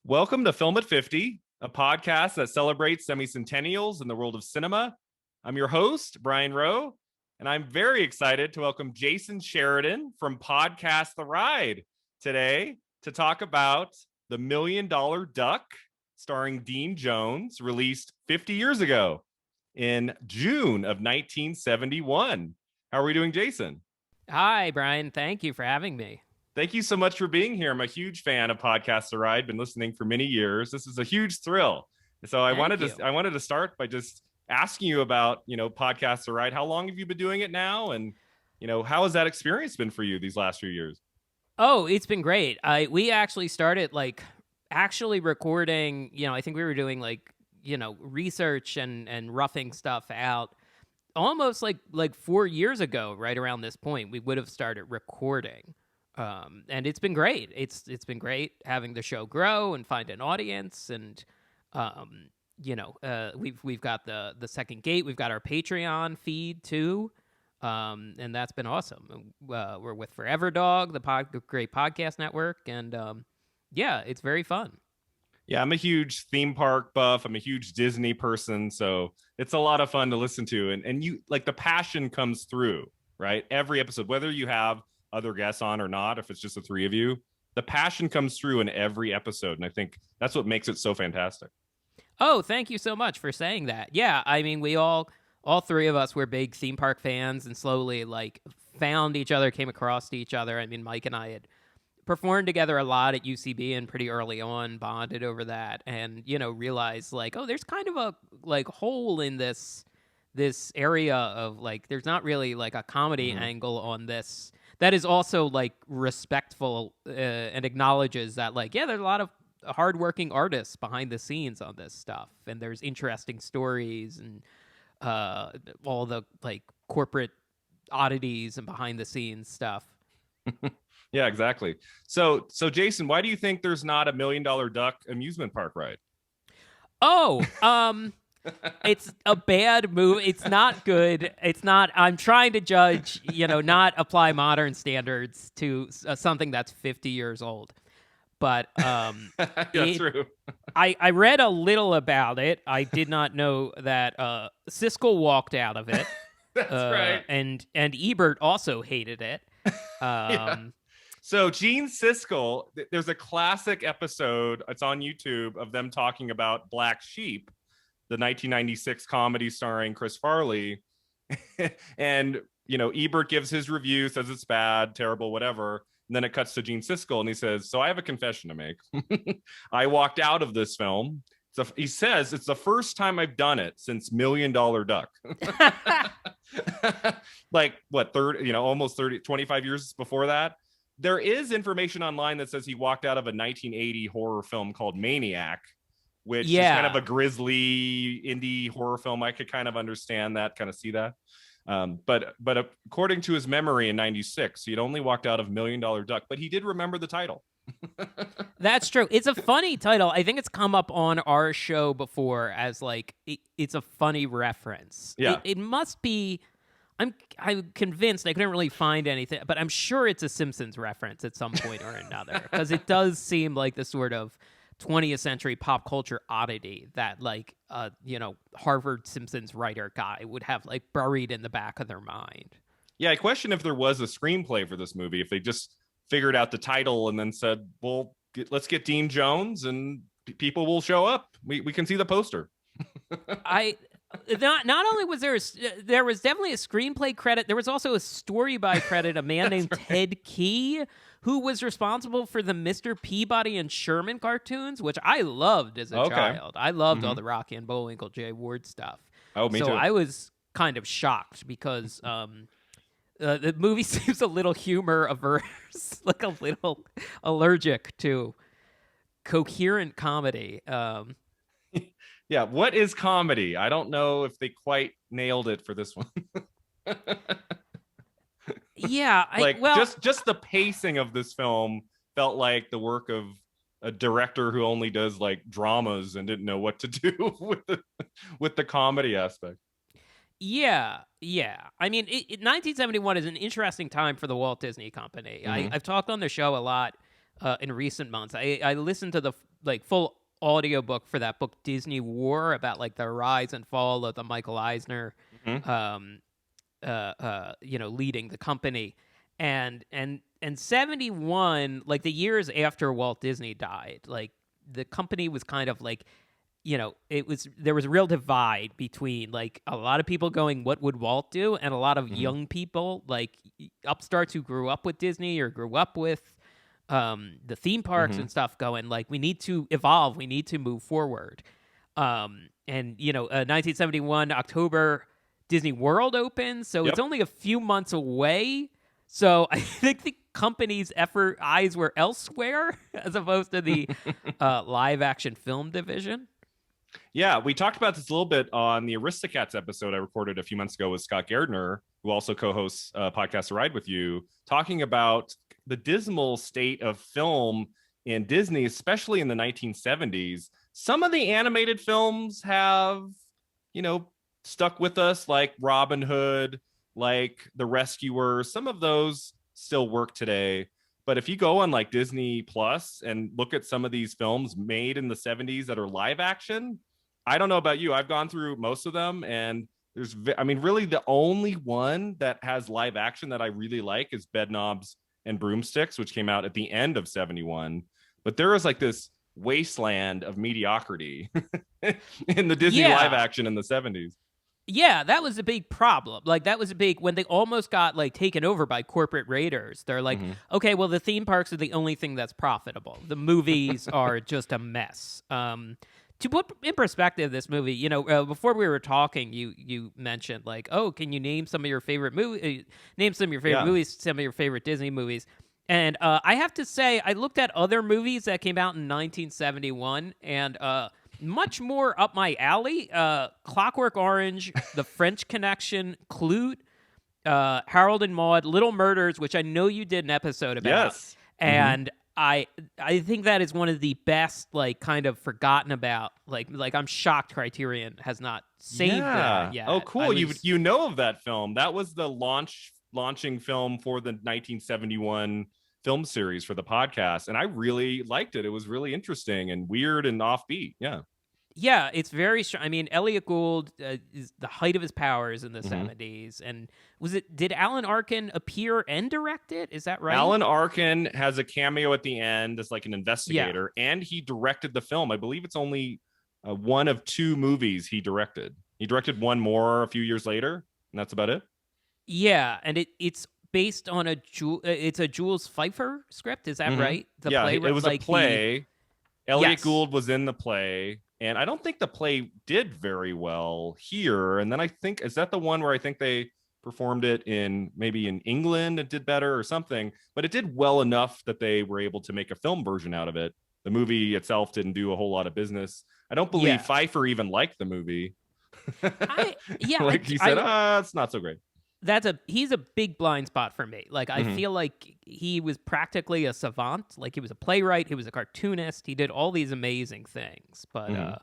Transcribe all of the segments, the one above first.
Welcome to Film at 50, a podcast that celebrates semi-centennials in the world of cinema. I'm your host, Brian Rowe, and I'm very excited to welcome Jason Sheridan from Podcast The Ride today to talk about The $1 Million Duck, starring Dean Jones, released 50 years ago in June of 1971. How are we doing, Jason? Hi, Brian. Thank you for having me. Thank you so much for being here. I'm a huge fan of Podcast The Ride. Been listening for many years. This is a huge thrill. So I wanted to start by just asking you about, Podcast The Ride. How long have you been doing it now? And, how has that experience been for you these last few years? Oh, it's been great. We actually started actually recording, I think we were doing research and roughing stuff out almost like 4 years ago, right around this point, we would have started recording. And it's been great. It's been great having the show grow and find an audience. And, we've got the second gate. We've got our Patreon feed too. And that's been awesome. We're with Forever Dog, the great podcast network. And, it's very fun. Yeah, I'm a huge theme park buff. I'm a huge Disney person. So it's a lot of fun to listen to. And you the passion comes through, right? Every episode, whether you have other guests on or not, if it's just the three of you, the passion comes through in every episode. And I think that's what makes it so fantastic. Oh, thank you so much for saying that. Yeah, I mean, we all three of us were big theme park fans and slowly found each other, came across each other. I mean, Mike and I had performed together a lot at UCB and pretty early on bonded over that and, realized there's kind of a hole in this area of there's not really a comedy angle on this that is also respectful and acknowledges that there's a lot of hardworking artists behind the scenes on this stuff, and there's interesting stories and all the corporate oddities and behind the scenes stuff. Yeah, exactly. So Jason, why do you think there's not $1 Million Duck amusement park ride? It's a bad movie. It's not good. It's not. I'm trying to judge, not apply modern standards to something that's 50 years old. But true. I read a little about it. I did not know that Siskel walked out of it. That's right. And Ebert also hated it. Yeah. So Gene Siskel, there's a classic episode. It's on YouTube of them talking about Black Sheep, the 1996 comedy starring Chris Farley. And, Ebert gives his review, says it's bad, terrible, whatever. And then it cuts to Gene Siskel and he says, so I have a confession to make. I walked out of this film. So he says, it's the first time I've done it since $1 Million Duck. What, 30, almost 30, 25 years before that. There is information online that says he walked out of a 1980 horror film called Maniac, which is kind of a grisly indie horror film. I could kind of understand that, kind of see that. But according to his memory in 96, he'd only walked out of $1 Million Duck, but he did remember the title. That's true. It's a funny title. I think it's come up on our show before as it's a funny reference. Yeah. It must be. I'm convinced. I couldn't really find anything, but I'm sure it's a Simpsons reference at some point or another, because it does seem like the sort of 20th century pop culture oddity that Harvard Simpsons writer guy would have buried in the back of their mind. Yeah, I question if there was a screenplay for this movie, if they just figured out the title and then said, well, let's get Dean Jones and people will show up. We can see the poster. Not only was there was definitely a screenplay credit, there was also a story by credit, a man named right. Ted Key, who was responsible for the Mr. Peabody and Sherman cartoons, which I loved as a child. I loved all the Rocky and Bullwinkle Jay Ward stuff. Oh, me too. So I was kind of shocked because the movie seems a little humor averse, a little allergic to coherent comedy. Yeah, what is comedy? I don't know if they quite nailed it for this one. Yeah, just the pacing of this film felt like the work of a director who only does dramas and didn't know what to do with the comedy aspect. Yeah. I mean, 1971 is an interesting time for the Walt Disney Company. I've talked on the show a lot in recent months. I listened to the full audiobook for that book Disney War, about like the rise and fall of the Michael Eisner, Mhm. um, leading the company, and 71, like the years after Walt Disney died, like the company was kind of like, there was a real divide between like a lot of people going, what would Walt do? And a lot of Mhm. young people, like upstarts who grew up with Disney or grew up with the theme parks Mhm. and stuff, going like, we need to evolve, we need to move forward. 1971 October, Disney World opens, so it's Yep. only a few months away. So I think the company's eyes were elsewhere as opposed to the live action film division. Yeah, we talked about this a little bit on the Aristocats episode I recorded a few months ago with Scott Gardner, who also co-hosts podcast Ride with You, talking about the dismal state of film in Disney, especially in the 1970s. Some of the animated films have, you know, stuck with us, like Robin Hood, like The Rescuers. Some of those still work today. But if you go on like Disney Plus and look at some of these films made in the 70s that are live action, I don't know about you. I've gone through most of them, and I mean, really, the only one that has live action that I really like is Bedknobs and Broomsticks, which came out at the end of 71. But there is like this wasteland of mediocrity in the Disney live Yeah. action in the 70s. Yeah, that was a big problem. Like that was a big, when they almost got like taken over by corporate raiders. They're like, Mm-hmm. okay, well the theme parks are the only thing that's profitable. The movies are just a mess. To put in perspective, this movie, before we were talking, you mentioned like, oh, can you name some of your favorite name some of your favorite Yeah. movies, some of your favorite Disney movies. And I have to say, I looked at other movies that came out in 1971, and much more up my alley. Clockwork Orange, The French Connection, Clute, Harold and Maude, Little Murders, which I know you did an episode about, Yes. Mm-hmm. and I think that is one of the best, like kind of forgotten about. Like I'm shocked Criterion has not saved that Yeah. Oh, yet. I cool. You was you know of that film? That was the launching film for the 1971 film series for the podcast, and I really liked it. It was really interesting and weird and offbeat. Yeah. Yeah, it's very strong. I mean, Elliot Gould is the height of his powers in the Mm-hmm. 70s. And did Alan Arkin appear and direct it? Is that right? Alan Arkin has a cameo at the end as like an Yeah. investigator, and he directed the film. I believe it's only one of two movies he directed. He directed one more a few years later, and that's about it. Yeah, and it's based on it's a Jules Pfeiffer script, is that Mm-hmm. right? The Yeah, it playwright, was a like he play. Elliot Yes. Gould was in the play, and I don't think the play did very well here. And then I think, is that the one where I think they performed it in maybe in England? It did better or something, but it did well enough that they were able to make a film version out of it. The movie itself didn't do a whole lot of business. I don't believe Yeah. Pfeiffer even liked the movie. I yeah, Like he said, it's not so great. he's a big blind spot for me. Like I Mhm. feel like he was practically a savant. Like he was a playwright, he was a cartoonist, he did all these amazing things, but Mhm.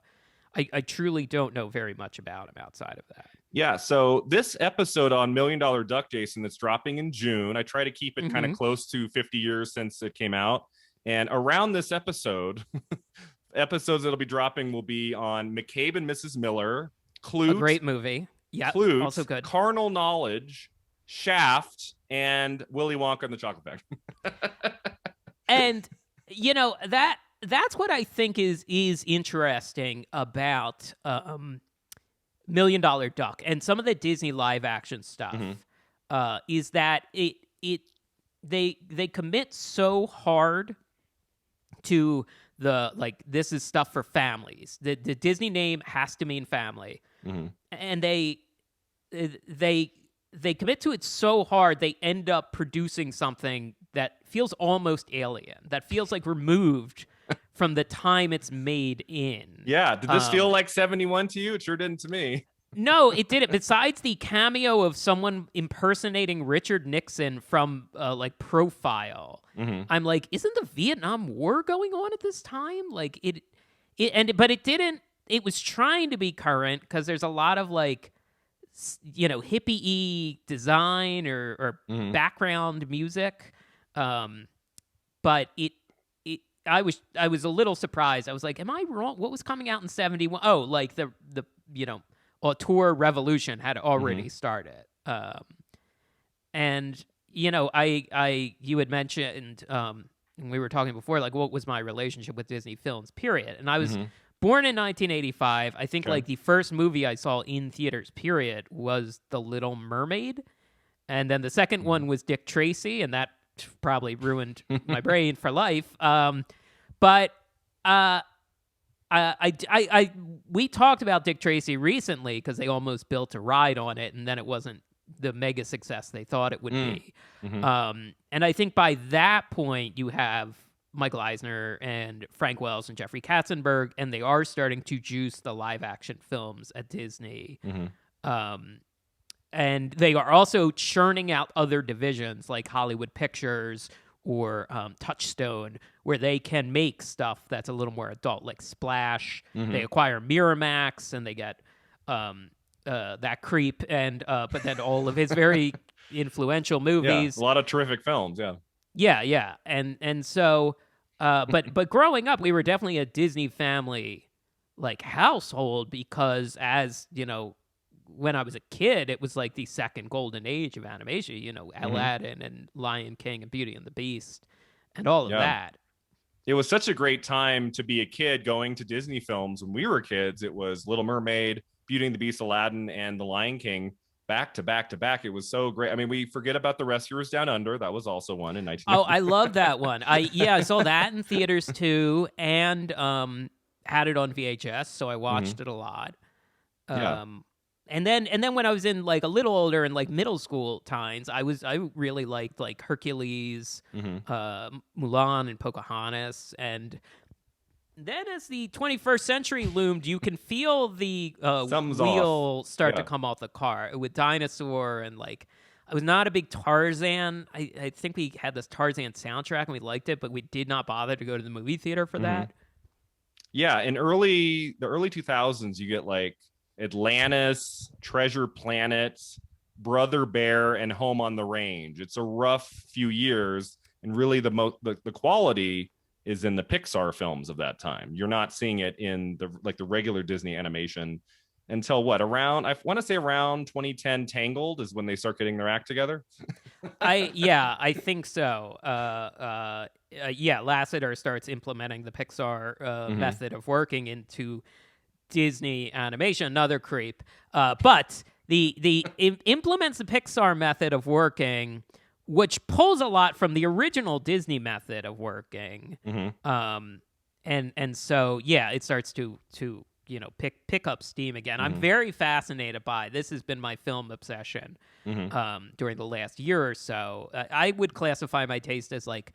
I truly don't know very much about him outside of that. Yeah, so this episode on Million Dollar Duck, Jason, that's dropping in June. I try to keep it kind of Mhm. close to 50 years since it came out. And around this episode, episodes that'll be dropping will be on McCabe and Mrs. Miller, A Clute, great movie. Yep, also good. Carnal Knowledge, Shaft, and Willy Wonka and the Chocolate Factory. And that's what I think is interesting about Million Dollar Duck and some of the Disney live action stuff. Mhm. Is that they commit so hard to the, like, this is stuff for families. The Disney name has to mean family, Mhm. and they commit to it so hard they end up producing something that feels almost alien, that feels like removed from the time it's made in. Yeah, did this feel like 71 to you? It sure didn't to me. No, it didn't. Besides the cameo of someone impersonating Richard Nixon from like Profile, Mhm. I'm like, isn't the Vietnam War going on at this time? Like but it didn't. It was trying to be current because there's a lot of like, hippie-y design or Mhm. background music, but I was a little surprised. I was like, am I wrong? What was coming out in 71? Oh, like the auteur revolution had already started. And you had mentioned when we were talking before, like what was my relationship with Disney films, period. And I was born in 1985. I think like the first movie I saw in theaters, period, was The Little Mermaid. And then the second one was Dick Tracy, and that probably ruined my brain for life. But we talked about Dick Tracy recently because they almost built a ride on it, and then it wasn't the mega success they thought it would be. And I think by that point, you have Michael Eisner and Frank Wells and Jeffrey Katzenberg, and they are starting to juice the live action films at Disney. And they are also churning out other divisions like Hollywood Pictures or Touchstone, where they can make stuff that's a little more adult, like Splash. They acquire Miramax, and they get That Creep, and but then all of his very influential movies. Yeah, a lot of terrific films. Yeah, and so, but growing up, we were definitely a Disney family like household because, as you know, when I was a kid, it was like the second golden age of animation, Aladdin and Lion King and Beauty and the Beast and all of that. It was such a great time to be a kid going to Disney films. When we were kids, it was Little Mermaid, Beauty and the Beast, Aladdin, and The Lion King back to back to back. It was so great. I mean, we forget about The Rescuers Down Under. That was also one in 1990. Oh, I love that one. I saw that in theaters too, and had it on VHS, so I watched it a lot. And then when I was in like a little older and like middle school times, I really liked like Hercules, Mulan, and Pocahontas. And then as the 21st century loomed, you can feel the wheel start to come off the car with Dinosaur. And like, I was not a big Tarzan. I think we had this Tarzan soundtrack and we liked it, but we did not bother to go to the movie theater for that. Yeah, in the early 2000s, you get like Atlantis, Treasure Planet, Brother Bear, and Home on the Range. It's a rough few years, and really the quality is in the Pixar films of that time. You're not seeing it in the regular Disney animation until around 2010. Tangled is when they start getting their act together. I think so. Lasseter starts implementing the Pixar method of working into Disney animation, another creep. But the implements the Pixar method of working, which pulls a lot from the original Disney method of working. And so it starts to pick up steam again. I'm very fascinated by this. Has been my film obsession during the last year or so. I would classify my taste as like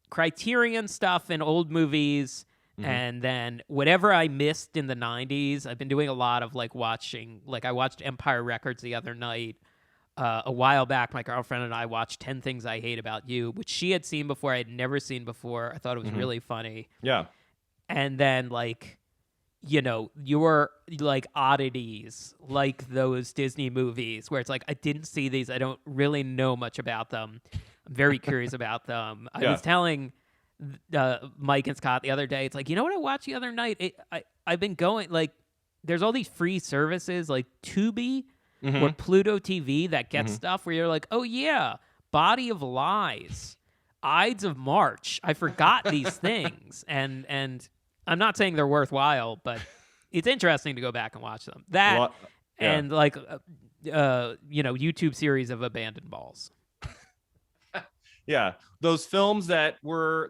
Criterion stuff and old movies. And then whatever I missed in the 90s, I've been doing a lot of like watching, like I watched Empire Records the other night. A while back, my girlfriend and I watched 10 Things I Hate About You, which she had seen before. I had never seen before. I thought it was really funny. Yeah. And then like, your like oddities, like those Disney movies where it's like, I didn't see these. I don't really know much about them. I'm very curious about them. I was telling Mike and Scott the other day, it's like, you know what I watched the other night? I've been going, like, there's all these free services like Tubi or Pluto TV that get stuff where you're like, oh yeah, Body of Lies, Ides of March. I forgot these things. And I'm not saying they're worthwhile, but it's interesting to go back and watch them. And like, YouTube series of Abandoned Balls. Yeah, those films that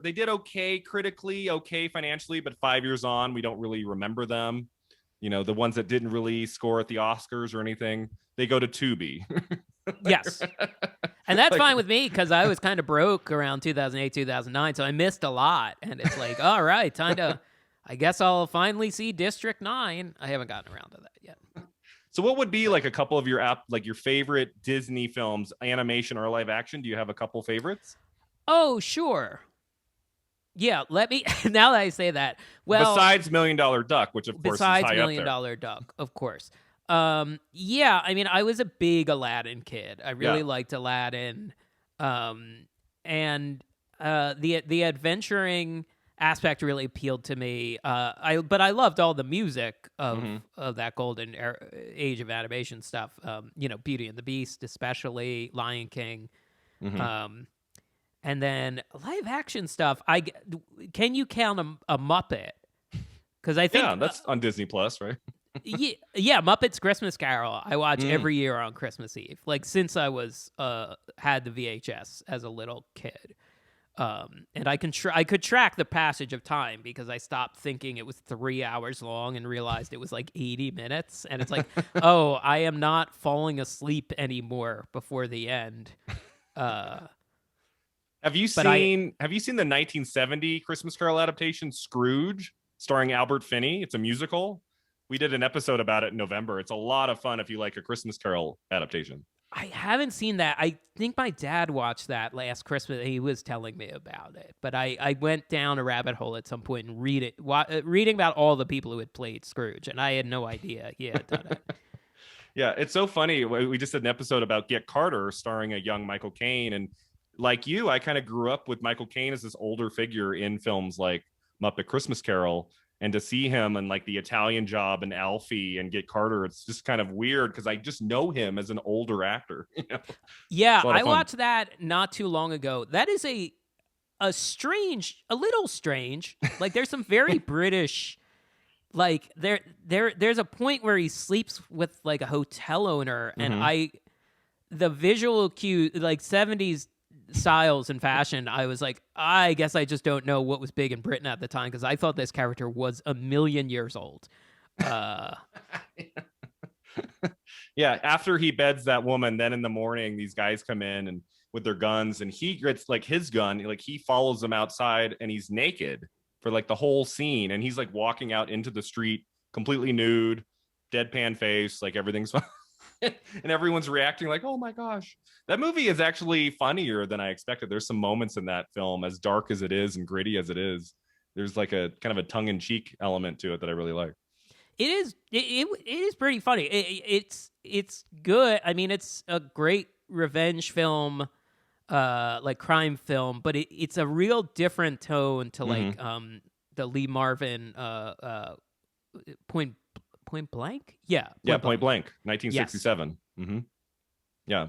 they did okay critically, okay financially, but 5 years on, we don't really remember them. The ones that didn't really score at the Oscars or anything, they go to Tubi. Yes. And that's fine with me because I was kind of broke around 2008, 2009, so I missed a lot. And it's like, all right, I guess I'll finally see District 9. I haven't gotten around to that yet. So what would be like a couple of your favorite Disney films, animation or live action? Do you have a couple favorites? Oh, sure. Yeah, let me, now that I say that, well. Besides $1 Million Duck, which of course is high up there. Besides $1 Million Duck, of course. Yeah, I mean, I was a big Aladdin kid. I really liked Aladdin. And the adventuring aspect really appealed to me. But I loved all the music of Mm-hmm. that golden age of animation stuff. Beauty and the Beast, especially Lion King. Mm-hmm. Um, and then live action stuff. Can you count a Muppet? Because I think Yeah, that's on Disney Plus, right? yeah, Muppets Christmas Carol. I watch Mm. every year on Christmas Eve, like since I was had the VHS as a little kid. And I could track the passage of time because I stopped thinking it was 3 hours long and realized it was like 80 minutes. And it's like, oh, I am not falling asleep anymore before the end. Have you But I seen the 1970 Christmas Carol adaptation Scrooge, starring Albert Finney? It's a musical. We did an episode about it in November. It's a lot of fun if you like a Christmas Carol adaptation. I haven't seen that. I think my dad watched that last Christmas. He was telling me about it, but I went down a rabbit hole at some point and reading about all the people who had played Scrooge, and I had no idea he had done it. Yeah, it's so funny. We just did an episode about Get Carter, starring a young Michael Caine, and like you, I kind of grew up with Michael Caine as this older figure in films like Muppet Christmas Carol, and to see him and like The Italian Job and Alfie and Get Carter, it's just kind of weird because I just know him as an older actor. Yeah, It's a lot I of fun. watched that not too long ago. That is a little strange. Like there's some very British. Like there's a point where he sleeps with like a hotel owner, and Mhm. the visual cue, like 70s styles and fashion, I was like, I guess I just don't know what was big in Britain at the time because I thought this character was a million years old. Yeah, after he beds that woman, then in the morning, these guys come in and with their guns, and he gets like his gun, like he follows them outside, and he's naked for like the whole scene, and he's like walking out into the street completely nude, deadpan face, like everything's fine. And everyone's reacting like, oh my gosh. That movie is actually funnier than I expected. There's some moments in that film, as dark as it is and gritty as it is, there's like a kind of a tongue-in-cheek element to it that I really like. It is pretty funny. It's good. I mean, it's a great revenge film, like crime film, but it's a real different tone to like the Lee Marvin Point Blank. Yeah, Point Blank, Yes. 1967. Yeah.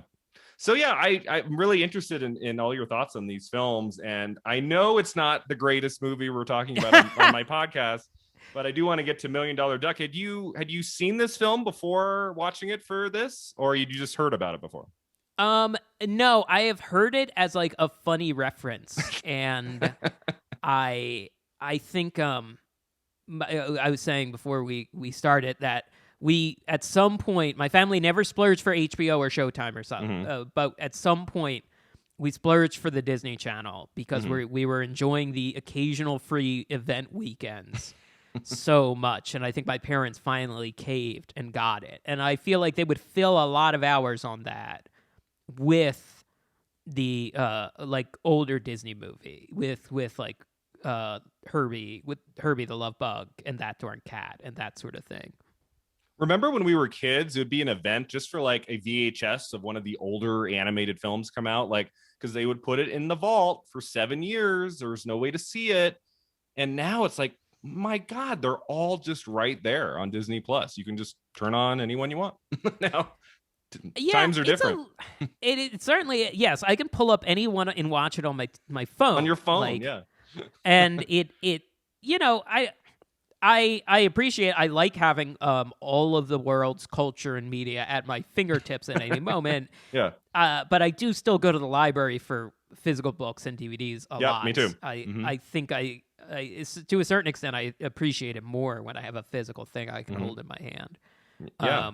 So yeah, I'm really interested in all your thoughts on these films, and I know it's not the greatest movie we're talking about on my podcast, but I do want to get to Million Dollar Duck. Had you seen this film before watching it for this, or you just heard about it before? No, I have heard it as like a funny reference, and I think I was saying before we started that we at some point my family never splurged for HBO or Showtime or something, but at some point we splurged for the Disney Channel because we were enjoying the occasional free event weekends so much, and I think my parents finally caved and got it, and I feel like they would fill a lot of hours on that with the like older Disney movie with like Herbie the Love Bug and That Darn Cat and that sort of thing. Remember when we were kids, it would be an event just for like a VHS of one of the older animated films come out, like because they would put it in the vault for 7 years. There was no way to see it. And now it's like, my God, they're all just right there on Disney Plus. You can just turn on anyone you want. Now times are different. It certainly, yes, I can pull up anyone and watch it on my phone. On your phone, like, yeah. And it I appreciate, I like having all of the world's culture and media at my fingertips at any moment. Yeah. But I do still go to the library for physical books and DVDs a lot. Me too. I think I to a certain extent I appreciate it more when I have a physical thing I can hold in my hand. Yeah.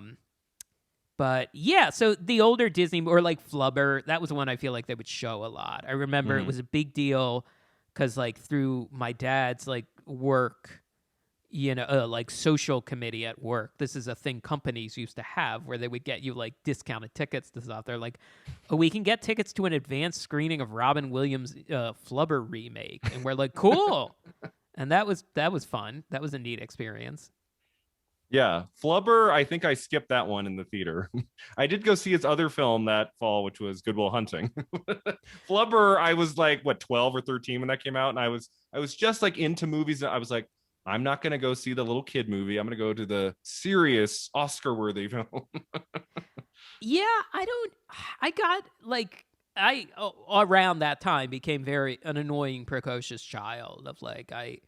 But yeah, so the older Disney, or like Flubber, that was one I feel like they would show a lot. I remember it was a big deal because like through my dad's like work, like social committee at work. This is a thing companies used to have where they would get you like discounted tickets to stuff. They're like, oh, we can get tickets to an advanced screening of Robin Williams' Flubber remake. And we're like, cool. And that was fun. That was a neat experience. Yeah, Flubber, I think I skipped that one in the theater. I did go see his other film that fall, which was Good Will Hunting. Flubber, I was like, what, 12 or 13 when that came out, and I was just like into movies. I was like, I'm not gonna go see the little kid movie. I'm gonna go to the serious Oscar-worthy film. Yeah, I got like around that time became very an annoying precocious child of like I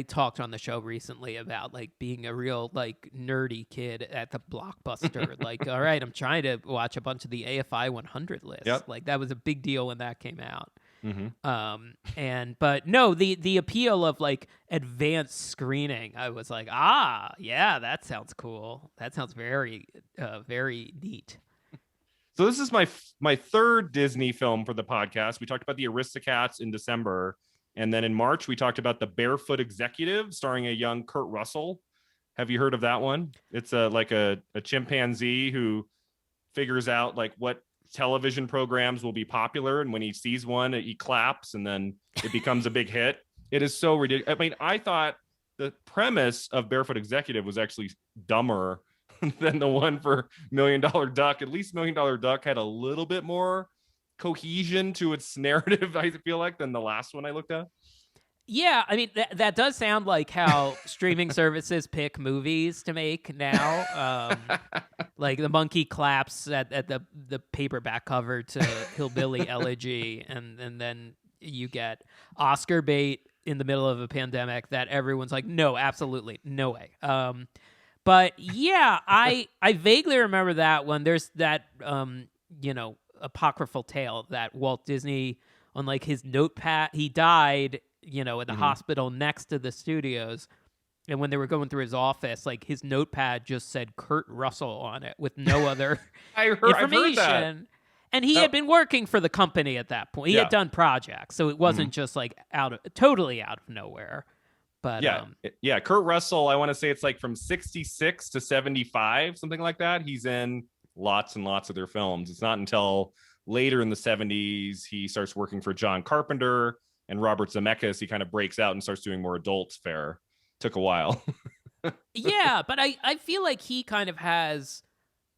talked on the show recently about like being a real like nerdy kid at the Blockbuster. Like, all right, I'm trying to watch a bunch of the AFI 100 lists. Yep. Like that was a big deal when that came out. Hmm. And but no, the appeal of like advanced screening, I was like, ah, yeah, that sounds cool. That sounds very neat. So this is my third Disney film for the podcast. We talked about the Aristocats in December, and then in March we talked about the Barefoot Executive, starring a young Kurt Russell. Have you heard of that one? It's a chimpanzee who figures out like what television programs will be popular, and when he sees one, he claps, and then it becomes a big hit. It is so ridiculous. I mean, I thought the premise of Barefoot Executive was actually dumber than the one for Million Dollar Duck. At least Million Dollar Duck had a little bit more cohesion to its narrative, I feel like, than the last one I looked at. Yeah, I mean that does sound like how streaming services pick movies to make now. Like the monkey claps at the paperback cover to Hillbilly Elegy, and then you get Oscar bait in the middle of a pandemic that everyone's like, no, absolutely, no way. But yeah, I vaguely remember that one. There's that apocryphal tale that Walt Disney on like his notepad, he died in the Mhm. hospital next to the studios. And when they were going through his office, like his notepad just said Kurt Russell on it with no other I've heard that. information. And he had been working for the company at that point. He Yeah. had done projects, so it wasn't just like totally out of nowhere. But Yeah. Kurt Russell, I want to say it's like from 66 to 75, something like that. He's in lots and lots of their films. It's not until later in the 70s he starts working for John Carpenter and Robert Zemeckis. He kind of breaks out and starts doing more adult fare. Took a while. yeah, but I feel like he kind of has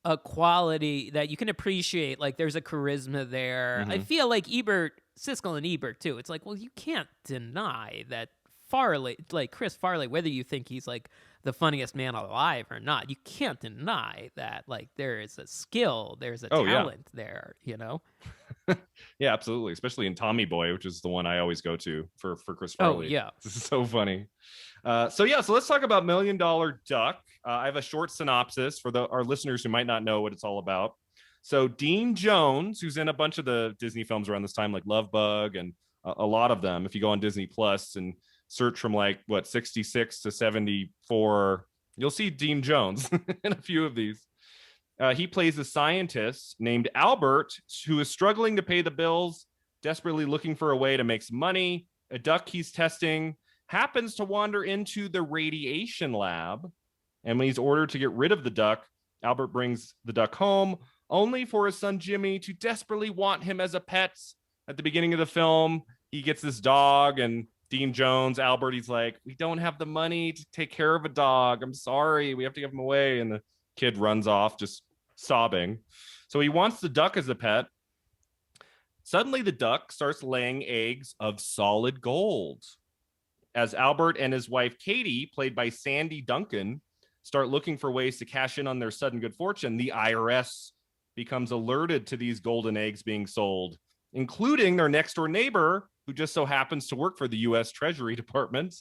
a quality that you can appreciate. Like there's a charisma there. I Mhm. feel like Siskel and Ebert too. It's like, well, you can't deny that Farley, like Chris Farley, whether you think he's like the funniest man alive or not, you can't deny that like there is a skill, there's a Oh, yeah. talent there, Yeah, absolutely. Especially in Tommy Boy, which is the one I always go to for Chris Oh Farley. yeah. This is so funny. So let's talk about Million Dollar Duck. I have a short synopsis for our listeners who might not know what it's all about. So Dean Jones, who's in a bunch of the Disney films around this time, like Love Bug and a lot of them, if you go on Disney Plus and search from like 66 to 74, you'll see Dean Jones in a few of these. He plays a scientist named Albert who is struggling to pay the bills, desperately looking for a way to make some money. A duck he's testing happens to wander into the radiation lab. And when he's ordered to get rid of the duck, Albert brings the duck home, only for his son Jimmy to desperately want him as a pet. At the beginning of the film, he gets this dog, and Dean Jones, Albert, he's like, we don't have the money to take care of a dog. I'm sorry. We have to give him away. And the kid runs off just sobbing. So he wants the duck as a pet. Suddenly, the duck starts laying eggs of solid gold. As Albert and his wife, Katie, played by Sandy Duncan, start looking for ways to cash in on their sudden good fortune, the IRS becomes alerted to these golden eggs being sold, including their next door neighbor, who just so happens to work for the U.S. Treasury Department.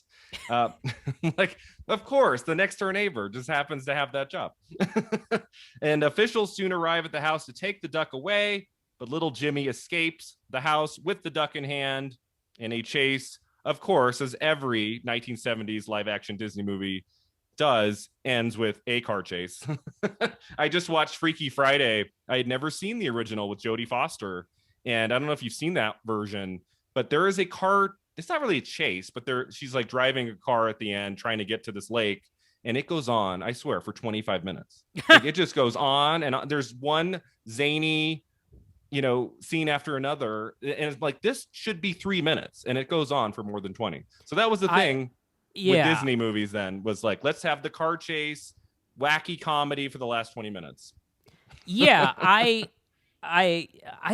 Like, of course, the next door neighbor just happens to have that job. And officials soon arrive at the house to take the duck away, but little Jimmy escapes the house with the duck in hand in a chase. Of course, as every 1970s live action Disney movie does, ends with a car chase. I just watched Freaky Friday. I had never seen the original with Jodie Foster. And I don't know if you've seen that version, but there is a car. It's not really a chase, but she's like driving a car at the end, trying to get to this lake. And it goes on, I swear, for 25 minutes. Like, it just goes on. And there's one zany, scene after another. And it's like, this should be 3 minutes. And it goes on for more than 20. So that was the thing with Disney movies then, was like, let's have the car chase. wacky comedy for the last 20 minutes. Yeah, I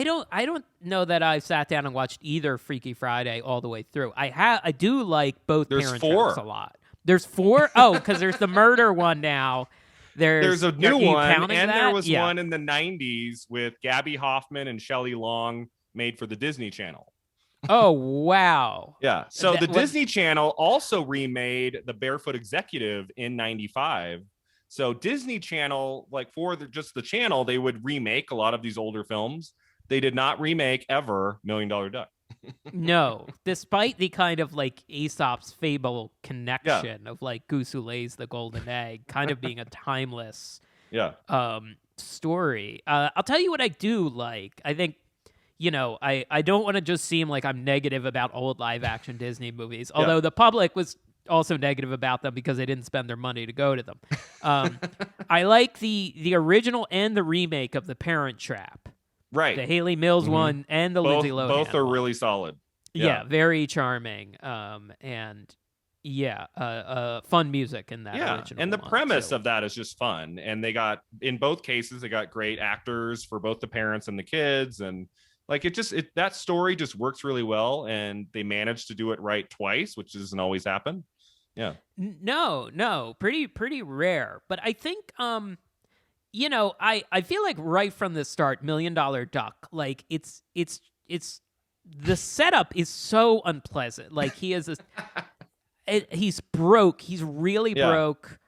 don't know that I've sat down and watched either Freaky Friday all the way through. I do like both There's Parent Traps a 4. lot. There's 4? Oh, because there's the murder one now. There's a new are you one, counting and that? there was Yeah. one in the 90s with Gabby Hoffman and Shelley Long, made for the Disney Channel. Oh, wow. Yeah. So the What? Disney Channel also remade The Barefoot Executive in 95. So Disney Channel, like for just the channel, they would remake a lot of these older films. They did not remake ever $1 Million Duck. No, despite the kind of like Aesop's fable Yeah. connection of like Goose Who Lays the Golden Egg kind of being a timeless Yeah. story. I'll tell you what I do like. I think, I don't want to just seem like I'm negative about old live action Disney movies, although the public was also negative about them because they didn't spend their money to go to them. I like the original and the remake of The Parent Trap. Right. The Haley Mills one and the Lindsay Lohan both are one. really solid. Yeah, very charming. And fun music in that original and the one, premise too. of that is just fun. And they got, in both cases, they got great actors for both the parents and the kids. And like that story just works really well. And they managed to do it right twice, which doesn't always happen. Yeah. No, pretty rare. But I think I feel like right from the start, $1 Million Duck, like it's the setup is so unpleasant. Like he's broke. He's really broke.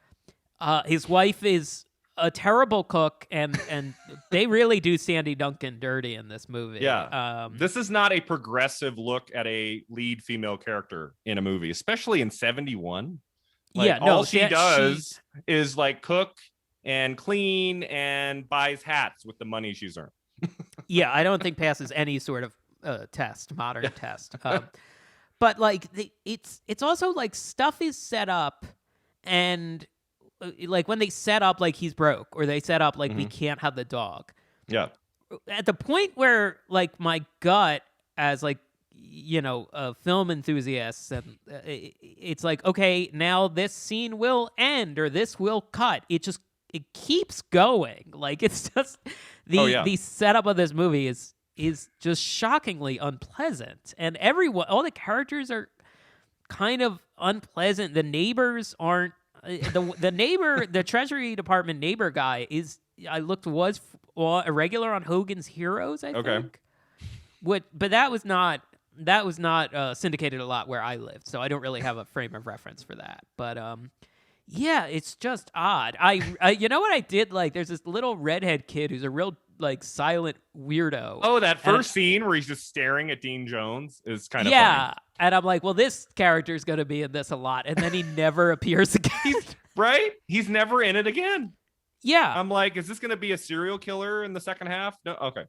His wife is a terrible cook, and they really do Sandy Duncan dirty in this movie. Yeah. This is not a progressive look at a lead female character in a movie, especially in 71. Like, all she does is like cook and clean and buys hats with the money she's earned. Yeah, I don't think passes any sort of modern test. But like it's also like stuff is set up, and like when they set up like he's broke, or they set up like we can't have the dog. Yeah. At the point where like my gut as like a film enthusiast, and it's like, okay, now this scene will end or this will cut. It keeps going. Like it's just the setup of this movie is just shockingly unpleasant, and all the characters are kind of unpleasant. The neighbors aren't the neighbor, the Treasury Department neighbor guy was a regular on Hogan's Heroes, I think. But that was not syndicated a lot where I lived, so I don't really have a frame of reference for that. But yeah, it's just odd. I you know what I did like? There's this little redhead kid who's a real like silent weirdo. Oh, that first scene where he's just staring at Dean Jones is kind of funny. And I'm like, well, this character's going to be in this a lot, and then he never appears again. Right? He's never in it again. Yeah. I'm like, is this going to be a serial killer in the second half? No. Okay.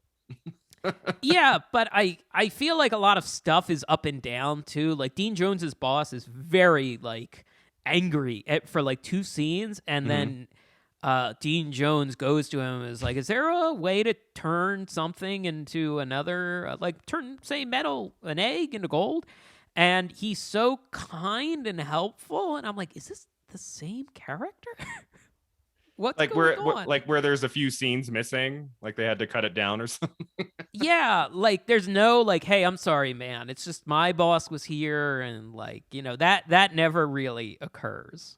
Yeah, but I feel like a lot of stuff is up and down too. Like Dean Jones's boss is very like angry for like 2 scenes, and then Dean Jones goes to him and is like, is there a way to turn something into another, like turn, say, an egg into gold? And he's so kind and helpful, and I'm like, is this the same character? What's like going on? where there's a few scenes missing, like they had to cut it down or something. Yeah, like there's no like, hey, I'm sorry, man. It's just my boss was here, and like, that never really occurs.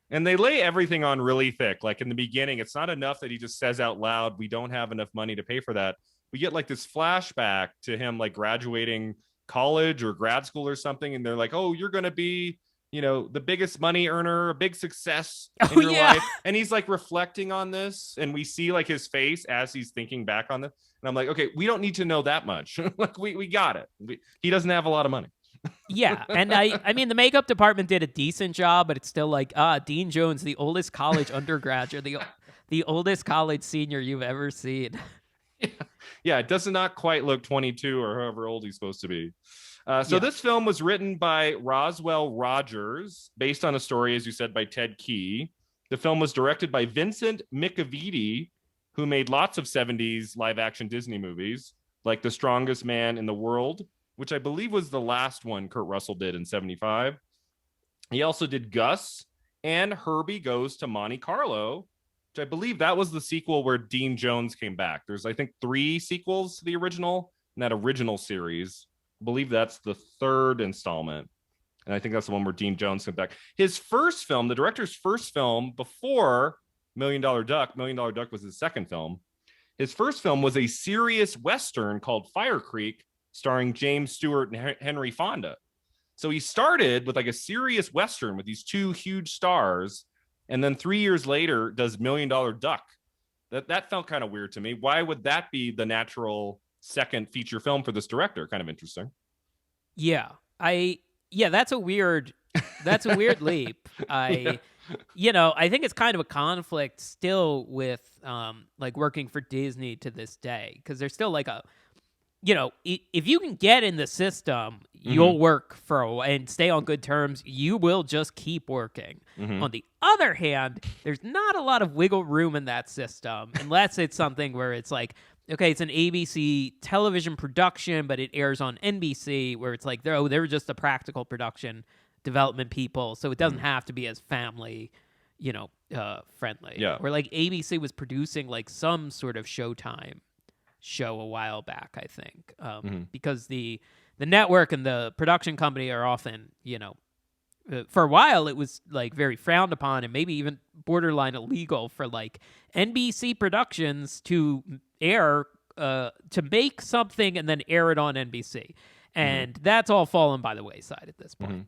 And they lay everything on really thick. Like in the beginning, it's not enough that he just says out loud, we don't have enough money to pay for that. We get like this flashback to him like graduating college or grad school or something. And they're like, oh, you're going to be, the biggest money earner, a big success in your life. And he's like reflecting on this. And we see like his face as he's thinking back on this. And I'm like, okay, we don't need to know that much. Like we got it. He doesn't have a lot of money. Yeah, and I mean the makeup department did a decent job, but it's still like Dean Jones, the oldest college undergraduate, the oldest college senior you've ever seen. Yeah, it does not quite look 22 or however old he's supposed to be. This film was written by Roswell Rogers, based on a story, as you said, by Ted Key. The film was directed by Vincent Miccaviti, who made lots of 70s live-action Disney movies, like The Strongest Man in the World, which I believe was the last one Kurt Russell did in 75. He also did Gus and Herbie Goes to Monte Carlo, which I believe that was the sequel where Dean Jones came back. There's, I think, 3 sequels to the original, in that original series. I believe that's the 3rd installment. And I think that's the one where Dean Jones came back. His first film, the director's first film before Million Dollar Duck was his second film. His first film was a serious Western called Fire Creek, starring James Stewart and Henry Fonda. So he started with like a serious Western with these 2 huge stars. And then 3 years later does Million Dollar Duck. That felt kind of weird to me. Why would that be the natural second feature film for this director? Kind of interesting. Yeah. That's a weird leap. I think it's kind of a conflict still with like working for Disney to this day, because there's still like if you can get in the system, you'll work for a while and stay on good terms. You will just keep working. On the other hand, there's not a lot of wiggle room in that system unless it's something where it's like, okay, it's an ABC television production, but it airs on NBC, where it's like, they're just a practical production development people, so it doesn't have to be as family, friendly. Yeah. Or like ABC was producing like some sort of Showtime show a while back, I think, because the network and the production company are often, for a while it was like very frowned upon and maybe even borderline illegal for like NBC Productions to air to make something and then air it on NBC, and that's all fallen by the wayside at this point.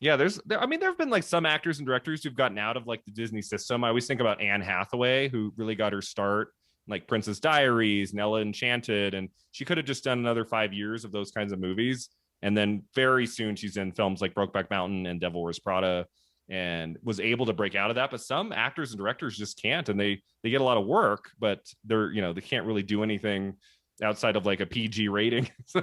Yeah, there have been like some actors and directors who've gotten out of like the Disney system. I always think about Anne Hathaway, who really got her start like Princess Diaries, Ella Enchanted, and she could have just done another 5 years of those kinds of movies. And then very soon she's in films like Brokeback Mountain and Devil Wears Prada, and was able to break out of that. But some actors and directors just can't, and they get a lot of work, but they can't really do anything outside of like a PG rating. So,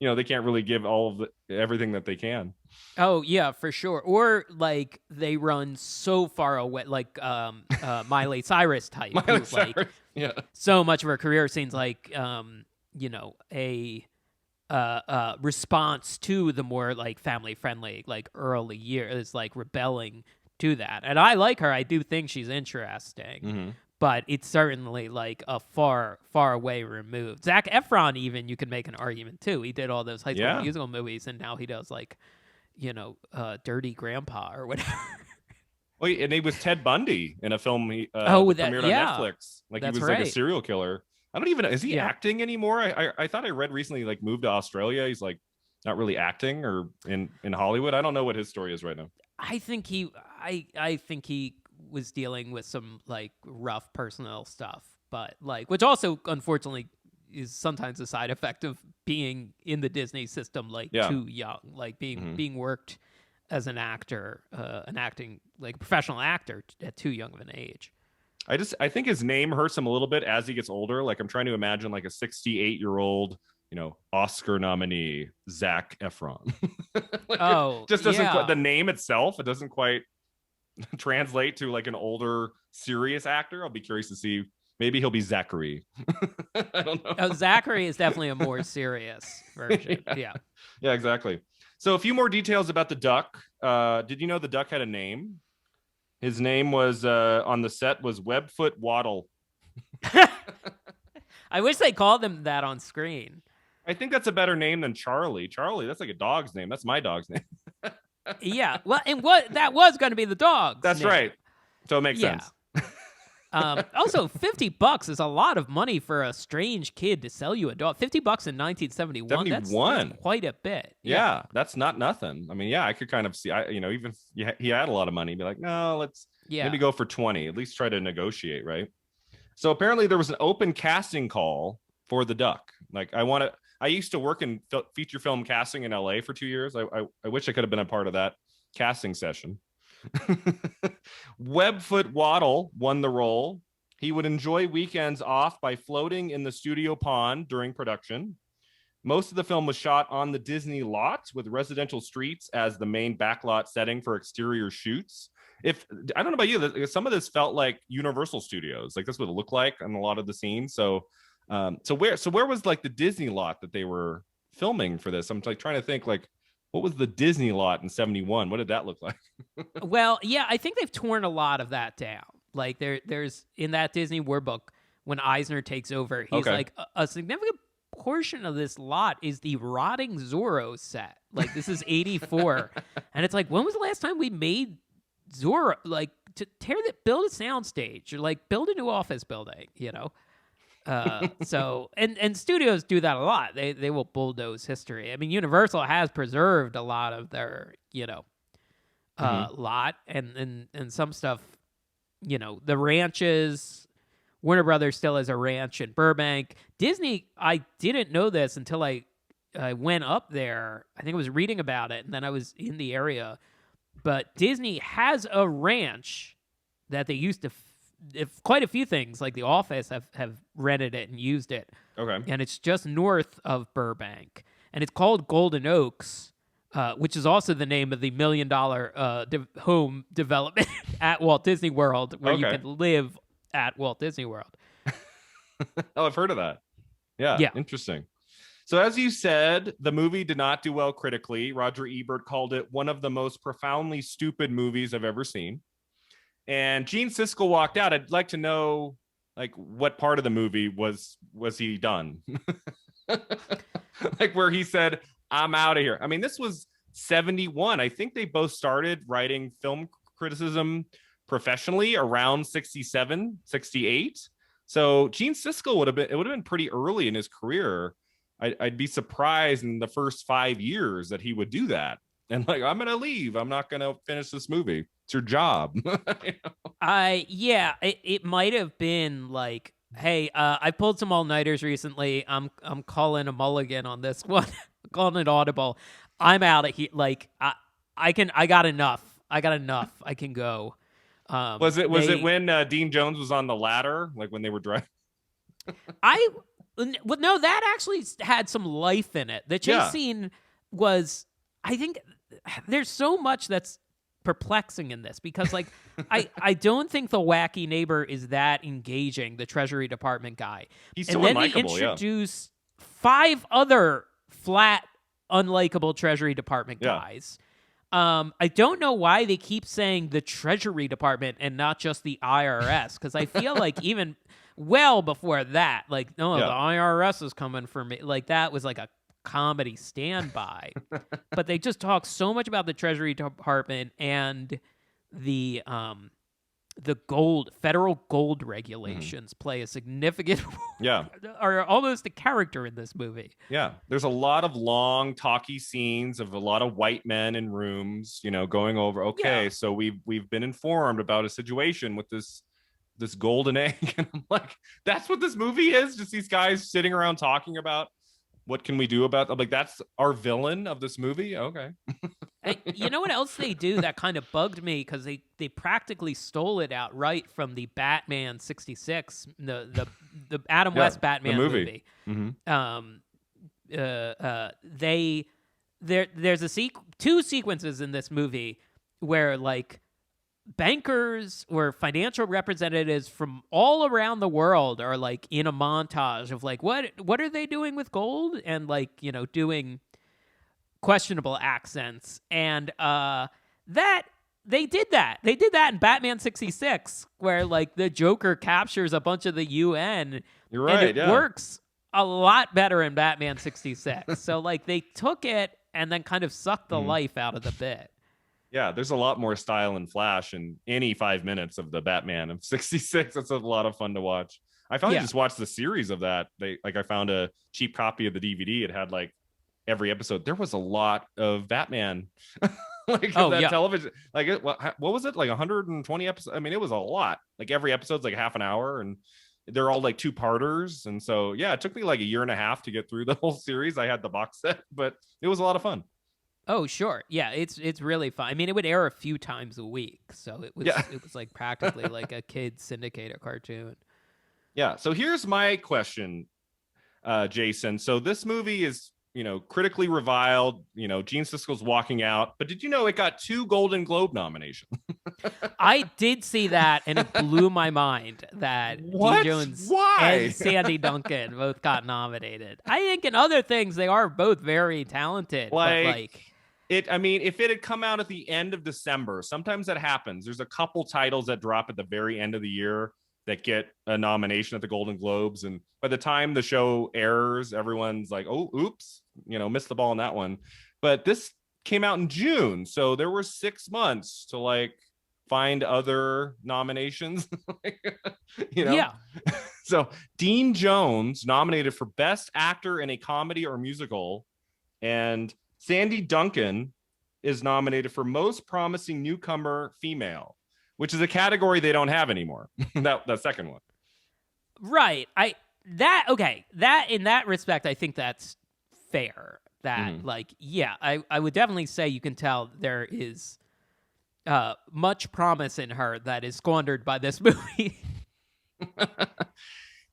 they can't really give all of everything that they can. Oh yeah, for sure. Or like they run so far away, like Miley Cyrus type, who's like so much of her career seems like a response to the more like family friendly like early years, like rebelling to that. And I like her. I do think she's interesting. But it's certainly like a far, far away removed. Zac Efron, even, you could make an argument too. He did all those High School Musical movies, and now he does like, Dirty Grandpa or whatever. Well, and he was Ted Bundy in a film premiered on Netflix. Like he was like a serial killer. I don't even know. Is he acting anymore? I thought I read recently, like moved to Australia. He's like not really acting or in Hollywood. I don't know what his story is right now. I think he was dealing with some like rough personal stuff, but like, which also unfortunately is sometimes a side effect of being in the Disney system, like too young, like being worked as an actor, acting like a professional actor at too young of an age. I think his name hurts him a little bit as he gets older. Like I'm trying to imagine like a 68-year-old, Oscar nominee, Zac Efron. Just doesn't the name itself. It doesn't quite translate to like an older serious actor. I'll be curious to see. Maybe he'll be Zachary. I don't know. Zachary is definitely a more serious version. Yeah, exactly. So a few more details about the duck. Did you know the duck had a name? His name was on the set was Webfoot Waddle. I wish they called him that on screen. I think that's a better name than Charlie. Charlie, that's like a dog's name. That's my dog's name. Yeah, well, and that was going to be the dog's That's name. right. So it makes sense. Also, $50 is a lot of money for a strange kid to sell you a dog. $50 in 1971. That's quite a bit. Yeah, that's not nothing. I mean, I could kind of see. Even if he had a lot of money, be like, no, let's maybe go for 20. At least try to negotiate, right? So apparently, there was an open casting call for the duck. Like, I used to work in feature film casting in LA for 2 years. I wish I could have been a part of that casting session. Webfoot Waddle won the role. He would enjoy weekends off by floating in the studio pond during production. Most of the film was shot on the Disney lot with residential streets as the main backlot setting for exterior shoots. I don't know about you, some of this felt like Universal Studios. Like this would look like on a lot of the scenes. So where was like the Disney lot that they were filming for this? I'm like trying to think like what was the Disney lot in 71? What did that look like? Well, yeah, I think they've torn a lot of that down. Like there's in that Disney War book when Eisner takes over, he's Okay. like a significant portion of this lot is the rotting Zorro set. Like this is 84. And it's like, when was the last time we made Zorro, like to build a soundstage or like build a new office building, you know? So and studios do that a lot. They will bulldoze history. I mean, Universal has preserved a lot of their, you know, lot and some stuff, you know, the ranches. Warner Brothers still has a ranch in Burbank. Disney, I didn't know this until I went up there. I think I was reading about it, and then I was in the area. But Disney has a ranch that they used to, if quite a few things, like The Office, have rented it and used it. Okay. And it's just north of Burbank. And it's called Golden Oaks, which is also the name of the $1 million home development at Walt Disney World, where you can live at Walt Disney World. Oh, I've heard of that. Yeah. Interesting. So as you said, the movie did not do well critically. Roger Ebert called it one of the most profoundly stupid movies I've ever seen. And Gene Siskel walked out. I'd like to know, like, what part of the movie was he done? Like where he said, I'm out of here. I mean, this was 71. I think they both started writing film criticism professionally around 67, 68. So Gene Siskel would have been pretty early in his career. I'd be surprised in the first 5 years that he would do that. And like, I'm going to leave. I'm not going to finish this movie. It's your job. You know? It might have been like, hey, I pulled some all-nighters recently. I'm calling a mulligan on this one. Calling it audible. I'm out of here. Like, I got enough. I can go. Was it when Dean Jones was on the ladder, like when they were driving? Well, no, that actually had some life in it. The chase scene was, I think, there's so much that's perplexing in this because, like, I don't think the wacky neighbor is that engaging, the Treasury Department guy. He's so unlikable, they introduce 5 other flat, unlikable Treasury Department guys. I don't know why they keep saying the Treasury Department and not just the IRS, because I feel like even well before that, like, no, the IRS is coming for me. Like, that was like a comedy standby. But they just talk so much about the Treasury Department and the federal gold regulations play a significant are almost a character in this movie. Yeah, there's a lot of long talky scenes of a lot of white men in rooms, you know, going over, so we've been informed about a situation with this golden egg. And I'm like, that's what this movie is, just these guys sitting around talking about what can we do about. I'm like, that's our villain of this movie. Okay. You know what else they do that kind of bugged me, because they practically stole it outright from the Batman 66, the Adam West Batman movie. Mm-hmm. There's two sequences in this movie where, like, bankers or financial representatives from all around the world are, like, in a montage of, like, what are they doing with gold, and, like, you know, doing questionable accents. And that they did that in Batman 66, where, like, the Joker captures a bunch of the UN. You're right. And it works a lot better in Batman 66. So, like, they took it and then kind of sucked the life out of the bit. Yeah, there's a lot more style and flash in any 5 minutes of the Batman of 66. That's a lot of fun to watch. I finally just watched the series of that. I found a cheap copy of the DVD. It had, like, every episode. There was a lot of Batman. Television. Like, what was it? Like 120 episodes? I mean, it was a lot. Like, every episode's like half an hour, and they're all like 2-parters. And so, it took me like a year and a half to get through the whole series. I had the box set, but it was a lot of fun. Oh, sure. Yeah, it's really fun. I mean, it would air a few times a week, so it was like practically like a kid's syndicated cartoon. Yeah. So here's my question, Jason. So this movie is, you know, critically reviled. You know, Gene Siskel's walking out, but did you know it got 2 Golden Globe nominations? I did see that, and it blew my mind that Dean Jones and Sandy Duncan both got nominated. I think in other things they are both very talented. Like, but, like, I mean, if it had come out at the end of December, sometimes that happens. There's a couple titles that drop at the very end of the year that get a nomination at the Golden Globes. And by the time the show airs, everyone's like, oh, oops, missed the ball on that one. But this came out in June. So there were 6 months to like find other nominations, Yeah. So Dean Jones nominated for Best Actor in a Comedy or Musical, and Sandy Duncan is nominated for Most Promising Newcomer Female, which is a category they don't have anymore. that second one. Right. That in that respect, I think that's fair. That I would definitely say you can tell there is much promise in her that is squandered by this movie.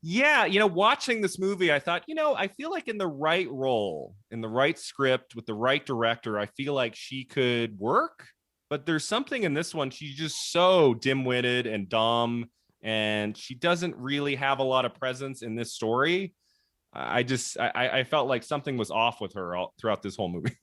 Yeah, watching this movie, I thought, I feel like in the right role, in the right script, with the right director, I feel like she could work. But there's something in this one, she's just so dim-witted and dumb, and she doesn't really have a lot of presence in this story. I felt like something was off with her throughout this whole movie.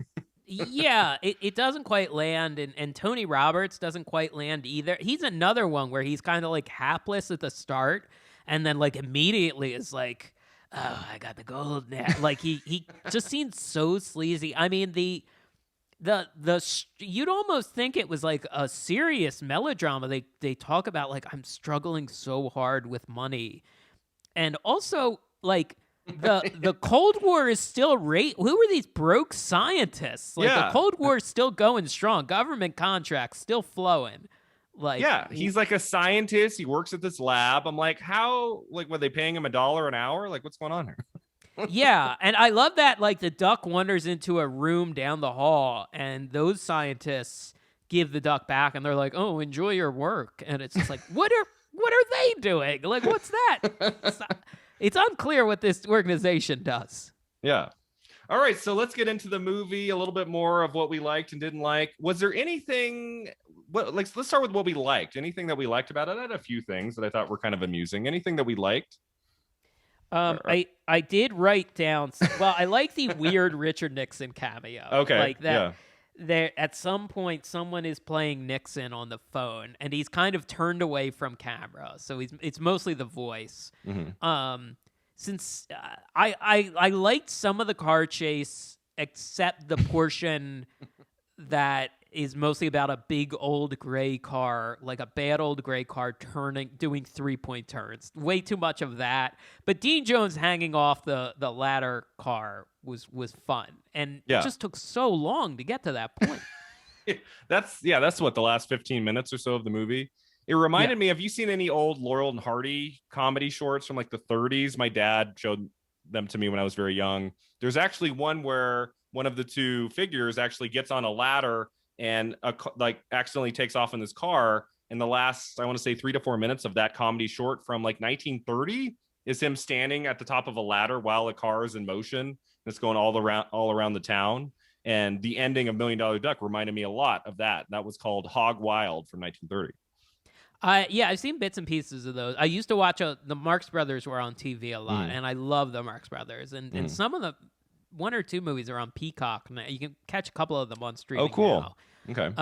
Yeah, it doesn't quite land, and Tony Roberts doesn't quite land either. He's another one where he's kind of like hapless at the start, and then like immediately is like, oh, I got the gold now. Like he just seems so sleazy. I mean, you'd almost think it was like a serious melodrama. They talk about like, I'm struggling so hard with money, and also like the Cold War is still who are these broke scientists? Like the Cold War is still going strong. Government contracts still flowing. Like, yeah, he's like a scientist. He works at this lab. I'm like, how? Like, were they paying him $1 an hour? Like, what's going on here? Yeah, and I love that. Like, the duck wanders into a room down the hall, and those scientists give the duck back, and they're like, "Oh, enjoy your work." And it's just like, what are they doing? Like, what's that? It's unclear what this organization does. Yeah. All right, so let's get into the movie, a little bit more of what we liked and didn't like. Was there anything? Let's start with what we liked. Anything that we liked about it? I had a few things that I thought were kind of amusing. Anything that we liked? I did write down. Well, I like the weird Richard Nixon cameo. Okay, like that. Yeah. There, at some point, someone is playing Nixon on the phone, and he's kind of turned away from camera, so it's mostly the voice. Mm-hmm. Since I liked some of the car chase, except the portion that is mostly about a big old gray car, like a bad old gray car doing 3-point turns. Way too much of that. But Dean Jones hanging off the ladder car was fun, and it just took so long to get to that point. That's what, the last 15 minutes or so of the movie. It reminded me, have you seen any old Laurel and Hardy comedy shorts from like the 30s? My dad showed them to me when I was very young. There's actually one where one of the two figures actually gets on a ladder and like accidentally takes off in this car. And the last, I want to say 3 to 4 minutes of that comedy short from like 1930 is him standing at the top of a ladder while a car is in motion. And it's going all around the town. And the ending of $1 Million Duck reminded me a lot of that. That was called Hog Wild from 1930. I've seen bits and pieces of those. I used to watch the Marx Brothers were on TV a lot, and I love the Marx Brothers. And some of the 1 or 2 movies are on Peacock. And you can catch a couple of them on streaming. Oh, cool. Now. Okay.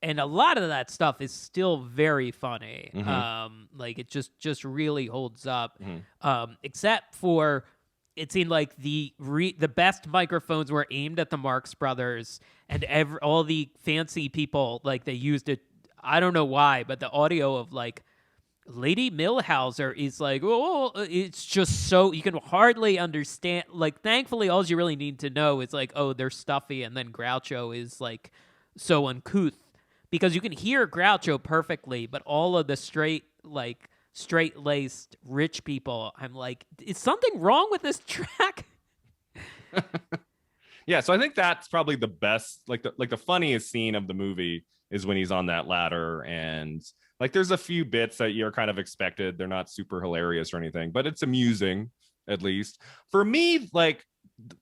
And a lot of that stuff is still very funny. Mm-hmm. Like it just really holds up. Mm-hmm. Except for, it seemed like the best microphones were aimed at the Marx Brothers, and all the fancy people, like they used it. I don't know why, but the audio of like Lady Milhouser is like, oh, it's just so you can hardly understand. Like, thankfully, all you really need to know is like, oh, they're stuffy, and then Groucho is like so uncouth, because you can hear Groucho perfectly, but all of the straight-laced rich people, I'm like, is something wrong with this track? Yeah, so I think that's probably the best, like the funniest scene of the movie is when he's on that ladder, and like there's a few bits that you're kind of expected. They're not super hilarious or anything, but it's amusing, at least. For me, like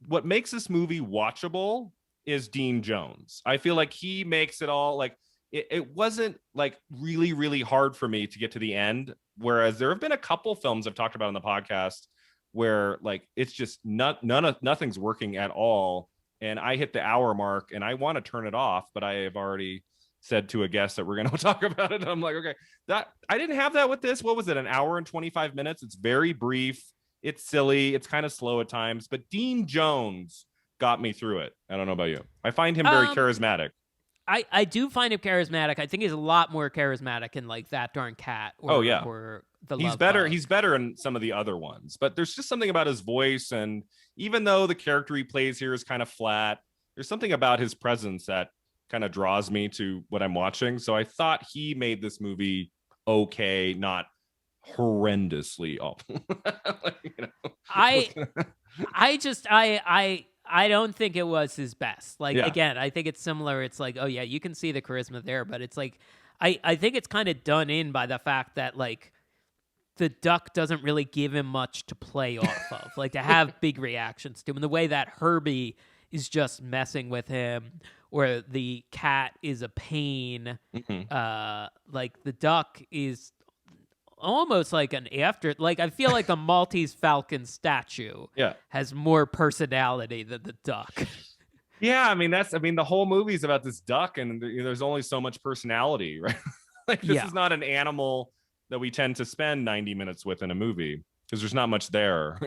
what makes this movie watchable is Dean Jones. I feel like he makes it all like it wasn't like really, really hard for me to get to the end. Whereas there have been a couple films I've talked about on the podcast where like it's just nothing's working at all. and I hit the hour mark, and I want to turn it off, but I have already said to a guest that we're going to talk about it. I'm like, okay, that I didn't have that with this. What was it? An hour and 25 minutes. It's very brief. It's silly. It's kind of slow at times, but Dean Jones got me through it. I don't know about you. I find him very charismatic. I do find him charismatic. I think he's a lot more charismatic in like That Darn Cat. Or, or the he's Love better. Bug. He's better in some of the other ones, but there's just something about his voice, and even though the character he plays here is kind of flat, there's something about his presence that kind of draws me to what I'm watching. So I thought he made this movie okay, not horrendously awful. I don't think it was his best. Like, again, I think it's similar. It's like, oh yeah, you can see the charisma there, but it's like, I think it's kind of done in by the fact that like the duck doesn't really give him much to play off of, like to have big reactions to him. And the way that Herbie is just messing with him, or the cat is a pain. Like the duck is almost like an after, like I feel like the Maltese Falcon statue has more personality than the duck. Yeah, I mean the whole movie's about this duck, and there's only so much personality, right? Like this is not an animal that we tend to spend 90 minutes with in a movie, because there's not much there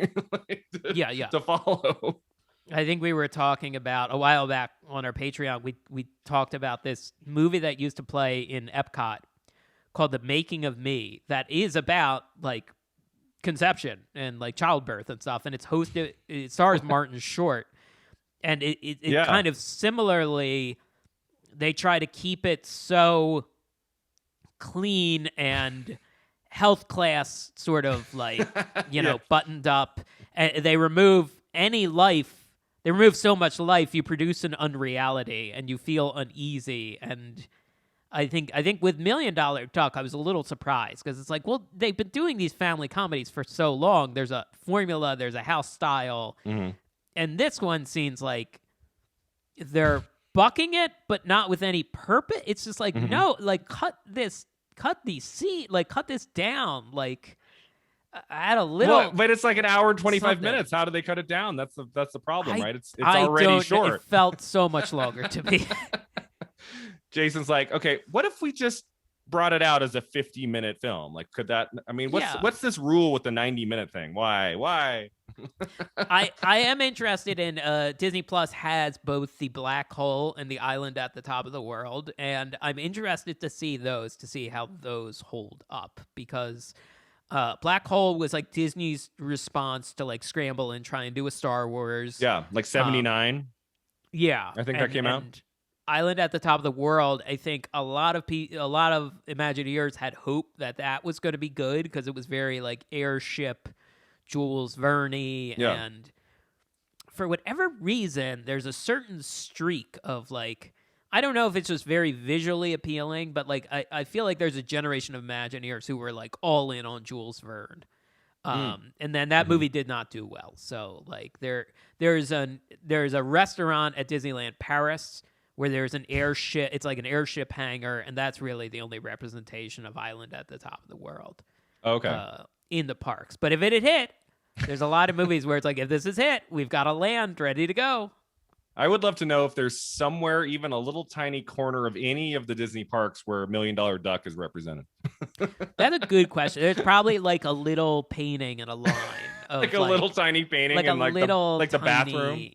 to follow. I think we were talking about a while back on our Patreon, we talked about this movie that used to play in Epcot called The Making of Me, that is about like conception and like childbirth and stuff, and it stars Martin Short, and it kind of similarly, they try to keep it so clean and health class, sort of like, buttoned up, and they remove any life. They remove so much life, you produce an unreality, and you feel uneasy. And I think with $1 Million Duck, I was a little surprised, because it's like, well, they've been doing these family comedies for so long. There's a formula, there's a house style, and this one seems like they're bucking it, but not with any purpose. It's just like, no, like cut this down, like. Add a little, but it's like an hour and 25 minutes. How do they cut it down? That's the problem, right? It's already short. It felt so much longer to me. Jason's like, okay, what if we just brought it out as a 50-minute film? Like, could that? I mean, what's this rule with the 90-minute thing? Why? I am interested in Disney Plus has both the Black Hole and the Island at the Top of the World, and I'm interested to see how those hold up, because. Black Hole was like Disney's response to like scramble and try and do a Star Wars. Yeah, like 79. Yeah, I think that came out. Island at the Top of the World. I think a lot of Imagineers had hope that was going to be good, because it was very like airship, Jules Verne, and for whatever reason, there's a certain streak of like. I don't know if it's just very visually appealing, but like I feel like there's a generation of Imagineers who were like all in on Jules Verne, and then that movie did not do well. So like there's a restaurant at Disneyland Paris where there's an airship. It's like an airship hangar, and that's really the only representation of Island at the Top of the World. Okay, in the parks. But if it had hit, there's a lot of movies where it's like, if this is hit, we've got a land ready to go. I would love to know if there's somewhere, even a little tiny corner of any of the Disney parks, where $1 Million Duck is represented. That's a good question. There's probably like a little painting and a line. Of like a little tiny painting in like the bathroom.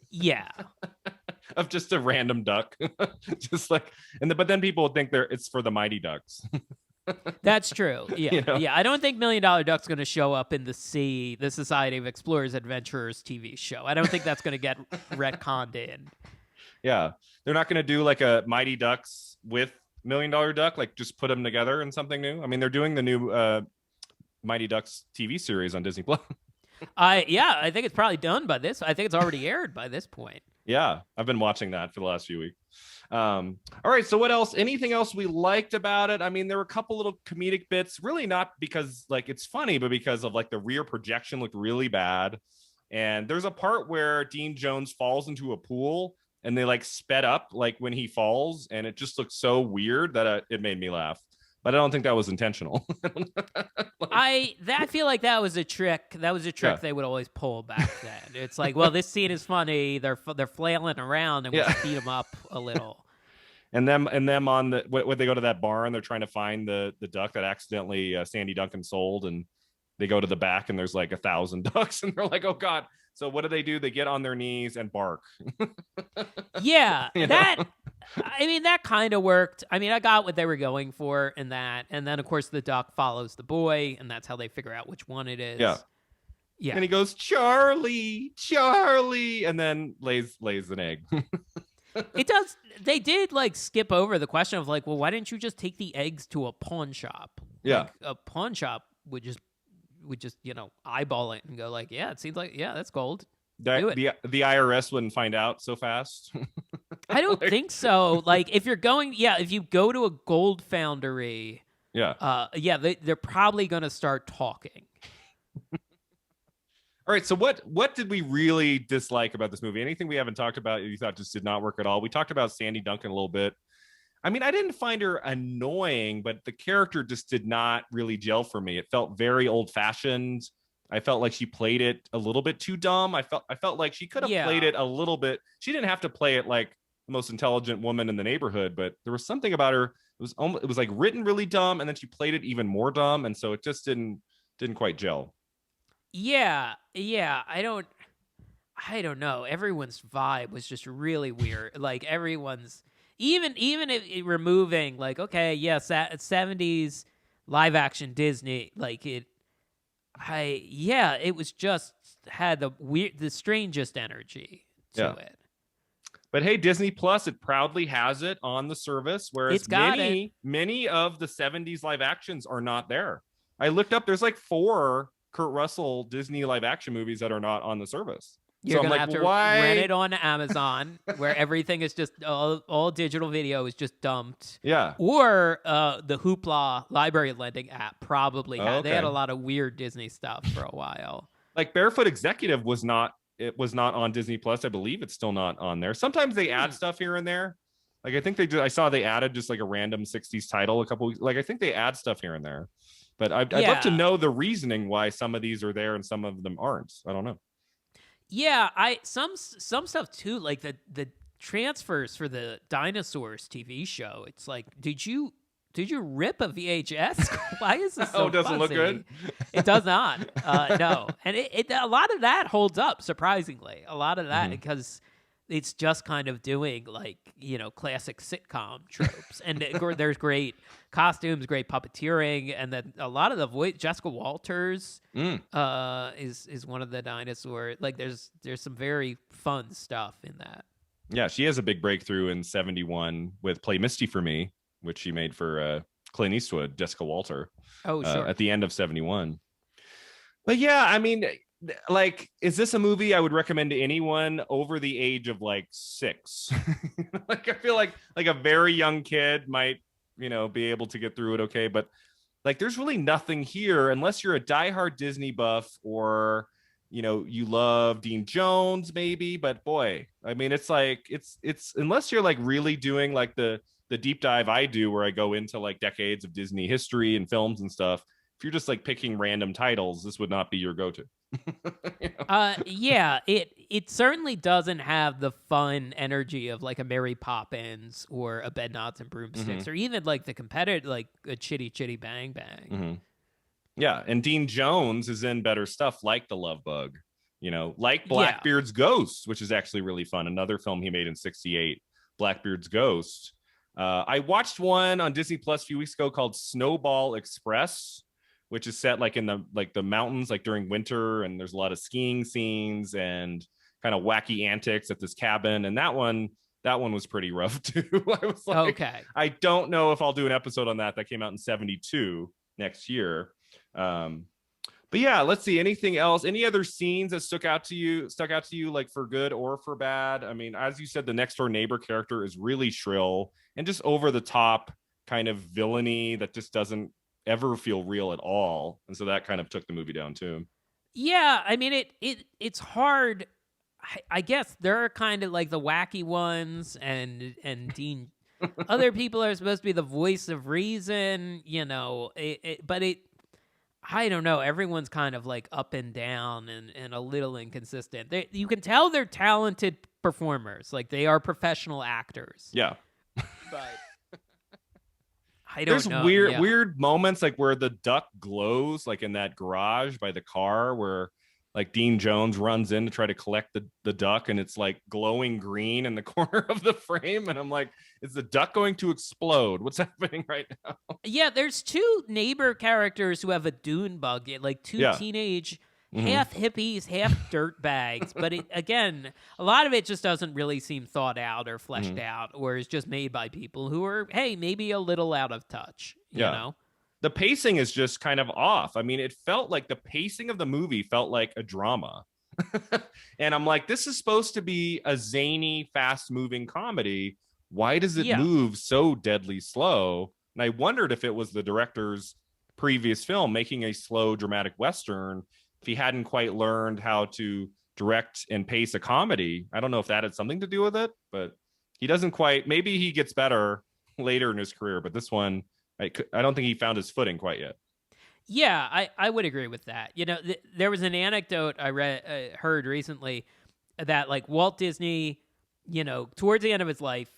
Yeah. Of just a random duck. Just like, but then people would think it's for the Mighty Ducks. That's true. Yeah. Yeah. I don't think $1 Million Duck's going to show up in the Society of Explorers Adventurers TV show. I don't think that's going to get retconned in. Yeah. They're not going to do like a Mighty Ducks with $1 Million Duck, like just put them together in something new. I mean, they're doing the new Mighty Ducks TV series on Disney Plus. I think it's probably done by this. I think it's already aired by this point. Yeah. I've been watching that for the last few weeks. All right, so what else? Anything else we liked about it? I mean, there were a couple little comedic bits, really not because like it's funny, but because of like the rear projection looked really bad. And there's a part where Dean Jones falls into a pool, and they like sped up like when he falls, and it just looked so weird that it made me laugh. but I don't think that was intentional. I feel like that was a trick. That was a trick Yeah. they would always pull back then. It's like, well, this scene is funny. They're flailing around, and we Yeah. speed them up a little. And them on the when they go to that barn, they're trying to find the duck that accidentally Sandy Duncan sold, and they go to the back and there's like 1,000 ducks, and they're like, oh god. So what do? They get on their knees and bark. Yeah, You that. know? I mean, that kind of worked. I mean, I got what they were going for in that, and then of course the duck follows the boy, and that's how they figure out which one it is. Yeah. Yeah. And he goes, Charlie, Charlie, and then lays an egg. It does. They did like skip over the question of like, well, why didn't you just take the eggs to a pawn shop? Yeah. Like, a pawn shop would just eyeball it and go like, yeah, it seems like, yeah, that's gold. Do it. The IRS wouldn't find out so fast. I don't think so. Like if you go to a gold foundry, they're probably gonna start talking. All right, so what did we really dislike about this movie? Anything we haven't talked about you thought just did not work at all? We talked about Sandy Duncan a little bit. I mean, I didn't find her annoying, but the character just did not really gel for me. It felt very old-fashioned. I felt like she played it a little bit too dumb. I felt like she could have played it a little bit. She didn't have to play it like the most intelligent woman in the neighborhood, but there was something about her. It was like written really dumb, and then she played it even more dumb, and so it just didn't quite gel. Yeah. I don't know. Everyone's vibe was just really weird. Like everyone's even if removing like, okay, yes, 70s live action Disney, like it was just had the strangest energy to it. But hey, Disney Plus, it proudly has it on the service, whereas many of the 70s live actions are not there. I looked up, there's like 4 Kurt Russell Disney live action movies that are not on the service. You're gonna have to rent it on Amazon, where everything is just all digital video is just dumped. Yeah. Or the Hoopla library lending app probably had. They had a lot of weird Disney stuff for a while. Like Barefoot Executive was not on Disney Plus. I believe it's still not on there. Sometimes they add stuff here and there. Like I think I saw they added just like a random 60s title a couple weeks. Like I think they add stuff here and there. But I'd love to know the reasoning why some of these are there and some of them aren't. I don't know. Yeah, some stuff too, like the transfers for the Dinosaurs TV show. It's like, did you rip a VHS? Why is this so doesn't look good? It does not. No. And it a lot of that holds up, surprisingly. A lot of that because it's just kind of doing like, classic sitcom tropes. And there's great costumes, great puppeteering, and then a lot of the voice. Jessica Walters is one of the dinosaurs. Like there's some very fun stuff in that. Yeah, she has a big breakthrough in 71 with Play Misty for Me, which she made for Clint Eastwood, Jessica Walter. Oh, sure. At the end of 71. But yeah, I mean, like, is this a movie I would recommend to anyone over the age of like 6? Like, I feel like a very young kid might, be able to get through it okay. But like, there's really nothing here unless you're a diehard Disney buff or, you love Dean Jones, maybe. But boy, I mean, it's like, it's unless you're like really doing like the deep dive I do where I go into like decades of Disney history and films and stuff. If you're just like picking random titles, this would not be your go-to. Yeah, it certainly doesn't have the fun energy of like a Mary Poppins or a Bedknobs and Broomsticks or even like the competitor, like a Chitty Chitty Bang Bang. Yeah, and Dean Jones is in better stuff like The Love Bug, like Blackbeard's Ghost, which is actually really fun. Another film he made in 68, Blackbeard's Ghost. I watched one on Disney Plus a few weeks ago called Snowball Express, which is set like in the mountains, like during winter, and there's a lot of skiing scenes and kind of wacky antics at this cabin. And that one was pretty rough too. I was like, okay, I don't know if I'll do an episode on that. That came out in 72 next year. But yeah, let's see. Anything else? Any other scenes that stuck out to you, like for good or for bad? I mean, as you said, the next door neighbor character is really shrill and just over the top kind of villainy that just doesn't ever feel real at all. And so that kind of took the movie down too. Yeah, I mean, it's hard. I guess there are kind of like the wacky ones and Dean other people are supposed to be the voice of reason, you know, but I don't know. Everyone's kind of like up and down and a little inconsistent. You can tell they're talented performers. Like they are professional actors. Yeah. But I don't There's know. weird moments like where the duck glows, like in that garage by the car where like Dean Jones runs in to try to collect the duck, and it's like glowing green in the corner of the frame. And I'm like, is the duck going to explode? What's happening right now? Yeah, there's two neighbor characters who have a dune bug, like two teenage half hippies, half dirt bags. But again, a lot of it just doesn't really seem thought out or fleshed out, or is just made by people who are, hey, maybe a little out of touch, you know? The pacing is just kind of off. I mean, it felt like the pacing of the movie felt like a drama. And I'm like, this is supposed to be a zany, fast-moving comedy. Why does it move so deadly slow? And I wondered if it was the director's previous film making a slow, dramatic Western, if he hadn't quite learned how to direct and pace a comedy. I don't know if that had something to do with it, but he doesn't quite. Maybe he gets better later in his career, but this one, I don't think he found his footing quite yet. Yeah, I would agree with that. You know, there was an anecdote I heard recently that like Walt Disney, you know, towards the end of his life,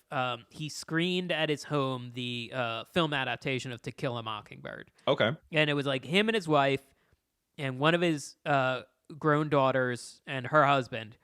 he screened at his home the film adaptation of To Kill a Mockingbird. Okay. And it was like him and his wife and one of his grown daughters and her husband.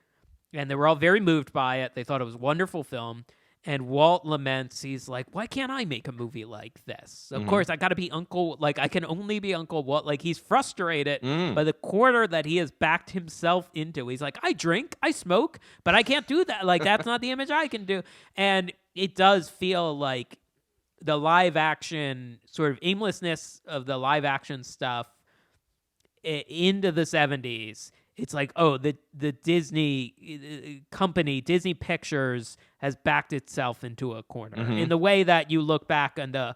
And they were all very moved by it. They thought it was a wonderful film. And Walt laments, he's like, why can't I make a movie like this? Of course, I got to be Uncle, like, I can only be Uncle Walt. Like, he's frustrated by the corner that he has backed himself into. He's like, I drink, I smoke, but I can't do that. Like, that's not the image I can do. And it does feel like the live action, sort of aimlessness of the live action stuff into the 70s. It's like, oh, the Disney company, Disney Pictures, has backed itself into a corner in the way that you look back on the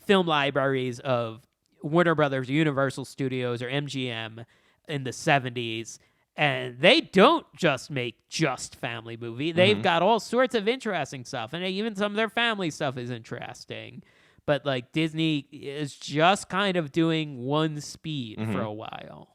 film libraries of Warner Brothers, Universal Studios, or MGM in the 70s. And they don't just make just family movie. They've got all sorts of interesting stuff. And even some of their family stuff is interesting. But like Disney is just kind of doing one speed for a while.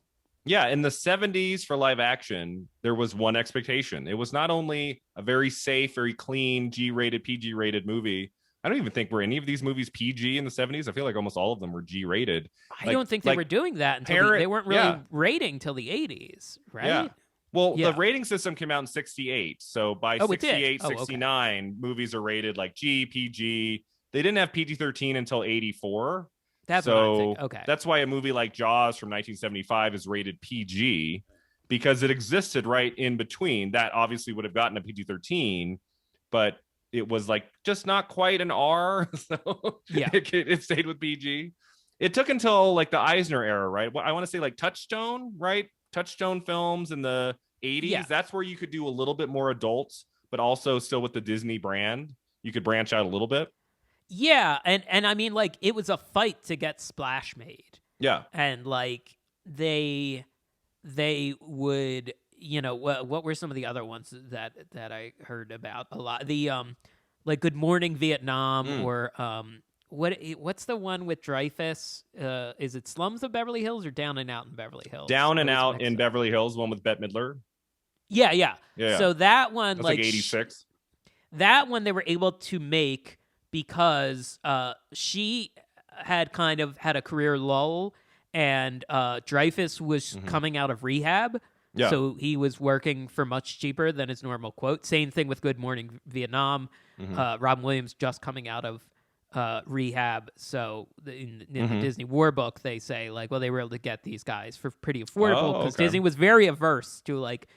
Yeah, in the 70s for live action, there was one expectation. It was not only a very safe, very clean, G-rated, PG-rated movie. I don't even think were any of these movies PG in the 70s. I feel like almost all of them were G-rated. I don't think they were doing that until they weren't really rating till the 80s, right? Yeah. Well, the rating system came out in 68. So by 68, 69, movies are rated like G, PG. They didn't have PG-13 until 84. That's what I'm thinking. Okay. That's why a movie like Jaws from 1975 is rated PG, because it existed right in between. That obviously would have gotten a PG-13, but it was like just not quite an R, so it stayed with PG. It took until like the Eisner era, right? Well, I want to say like Touchstone, right? Touchstone films in the 80s. Yeah. That's where you could do a little bit more adults, but also still with the Disney brand. You could branch out a little bit. Yeah, and I mean, like, it was a fight to get Splash made. Yeah. And, like, they would, you know, what were some of the other ones that I heard about a lot? The, like, Good Morning Vietnam, or, what's the one with Dreyfuss? Is it Slums of Beverly Hills or Down and Out in Beverly Hills? Down and Out in Beverly Hills, one with Bette Midler. Yeah. So that one, that's like 86. That one they were able to make because she had kind of had a career lull, and Dreyfuss was coming out of rehab, so he was working for much cheaper than his normal quote. Same thing with Good Morning Vietnam. Robin Williams just coming out of rehab, so in the Disney War book, they say, like, well, they were able to get these guys for pretty affordable, because Disney was very averse to, like,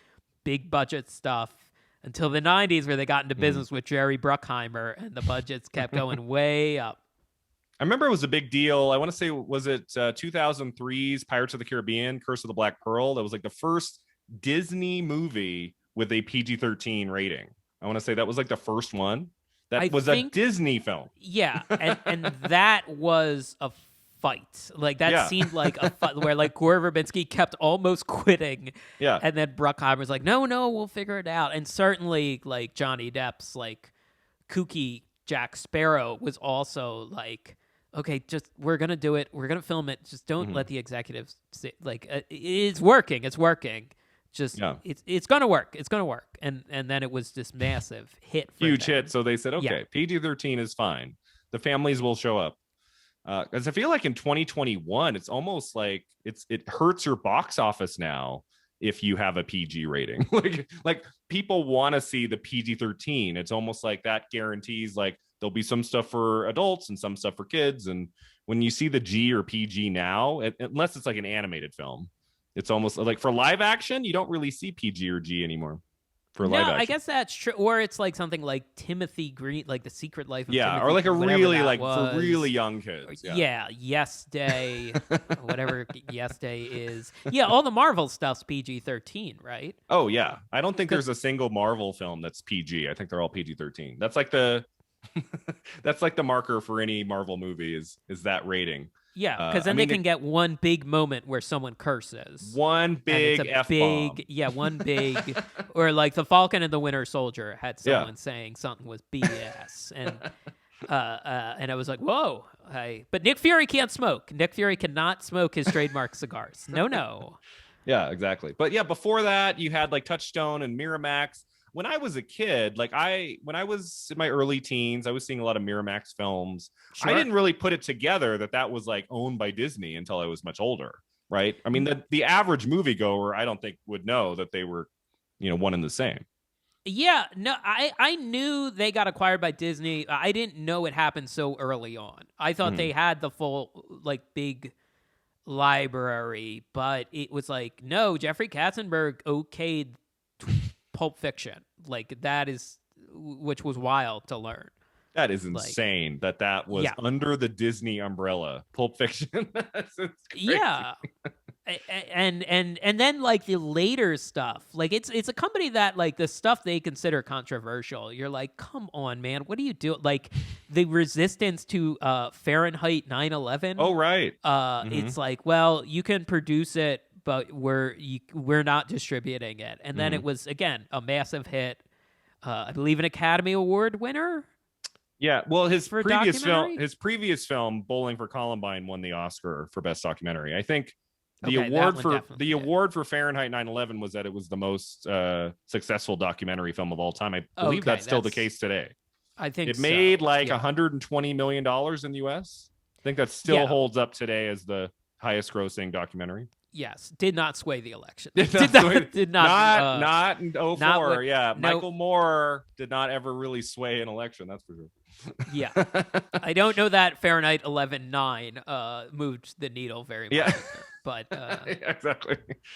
big budget stuff until the 90s, where they got into business with Jerry Bruckheimer, and the budgets kept going way up. I remember it was a big deal. I want to say, was it 2003's Pirates of the Caribbean, Curse of the Black Pearl? That was like the first Disney movie with a PG-13 rating. I want to say that was like the first one. That was a Disney film. Yeah, and that was a fight. Like, that seemed like a fight where, like, Gore Verbinski kept almost quitting. Yeah. And then Bruckheimer's like, no, we'll figure it out. And certainly, like, Johnny Depp's, like, kooky Jack Sparrow was also like, okay, just we're gonna do it, we're gonna film it. Just don't let the executives say, like it's working, Just Yeah. it's gonna work, and then it was this massive hit, for Huge them. hit. So they said, okay, PG-13 is fine. The families will show up. Because I feel like in 2021, it's almost like it hurts your box office now if you have a PG rating. like people want to see the PG-13. It's almost like that guarantees like there'll be some stuff for adults and some stuff for kids. And when you see the G or PG now, unless it's like an animated film, it's almost like for live action, you don't really see PG or G anymore. For live action. I guess that's true. Or it's like something like Timothy Green, like The Secret Life of Timothy. Or like a really like was. for really young kids. Yes Day, whatever Yes Day is. Yeah, all the Marvel stuff's PG-13, right? Oh yeah, I don't think there's a single Marvel film that's PG. I think they're all PG-13. That's like the that's like the marker for any Marvel movie is that rating. Yeah, because then they can get one big moment where someone curses. One big F-bomb. Yeah, one big, or like the Falcon and the Winter Soldier had someone saying something was BS, and I was like, whoa. But Nick Fury can't smoke. Nick Fury cannot smoke his trademark cigars. No. Yeah, exactly. But yeah, before that, you had like Touchstone and Miramax. When I was a kid, when I was in my early teens, I was seeing a lot of Miramax films. Sure. I didn't really put it together that was like owned by Disney until I was much older, right? I mean, the average moviegoer, I don't think would know that they were, one and the same. Yeah, no, I knew they got acquired by Disney. I didn't know it happened so early on. I thought they had the full, like, big library, but it was like, no, Jeffrey Katzenberg okayed Pulp Fiction, like that is, which was wild to learn. That is insane. Like, that was under the Disney umbrella. Pulp Fiction. Yeah, and then like the later stuff, like it's a company that like the stuff they consider controversial. You're like, come on, man, what do you do? Like the resistance to Fahrenheit 9/11. Oh right. It's like, well, you can produce it, but we're not distributing it. And then it was, again, a massive hit. I believe an Academy Award winner. Yeah, well, his previous film, Bowling for Columbine, won the Oscar for Best Documentary. I think the award for Fahrenheit 9/11 was that it was the most successful documentary film of all time. I believe that's still the case today. I think it made $120 million in the U.S. I think that still holds up today as the highest grossing documentary. Yes, did not sway the election. Not in 2004. Michael Moore did not ever really sway an election. That's for sure. Yeah, I don't know that Fahrenheit 11/9 moved the needle very much, but exactly.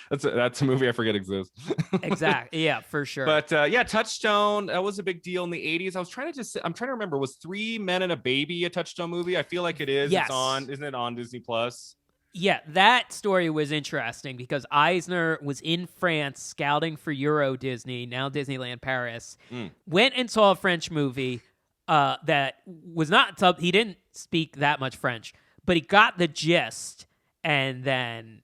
That's a movie I forget exists. Exactly. Yeah, for sure. But Touchstone, that was a big deal in the 80s. I'm trying to remember. Was 3 Men and a Baby a Touchstone movie? I feel like it is. Yes. Isn't it on Disney Plus? Yeah, that story was interesting because Eisner was in France scouting for Euro Disney, now Disneyland Paris, went and saw a French movie that was not, he didn't speak that much French, but he got the gist, and then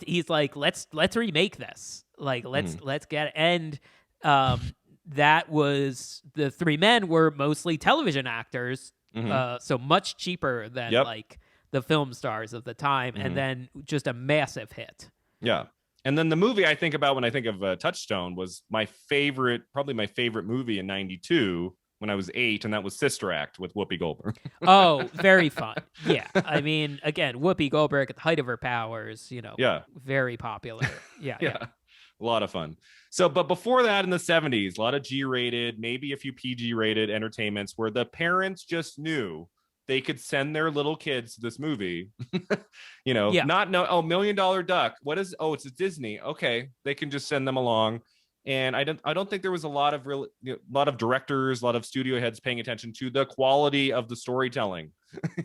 he's like, let's remake this. Like, let's get it. And that was, the 3 men were mostly television actors, so much cheaper than like the film stars of the time, and then just a massive hit. Yeah. And then the movie I think about when I think of Touchstone was probably my favorite movie in 92 when I was 8, and that was Sister Act with Whoopi Goldberg. Oh, very fun. Yeah. I mean, again, Whoopi Goldberg at the height of her powers, very popular. Yeah. A lot of fun. So, but before that in the 70s, a lot of G-rated, maybe a few PG-rated entertainments where the parents just knew they could send their little kids to this movie, not know, $1 Million Duck. What is, it's a Disney. Okay. They can just send them along. And I don't think there was a lot of directors, a lot of studio heads paying attention to the quality of the storytelling.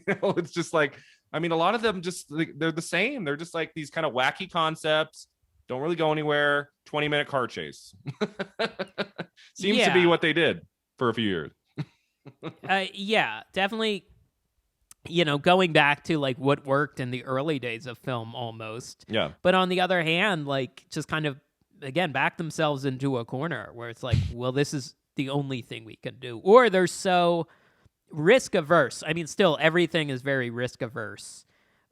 It's just like, I mean, a lot of them just, they're the same. They're just like these kind of wacky concepts. Don't really go anywhere. 20-minute car chase. Seems to be what they did for a few years. Yeah, definitely. Going back to like what worked in the early days of film almost. Yeah. But on the other hand, like just kind of, again, back themselves into a corner where it's like, well, this is the only thing we can do. Or they're so risk averse. I mean, still everything is very risk averse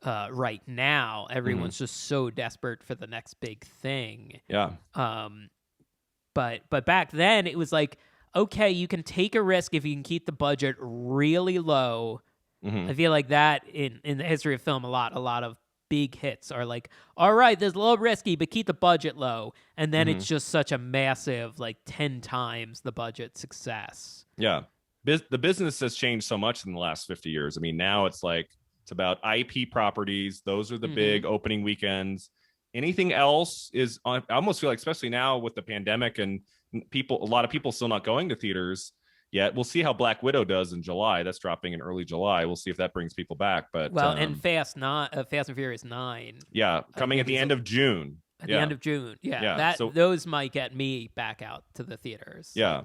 right now. Everyone's just so desperate for the next big thing. Yeah. But back then it was like, okay, you can take a risk if you can keep the budget really low. I feel like that in the history of film, a lot of big hits are like, all right, this is a little risky, but keep the budget low. And then it's just such a massive, like 10 times the budget success. Yeah. The business has changed so much in the last 50 years. I mean, now it's like, it's about IP properties. Those are the big opening weekends. Anything else is on, I almost feel like, especially now with the pandemic and a lot of people still not going to theaters yet. We'll see how Black Widow does in July. That's dropping in early July. We'll see if that brings people back. But and Fast and Furious 9. Yeah, coming at the end of June. At the end of June. Yeah. Those might get me back out to the theaters. Yeah.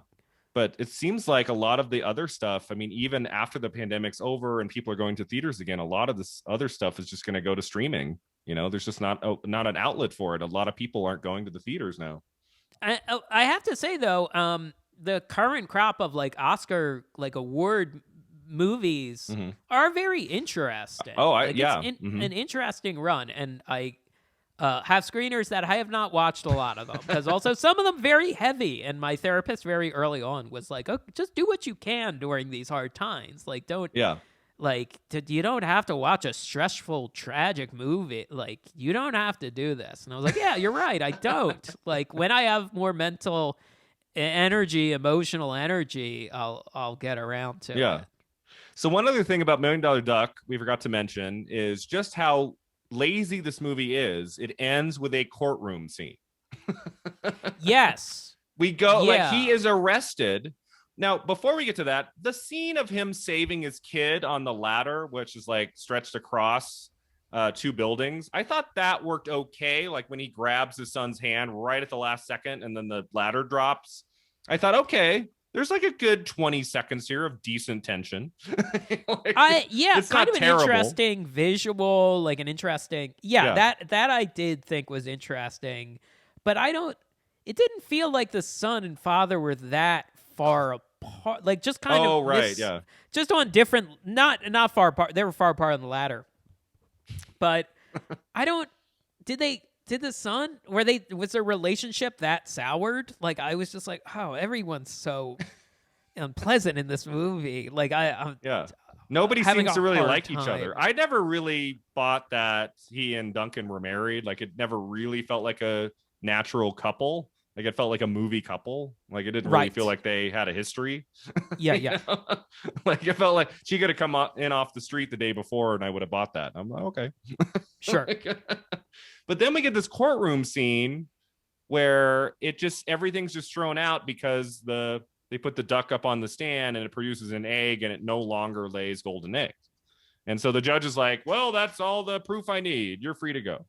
But it seems like a lot of the other stuff, I mean, even after the pandemic's over and people are going to theaters again, a lot of this other stuff is just going to go to streaming. You know, there's just not an outlet for it. A lot of people aren't going to the theaters now. I have to say, though, the current crop of like Oscar like award movies are very interesting. Oh, it's an interesting run, and I have screeners that I have not watched a lot of them because also some of them very heavy. And my therapist very early on was like, "Oh, just do what you can during these hard times. Like, don't you don't have to watch a stressful, tragic movie. Like, you don't have to do this." And I was like, "Yeah, you're right. I don't. Like, when I have more mental energy, emotional energy, I'll get around to it." So one other thing about $1 Million Duck we forgot to mention is just how lazy this movie is. It ends with a courtroom scene. Yes. We go like he is arrested. Now, before we get to that, the scene of him saving his kid on the ladder, which is like stretched across 2 buildings, I thought that worked okay. Like when he grabs his son's hand right at the last second and then the ladder drops. I thought, okay, there's like a good 20 seconds here of decent tension. It's kind of an interesting visual, like an interesting, that I did think was interesting, but it didn't feel like the son and father were that far apart, like just kind of just on different, not far apart. They were far apart on the ladder, but did the son, was their relationship that soured? Like, I was just like, oh, everyone's so unpleasant in this movie. Like, nobody seems to really like each other. I never really thought that he and Duncan were married. Like, it never really felt like a natural couple. Like, it felt like a movie couple. Like, it didn't really feel like they had a history. Yeah. Like, it felt like she could have come in off the street the day before and I would have bought that. I'm like, okay. Sure. But then we get this courtroom scene where everything's just thrown out because they put the duck up on the stand and it produces an egg and it no longer lays golden eggs. And so the judge is like, well, that's all the proof I need. You're free to go.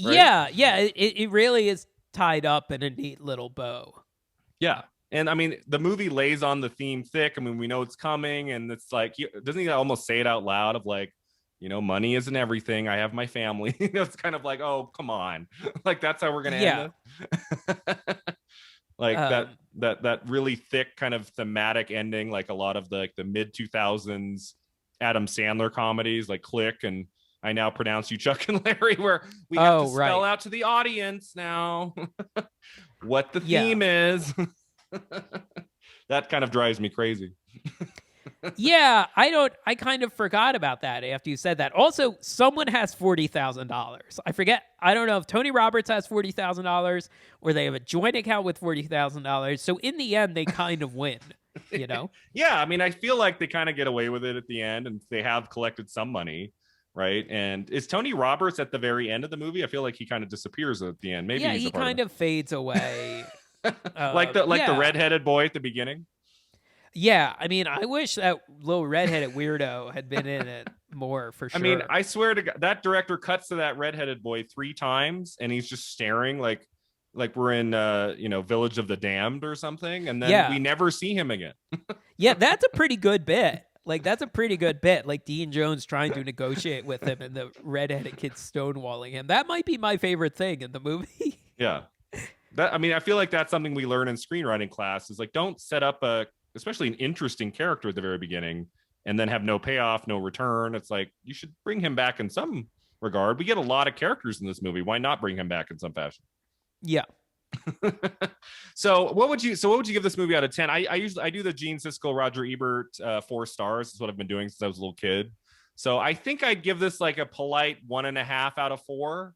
Right? Yeah. It really is tied up in a neat little bow. Yeah. And I mean, the movie lays on the theme thick. I mean, we know it's coming, and it's like, doesn't he almost say it out loud of like, you know, money isn't everything. I have my family. It's kind of like, oh, come on. Like, that's how we're going to end it. Like that really thick kind of thematic ending, like a lot of the mid 2000s Adam Sandler comedies like Click and I Now Pronounce You Chuck and Larry, where we have to spell out to the audience now what the theme is. That kind of drives me crazy. Yeah, I kind of forgot about that after you said that. Also, someone has $40,000. I forget. I don't know if Tony Roberts has $40,000 or they have a joint account with $40,000. So in the end, they kind of win, you know? Yeah, I mean, I feel like they kind of get away with it at the end and they have collected some money, right? And is Tony Roberts at the very end of the movie? I feel like he kind of disappears at the end. Maybe he kind of fades away. Like the redheaded boy at the beginning. Yeah, I mean, I wish that little redheaded weirdo had been in it more, for sure. I mean, I swear to God, that director cuts to that redheaded boy 3 times, and he's just staring like we're in, Village of the Damned or something, and then we never see him again. Yeah, that's a pretty good bit. Like, that's a pretty good bit. Like, Dean Jones trying to negotiate with him and the redheaded kid stonewalling him. That might be my favorite thing in the movie. Yeah. I feel like that's something we learn in screenwriting class is like, don't set up a especially an interesting character at the very beginning, and then have no payoff, no return. It's like you should bring him back in some regard. We get a lot of characters in this movie. Why not bring him back in some fashion? Yeah. So what would you give this movie out of 10? I do the Gene Siskel, Roger Ebert 4 stars. That's what I've been doing since I was a little kid. So I think I'd give this like a polite 1.5 out of 4.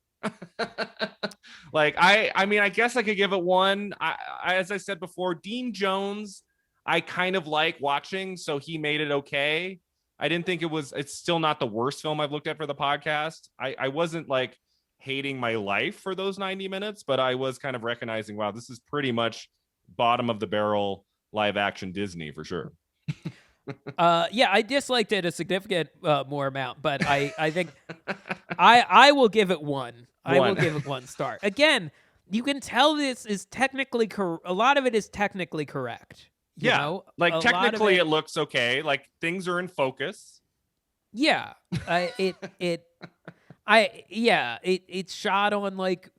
Like I mean, I guess I could give it 1. As I said before, Dean Jones, I kind of like watching, so he made it okay. I didn't think it's still not the worst film I've looked at for the podcast. I wasn't like hating my life for those 90 minutes, but I was kind of recognizing, wow, this is pretty much bottom of the barrel live action Disney for sure. Yeah, I disliked it a significant more amount, but I think I will give it 1. I will give it 1 star. Again, you can tell this is technically a lot of it is technically correct. You know? Like technically it looks okay. Like things are in focus. Yeah, it's shot on like,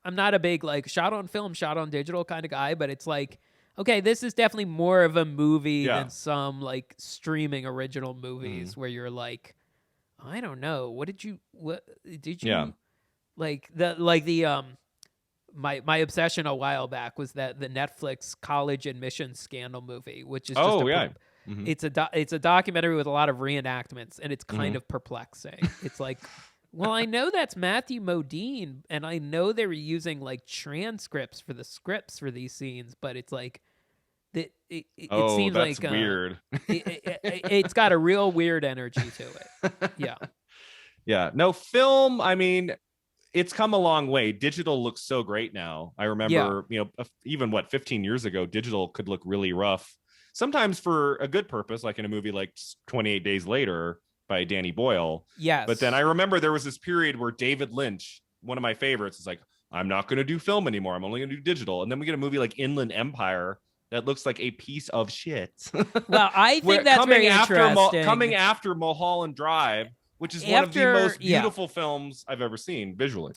I'm not a big like shot on film, shot on digital kind of guy, but it's like, okay, this is definitely more of a movie than some like streaming original movies where you're like, I don't know, what did you like my obsession a while back was that the Netflix college admissions scandal movie, which is just it's a documentary with a lot of reenactments, and it's kind of perplexing. It's like, well, I know that's Matthew Modine, and I know they were using like transcripts for the scripts for these scenes, but it's like it seems that's like weird. It's got a real weird energy to it. Yeah. No, film, I mean, it's come a long way. Digital looks so great now. I remember, even 15 years ago, digital could look really rough. Sometimes for a good purpose, like in a movie like 28 Days Later by Danny Boyle. Yes. But then I remember there was this period where David Lynch, one of my favorites, is like, I'm not going to do film anymore. I'm only going to do digital. And then we get a movie like Inland Empire that looks like a piece of shit. Well, I think that's very interesting. Coming after Mulholland Drive, which is one of the most beautiful films I've ever seen visually.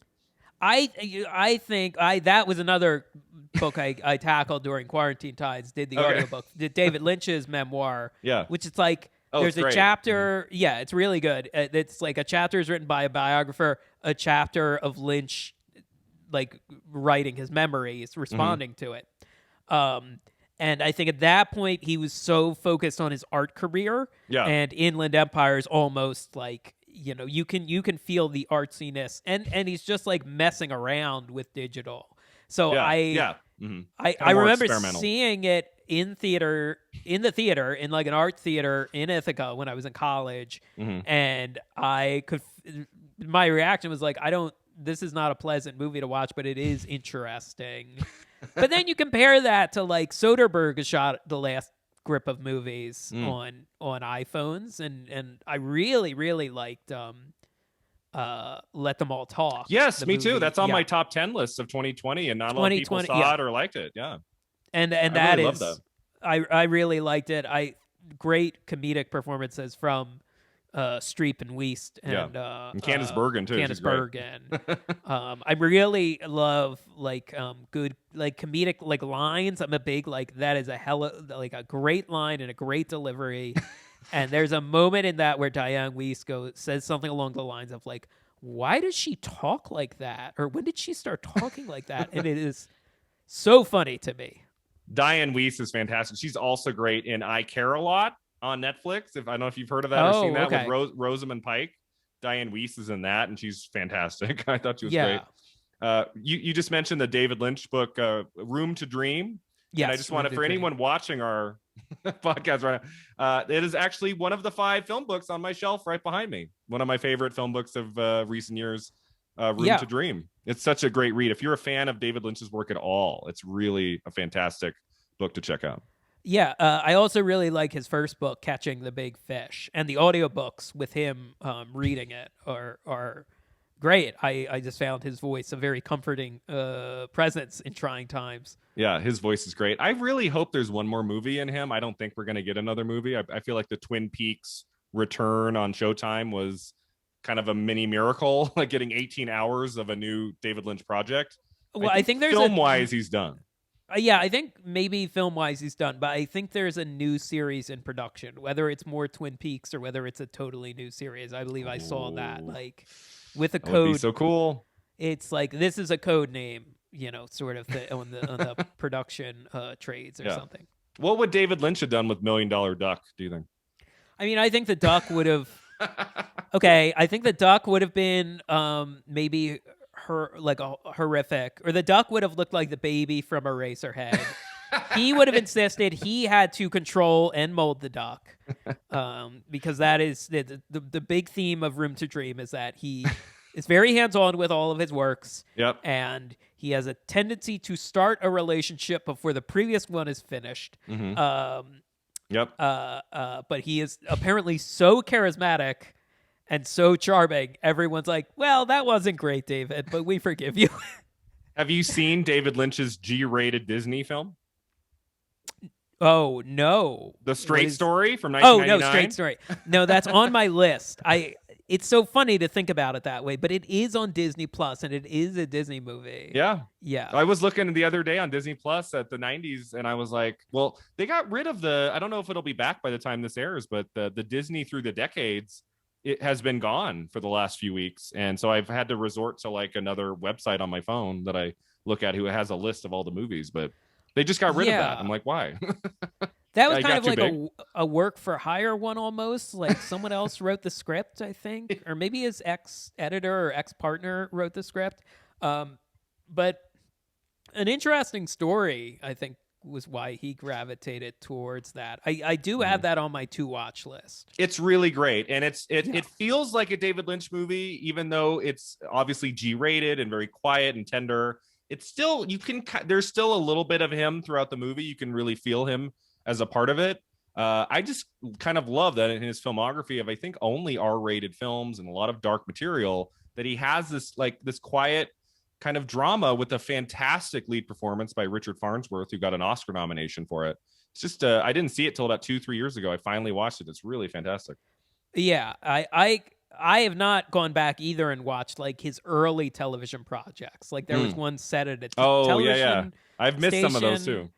I think that was another book I tackled during quarantine times. Did the audiobook, did David Lynch's memoir, which is like there's a chapter. Yeah, it's really good. It's like a chapter is written by a biographer, a chapter of Lynch, like writing his memories, responding to it. And I think at that point he was so focused on his art career, and Inland Empire is almost like, you can feel the artsiness, and he's just like messing around with digital. So I remember seeing it in the theater in like an art theater in Ithaca when I was in college, and my reaction was like, this is not a pleasant movie to watch, but it is interesting. But then you compare that to like Soderbergh has shot the last grip of movies on iPhones, and I really, really liked Let Them All Talk. Yes, me too. That's on my top 10 list of 2020, and not a lot of people saw it or liked it. Yeah. And that really is that. I really liked it. Great comedic performances from Streep and Wiest and Candice Bergen too. Candice Bergen. I really love like good like comedic like lines. I'm a big like that is a great line and a great delivery. And there's a moment in that where Diane Wiest says something along the lines of like, why does she talk like that? Or when did she start talking like that? And it is so funny to me. Diane Wiest is fantastic. She's also great in I Care a Lot on Netflix. I don't know if you've heard of that or seen that with Rosamund Pike. Diane Wiest is in that, and she's fantastic. I thought she was great. You just mentioned the David Lynch book, Room to Dream. Yes. And I just want to, for anyone watching our podcast right now, it is actually one of the 5 film books on my shelf right behind me. One of my favorite film books of recent years, Room to Dream. It's such a great read. If you're a fan of David Lynch's work at all, it's really a fantastic book to check out. Yeah, I also really like his first book, Catching the Big Fish, and the audiobooks with him reading it are great. I just found his voice a very comforting presence in trying times. Yeah, his voice is great. I really hope there's one more movie in him. I don't think we're going to get another movie. I feel like the Twin Peaks return on Showtime was kind of a mini miracle, like getting 18 hours of a new David Lynch project. Well, I think there's film-wise, he's done. Yeah, I think maybe film-wise he's done, but I think there's a new series in production, whether it's more Twin Peaks or whether it's a totally new series. I believe I saw that, Oh, like, with a that would be code. so cool. It's like, this is a code name, sort of on the production trades or Yeah. something. What would David Lynch have done with Million Dollar Duck, do you think? I mean, I think the duck would have. Okay, I think the duck would have been maybe like a horrific, or the duck would have looked like the baby from Eraserhead. He would have insisted he had to control and mold the duck, because that is the big theme of Room to Dream, is that he is very hands-on with all of his works. Yep. And he has a tendency to start a relationship before the previous one is finished. Mm-hmm. Yep. But he is apparently so charismatic and so charming. Everyone's like, well, that wasn't great, David, but we forgive you. Have you seen David Lynch's G-rated Disney film? Oh, no. The Straight Story from Oh, 1999? no, Straight Story. No, that's on my list. It's so funny to think about it that way, but it is on Disney Plus, and it is a Disney movie. Yeah. Yeah. I was looking the other day on Disney Plus at the 90s, and I was like, well, they got rid of I don't know if it'll be back by the time this airs, but the Disney Through the Decades, it has been gone for the last few weeks. And so I've had to resort to like another website on my phone that I look at who has a list of all the movies, but they just got rid of that. I'm like, why? That was kind of like a work for hire one almost. Like someone else wrote the script, I think, or maybe his ex-editor or ex-partner wrote the script. But an interesting story, I think, was why he gravitated towards that. I do have that on my to-watch list. It's really great, and it feels like a David Lynch movie, even though it's obviously G-rated and very quiet and tender. It's still, there's still a little bit of him throughout the movie. You can really feel him as a part of it. I just kind of love that in his filmography of, I think, only R-rated films and a lot of dark material, that he has this quiet kind of drama with a fantastic lead performance by Richard Farnsworth, who got an Oscar nomination for it. It's just, I didn't see it till about 2-3 years ago. I finally watched it. It's really fantastic. Yeah, I have not gone back either and watched like his early television projects. Like there was one set at a television I've missed station, some of those too.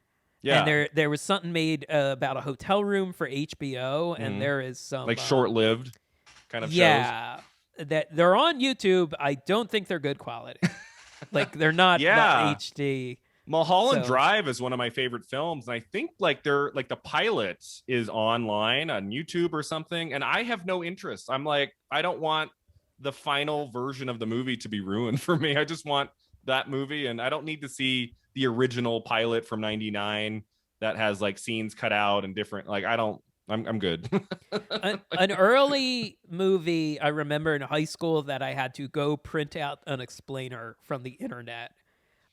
Yeah, and there was something made about a hotel room for HBO, and there is some like short-lived kind of shows. Yeah, that they're on YouTube. I don't think they're good quality. Like they're not HD. Mulholland Drive is one of my favorite films, and I think like the pilot is online on YouTube or something, and I have no interest. I'm like, I don't want the final version of the movie to be ruined for me. I just want that movie, and I don't need to see the original pilot from '99 that has like scenes cut out and different. Like I'm good. An early movie I remember in high school that I had to go print out an explainer from the internet,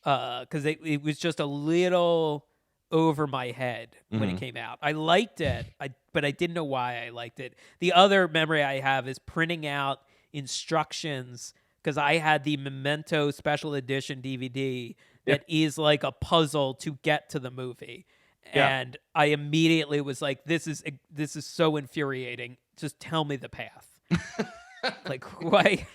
because it was just a little over my head when it came out. I liked it, but I didn't know why I liked it. The other memory I have is printing out instructions, because I had the Memento special edition DVD that is like a puzzle to get to the movie. Yeah. And I immediately was like, this is so infuriating. Just tell me the path. Like, why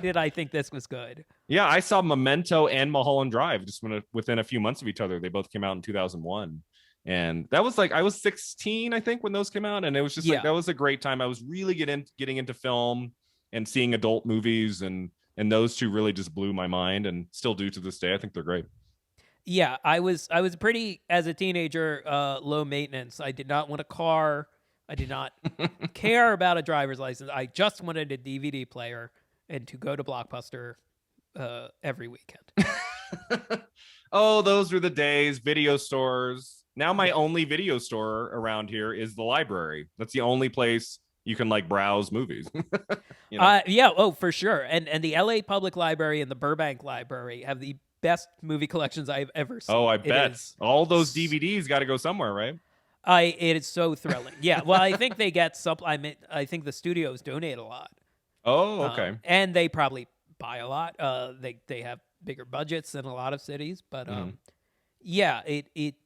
did I think this was good? Yeah, I saw Memento and Mulholland Drive just within a few months of each other. They both came out in 2001. And that was like, I was 16, I think, when those came out. And it was just like, that was a great time. I was really getting into film and seeing adult movies. And those two really just blew my mind, and still do to this day. I think they're great. Yeah, I was pretty, as a teenager, low maintenance. I did not want a car. I did not care about a driver's license. I just wanted a DVD player and to go to Blockbuster every weekend. Oh, those were the days. Video stores. Now my only video store around here is the library. That's the only place you can like browse movies. You know? Yeah, oh, for sure. And the LA Public Library and the Burbank Library have the best movie collections I've ever seen. Oh, I bet. All those DVDs got to go somewhere, right? It is so thrilling. Yeah, well, I think they get I think the studios donate a lot. Oh, okay. And they probably buy a lot. They have bigger budgets than a lot of cities, but yeah, it's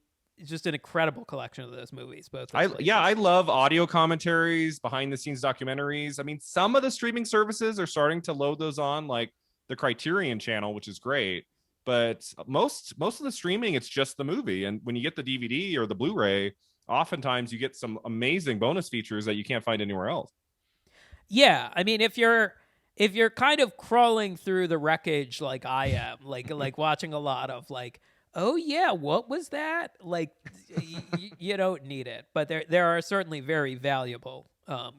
just an incredible collection of those movies. I love audio commentaries, behind the scenes documentaries. I mean, some of the streaming services are starting to load those on, like the Criterion channel, which is great. but most of the streaming, it's just the movie. And when you get the DVD or the Blu-ray, oftentimes you get some amazing bonus features that you can't find anywhere else. Yeah, I mean, if you're kind of crawling through the wreckage like I am, like watching a lot of like, oh yeah, what was that? Like, you don't need it, but there are certainly very valuable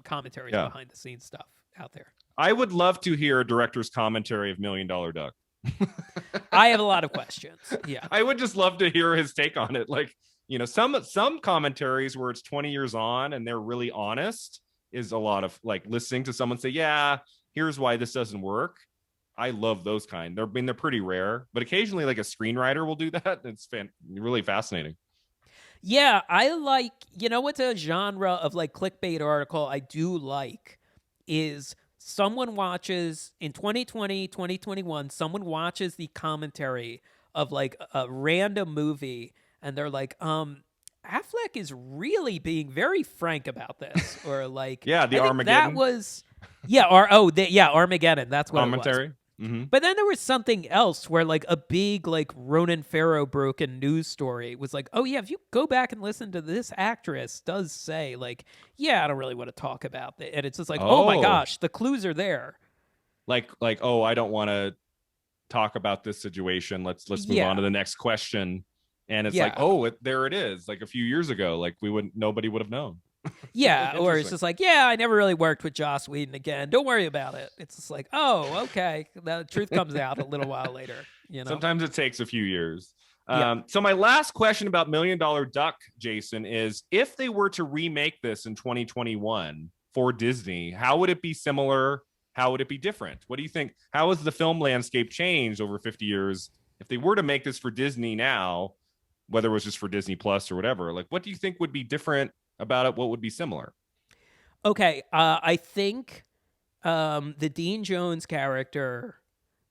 commentaries Yeah. behind the scenes stuff out there. I would love to hear a director's commentary of Million Dollar Duck. I have a lot of questions. Yeah. I would just love to hear his take on it. Like, some commentaries where it's 20 years on and they're really honest is a lot of like listening to someone say, yeah, here's why this doesn't work. I love those kind. They're pretty rare, but occasionally like a screenwriter will do that. It's really fascinating. Yeah, I like, what's a genre of like clickbait article I do like is someone watches in 2020, 2021, someone watches the commentary of like a random movie and they're like, Affleck is really being very frank about this, or like, yeah, the I think Armageddon. that was, Armageddon. That's what commentary. It was. Mm-hmm. But then there was something else where like a big like Ronan Farrow broken news story was like, oh yeah, if you go back and listen to this actress does say like, yeah, I don't really want to talk about it, and it's just like, oh my gosh, the clues are there. Like oh, I don't want to talk about this situation. Let's move on to the next question. And it's like, oh, there it is. Like a few years ago, like nobody would have known. Yeah, or it's just like, yeah, I never really worked with Joss Whedon again. Don't worry about it. It's just like, oh, okay. The truth comes out a little while later. Sometimes it takes a few years. So my last question about Million Dollar Duck, Jason, is if they were to remake this in 2021 for Disney, how would it be similar? How would it be different? What do you think? How has the film landscape changed over 50 years? If they were to make this for Disney now, whether it was just for Disney Plus or whatever, like what do you think would be different about it? What would be similar? Okay, I think the Dean Jones character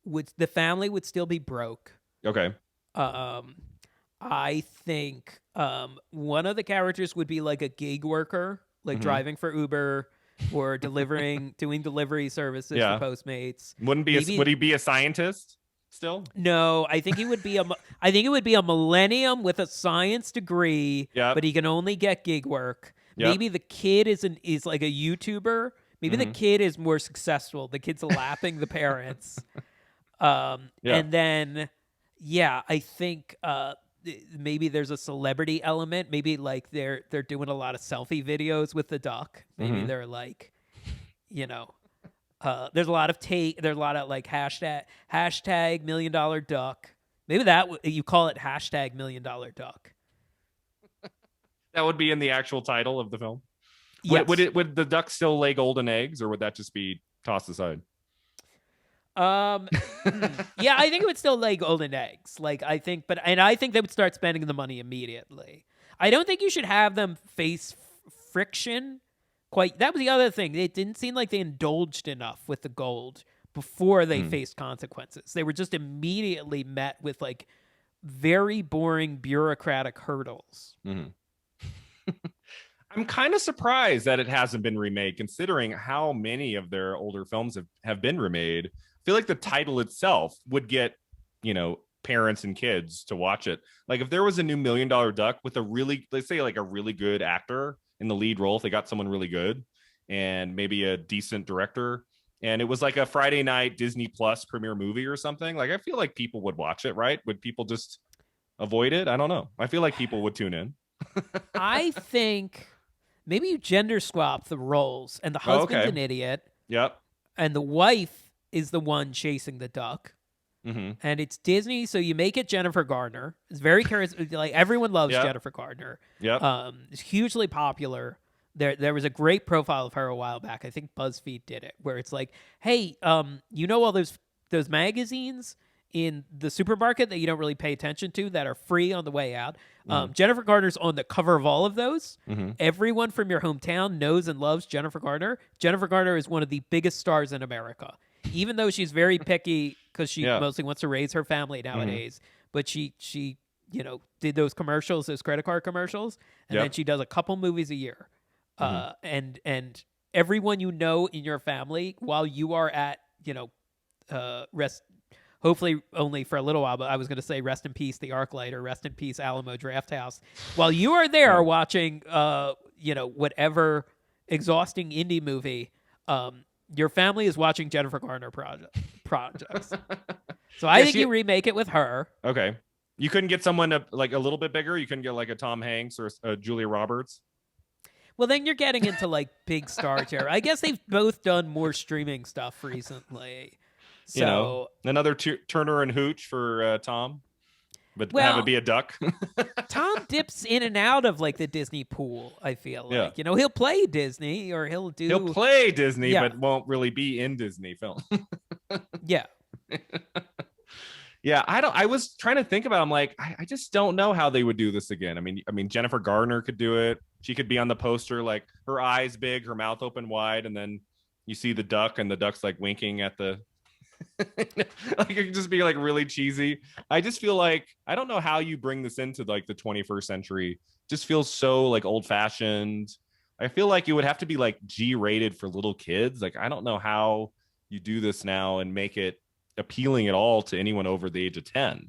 the family would still be broke. Okay. I think one of the characters would be like a gig worker, like driving for Uber or doing delivery services for Postmates. Would he be a scientist still? No, I think he would be I think it would be a millennium with a science degree, but he can only get gig work. Yep. Maybe the kid is like a YouTuber. Maybe the kid is more successful. The kid's lapping the parents. And then, I think maybe there's a celebrity element. Maybe like they're doing a lot of selfie videos with the duck. Maybe they're like, there's a lot of like hashtag $million duck. Maybe you call it hashtag $million duck. That would be in the actual title of the film. Yes. Would the duck still lay golden eggs, or would that just be tossed aside? I think it would still lay golden eggs. Like I think they would start spending the money immediately. I don't think you should have them face friction. That was the other thing. It didn't seem like they indulged enough with the gold before they faced consequences. They were just immediately met with like very boring bureaucratic hurdles. Mm-hmm. I'm kind of surprised that it hasn't been remade, considering how many of their older films have been remade. I feel like the title itself would get, parents and kids to watch it. Like if there was a new $1 Million Duck with let's say like a really good actor in the lead role, if they got someone really good and maybe a decent director, and it was like a Friday night Disney Plus premiere movie or something, like I feel like people would watch it, right? Would people just avoid it? I don't know. I feel like people would tune in. I think maybe you gender swap the roles, and the husband's an idiot. Yep. And the wife is the one chasing the duck. Mm-hmm. And it's Disney, so you make it Jennifer Garner. It's very charismatic. Like everyone loves Jennifer Garner. Yep. It's hugely popular. There was a great profile of her a while back. I think BuzzFeed did it, where it's like, hey, all those magazines in the supermarket that you don't really pay attention to that are free on the way out. Jennifer Garner's on the cover of all of those. Everyone from your hometown knows and loves Jennifer Garner. Jennifer Garner is one of the biggest stars in America, even though she's very picky because she mostly wants to raise her family nowadays. But she did those commercials, those credit card commercials, and then she does a couple movies a year. And everyone in your family, while you are at hopefully only for a little while, but I was going to say rest in peace, the ArcLight, or rest in peace, Alamo Drafthouse. While you are there watching, whatever exhausting indie movie, your family is watching Jennifer Garner projects. So I think you remake it with her. Okay. You couldn't get someone like a little bit bigger? You couldn't get like a Tom Hanks or a Julia Roberts? Well, then you're getting into like big star terror. I guess they've both done more streaming stuff recently. So another Turner and Hooch for Tom, but have it be a duck. Tom dips in and out of like the Disney pool. I feel like he'll play Disney or he'll play Disney, but won't really be in Disney film. Yeah. Yeah, I was trying to think about. I'm like, I just don't know how they would do this again. I mean, Jennifer Garner could do it. She could be on the poster, like her eyes big, her mouth open wide, and then you see the duck, and the duck's like winking at the. Like it could just be like really cheesy. I just feel like I don't know how you bring this into like the 21st century. It just feels so like old fashioned. I feel like it would have to be like G-rated for little kids. Like I don't know how you do this now and make it appealing at all to anyone over the age of 10.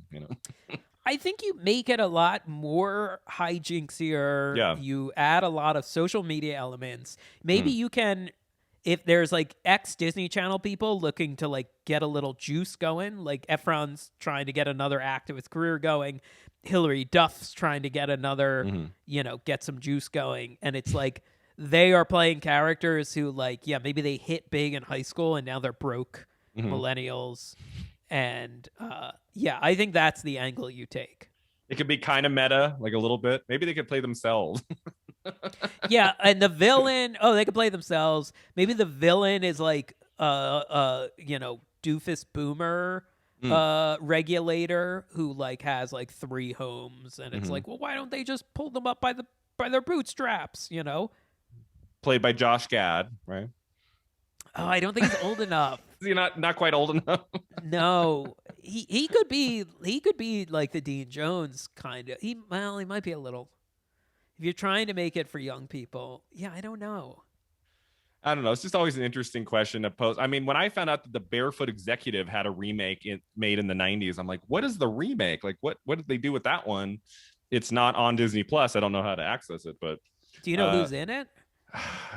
I think you make it a lot more hijinksier. Yeah. You add a lot of social media elements. Maybe you can, if there's like ex-Disney Channel people looking to like get a little juice going, like Efron's trying to get another act of his career going, Hilary Duff's trying to get another, get some juice going. And it's like they are playing characters who like, maybe they hit big in high school and now they're broke millennials. And I think that's the angle you take. It could be kind of meta, like a little bit. Maybe they could play themselves. Yeah, and the villain, they could play themselves. Maybe the villain is like doofus boomer regulator who like has like 3 homes, and it's like, well, why don't they just pull them up by their bootstraps, Played by Josh Gad, right? Oh, I don't think he's old enough. Is he not quite old enough? No. He could be like the Dean Jones kind of. He might be a little. If you're trying to make it for young people, I don't know. I don't know. It's just always an interesting question to pose. I mean, when I found out that the Barefoot Executive had a remake made in the 90s, I'm like, what is the remake? Like, what did they do with that one? It's not on Disney Plus. I don't know how to access it, but do you know who's in it?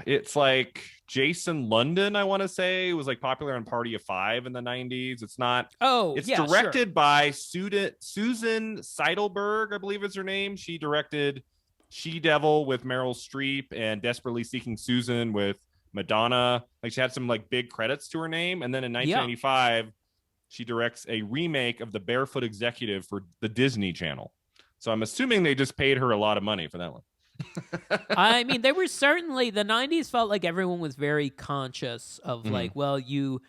It's like Jason London, I want to say, was like popular on Party of Five in the 90s. It's not. It's directed by Susan Seidelberg, I believe is her name. She directed She-Devil with Meryl Streep and Desperately Seeking Susan with Madonna. Like she had some like big credits to her name. And then in 1995, she directs a remake of The Barefoot Executive for the Disney Channel. So I'm assuming they just paid her a lot of money for that one. I mean, they were certainly, the 90s felt like everyone was very conscious of like, well, you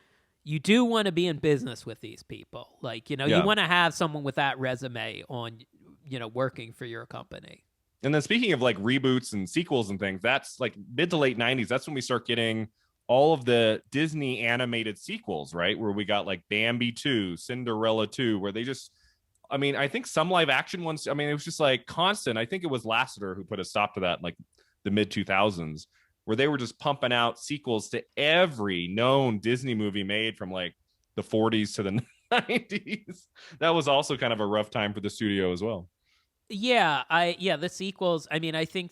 do want to be in business with these people. Like, you want to have someone with that resume on, working for your company. And then speaking of like reboots and sequels and things, that's like mid to late 90s. That's when we start getting all of the Disney animated sequels, right? Where we got like Bambi 2, Cinderella 2, where they just, I mean, I think some live action ones, I mean, it was just like constant. I think it was Lasseter who put a stop to that in like the mid 2000s, where they were just pumping out sequels to every known Disney movie made from like the 40s to the 90s. That was also kind of a rough time for the studio as well. Yeah, the sequels. I mean, I think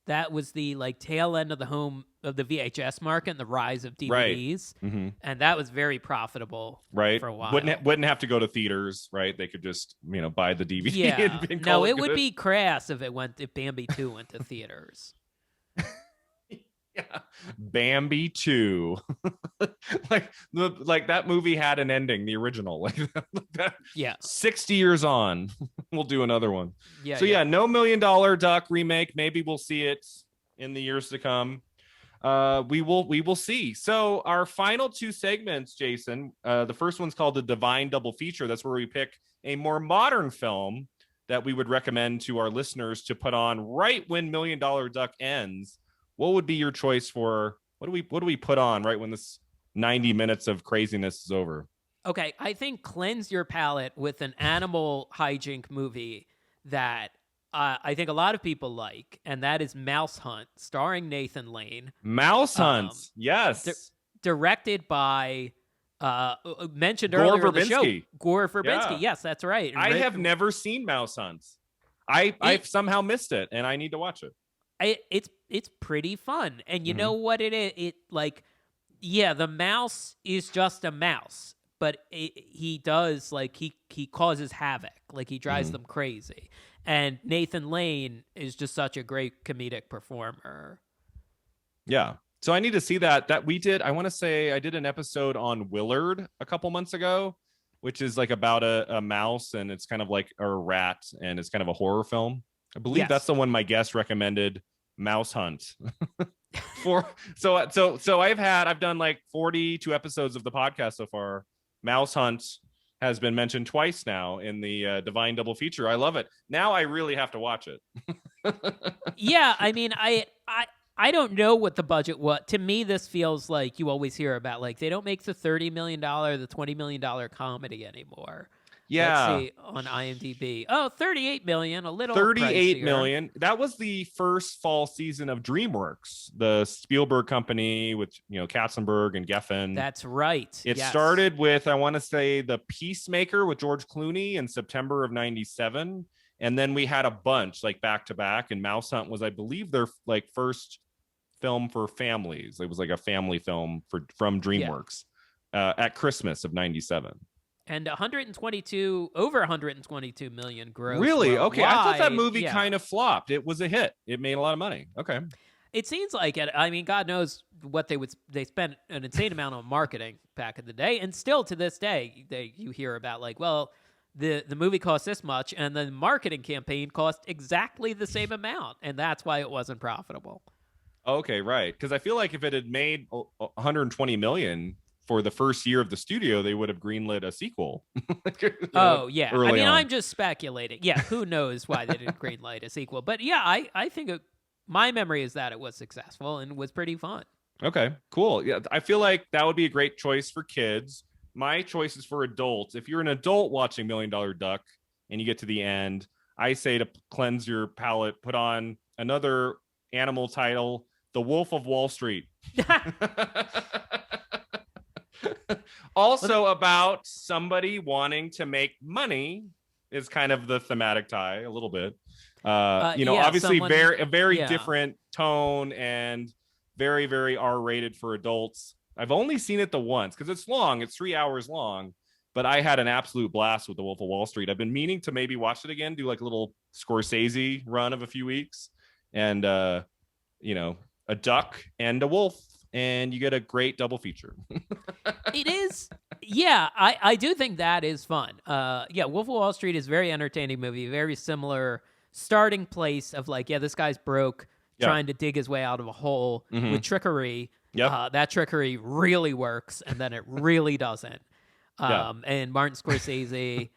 that was the like tail end of the VHS market and the rise of DVDs, right. And that was very profitable, right? For a while. Wouldn't have to go to theaters, right? They could just buy the DVD. Yeah, and no, it would be crass if Bambi 2 went to theaters. Yeah, Bambi 2. like that movie had an ending, the original. Like that. Yeah. 60 years on, we'll do another one. Yeah. So no $1 Million Duck remake. Maybe we'll see it in the years to come. We will see. So our final 2 segments, Jason. The first one's called the Divine Double Feature. That's where we pick a more modern film that we would recommend to our listeners to put on right when $1 Million Duck ends. What would be your choice for what do we put on right when this 90 minutes of craziness is over? Okay, I think cleanse your palate with an animal hijink movie that I think a lot of people like, and that is Mouse Hunt, starring Nathan Lane. Mouse Hunt, yes. Directed by mentioned Gore earlier in the show, Verbinski. Gore Verbinski. Yeah. Yes, that's right. I have never seen Mouse Hunts. I've somehow missed it, and I need to watch it. It's pretty fun, and you know what it is? It like, yeah, the mouse is just a mouse, but he does like he causes havoc, like he drives them crazy. And Nathan Lane is just such a great comedic performer. Yeah. So I need to see that we did. I want to say I did an episode on Willard a couple months ago, which is like about a mouse, and it's kind of like a rat, and it's kind of a horror film. I believe that's the one my guest recommended, Mouse Hunt. So I've done like 42 episodes of the podcast so far. Mouse Hunt has been mentioned twice now in the Divine Double Feature. I love it. Now I really have to watch it. Yeah, I mean, I don't know what the budget was. To me, this feels like you always hear about, like, they don't make the $30 million, the $20 million comedy anymore. Yeah. Let's see on IMDb. Oh, 38 million, a little 38 pricier. million. That was the first fall season of DreamWorks, the Spielberg company with, Katzenberg and Geffen. That's right. It started with, I want to say, The Peacemaker with George Clooney in September of 97. And then we had a bunch like back to back, and Mouse Hunt was, I believe, their like first film for families. It was like a family film from DreamWorks at Christmas of 97. And over 122 million gross. Really? worldwide. Okay. I thought that movie kind of flopped. It was a hit. It made a lot of money. Okay. It seems like it. I mean, God knows what they spent an insane amount on marketing back in the day. And still to this day, you hear about like, well, the movie cost this much, and the marketing campaign cost exactly the same amount. And that's why it wasn't profitable. Okay, right. Because I feel like if it had made 120 million for the first year of the studio, they would have greenlit a sequel. Oh, yeah. I mean, on. I'm just speculating. Yeah, who knows why they didn't greenlight a sequel. But yeah, I think my memory is that it was successful and was pretty fun. Okay, cool. Yeah, I feel like that would be a great choice for kids. My choice is for adults. If you're an adult watching $1 Million Duck and you get to the end, I say to cleanse your palate, put on another animal title, The Wolf of Wall Street. Also about somebody wanting to make money is kind of the thematic tie a little bit. Obviously a very different tone and very, very R-rated for adults. I've only seen it the once because it's long. It's 3 hours long, but I had an absolute blast with The Wolf of Wall Street. I've been meaning to maybe watch it again, do like a little Scorsese run of a few weeks, and a duck and a wolf, and you get a great double feature. It is. Yeah, I do think that is fun. Wolf of Wall Street is a very entertaining movie, very similar starting place of like, this guy's broke, trying to dig his way out of a hole with trickery. Yep. That trickery really works, and then it really doesn't. And Martin Scorsese,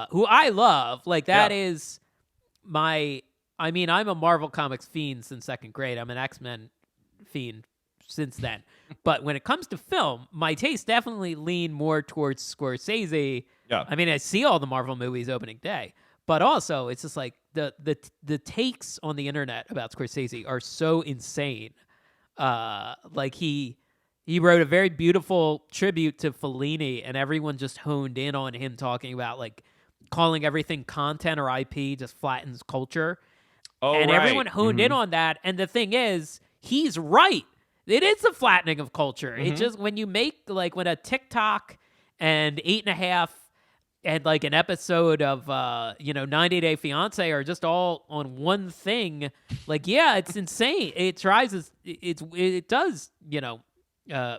who I love, like that is I'm a Marvel Comics fiend since second grade. I'm an X-Men fiend since then. But when it comes to film, my tastes definitely lean more towards Scorsese. Yeah. I mean, I see all the Marvel movies opening day, but also it's just like the takes on the internet about Scorsese are so insane. Like he wrote a very beautiful tribute to Fellini, and everyone just honed in on him talking about like calling everything content or IP just flattens culture. Oh, and everyone honed in on that. And the thing is, he's right. It is a flattening of culture. It just, when you make like when a TikTok and 8.5 and like an episode of 90 Day Fiance are just all on one thing, like it's insane. It does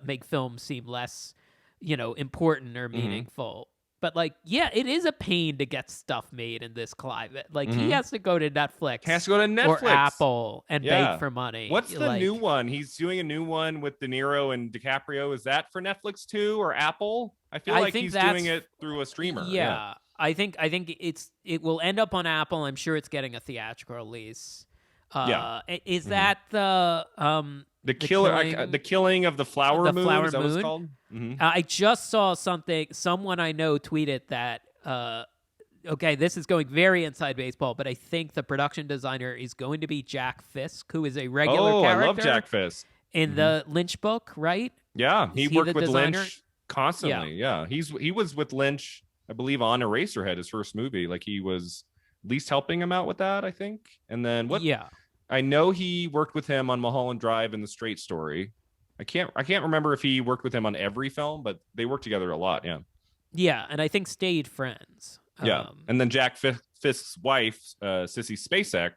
make film seem less important or meaningful. But like it is a pain to get stuff made in this climate. Like he has to go to Netflix, or Apple and beg for money. What's the new one? He's doing a new one with De Niro and DiCaprio. Is that for Netflix too, or Apple? I feel like he's doing it through a streamer. Yeah. I think it will end up on Apple. I'm sure it's getting a theatrical release. Is that the killing of the flower moon? Is that what it's called? I just saw someone I know tweeted that. Okay, this is going very inside baseball, but I think the production designer is going to be Jack Fisk, who is a regular character. I love Jack Fisk in the Lynch book, right? Yeah, he worked with designer? Lynch constantly. Yeah. He was with Lynch, I believe, on Eraserhead, his first movie. Like he was at least helping him out with that, I think. And then Yeah. I know he worked with him on Mulholland Drive and The Straight Story. I can't remember if he worked with him on every film, but they worked together a lot. Yeah. Yeah, and I think stayed friends. Yeah. And then Jack Fisk's wife, Sissy Spacek,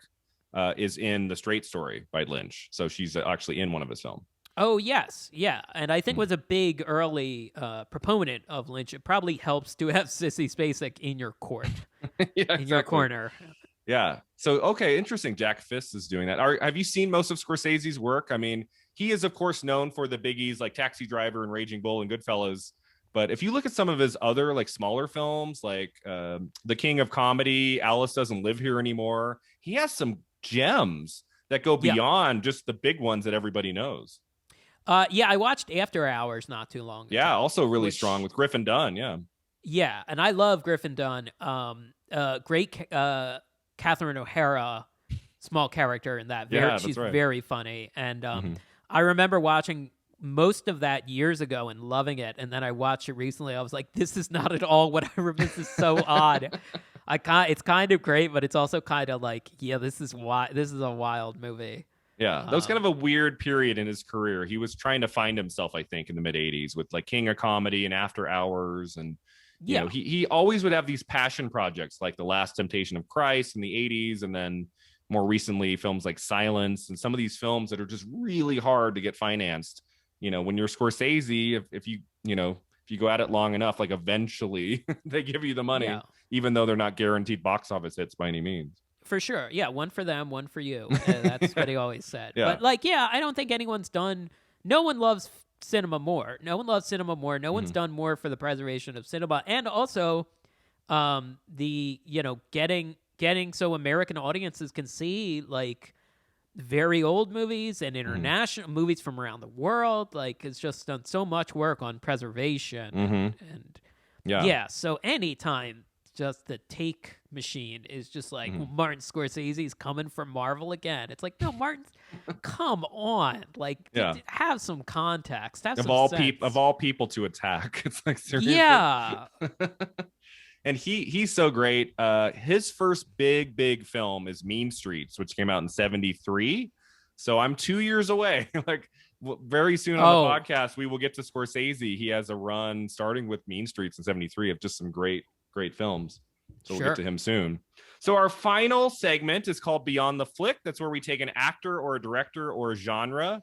is in The Straight Story by Lynch. So she's actually in one of his films. Oh, yes. Yeah. And I think was a big early proponent of Lynch. It probably helps to have Sissy Spacek in your court, in your corner. Yeah. So, okay, interesting. Jack Fisk is doing that. Have you seen most of Scorsese's work? I mean, he is, of course, known for the biggies like Taxi Driver and Raging Bull and Goodfellas. But if you look at some of his other like smaller films, like The King of Comedy, Alice Doesn't Live Here Anymore, he has some gems that go beyond just the big ones that everybody knows. Yeah, I watched After Hours not too long ago. Yeah, also really strong with Griffin Dunn. Yeah. Yeah, and I love Griffin Dunn. Great Catherine O'Hara, small character in that. She's very funny. And I remember watching most of that years ago and loving it. And then I watched it recently. I was like, this is not at all what I remember. This is so odd. It's kind of great, but it's also kind of like, yeah, this is a wild movie. Yeah, that was kind of a weird period in his career. He was trying to find himself, I think, in the mid 80s with like King of Comedy and After Hours. And, you know, he always would have these passion projects like The Last Temptation of Christ in the 80s. And then more recently, films like Silence and some of these films that are just really hard to get financed. You know, when you're Scorsese, if you go at it long enough, like eventually they give you the money, even though they're not guaranteed box office hits by any means. For sure. Yeah, one for them, one for you. That's what he always said. Yeah. But like, I don't think anyone's done. No one loves cinema more. No one loves cinema more. No one's done more for the preservation of cinema. And also getting so American audiences can see like very old movies and international movies from around the world. Like it's just done so much work on preservation. And so anytime just the take machine is just like Martin Scorsese's coming from Marvel again. It's like, no, Martin, come on, like have some context. Have of some all sense. Of all people to attack, it's like seriously. Yeah. And he's so great. His first big film is Mean Streets, which came out in 1973. So I'm 2 years away. Like very soon on the podcast, we will get to Scorsese. He has a run starting with Mean Streets in 1973 of just some great films. So we'll get to him soon. So our final segment is called Beyond the Flick. That's where we take an actor or a director or a genre,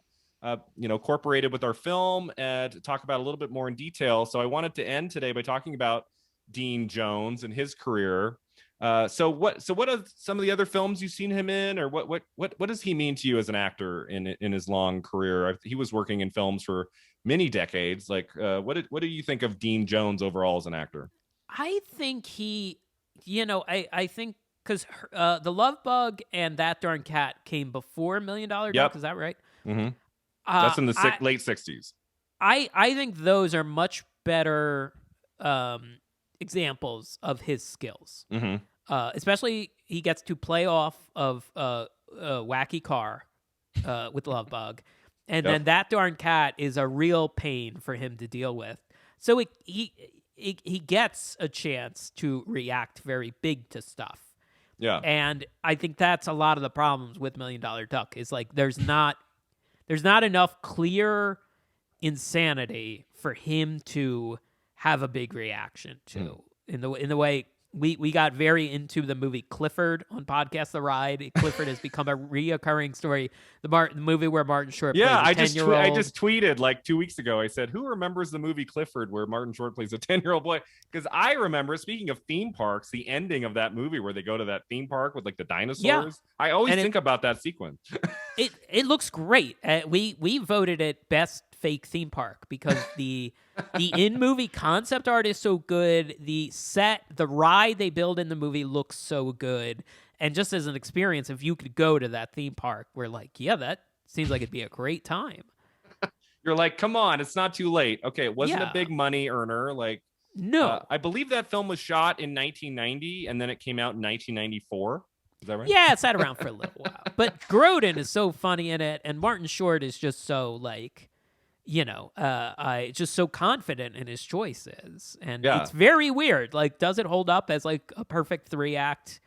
incorporated with our film and talk about a little bit more in detail. So I wanted to end today by talking about Dean Jones and his career. So what are some of the other films you've seen him in, or what does he mean to you as an actor in his long career? He was working in films for many decades. Like what do you think of Dean Jones overall as an actor? I think I think because The Love Bug and That Darn Cat came before $1 Million Duck. Is that right? Mm-hmm. That's in the late 60s. I think those are much better examples of his skills. Especially he gets to play off of a wacky car with Love Bug. And then That Darn Cat is a real pain for him to deal with. So he gets a chance to react very big to stuff. Yeah. And I think that's a lot of the problems with $1 Million Duck is like there's not enough clear insanity for him to have a big reaction to in the way we got very into the movie Clifford on Podcast The Ride. Clifford has become a reoccurring story. The movie where Martin Short plays a 10-year-old. I just tweeted like 2 weeks ago. I said, who remembers the movie Clifford where Martin Short plays a 10-year-old boy? Because I remember, speaking of theme parks, the ending of that movie where they go to that theme park with like the dinosaurs. Yeah. I always think about that sequence. It looks great. We voted it best fake theme park because the in-movie concept art is so good. The ride they build in the movie looks so good. And just as an experience, if you could go to that theme park, we're like, yeah, that seems like it'd be a great time. You're like, come on, it's not too late. Okay, it wasn't a big money earner. Like, no. I believe that film was shot in 1990 and then it came out in 1994. Is that right? Yeah, it sat around for a little while. But Grodin is so funny in it, and Martin Short is just so like, I just so confident in his choices, and Yeah. it's very weird. Like, does it hold up as like a perfect 3-act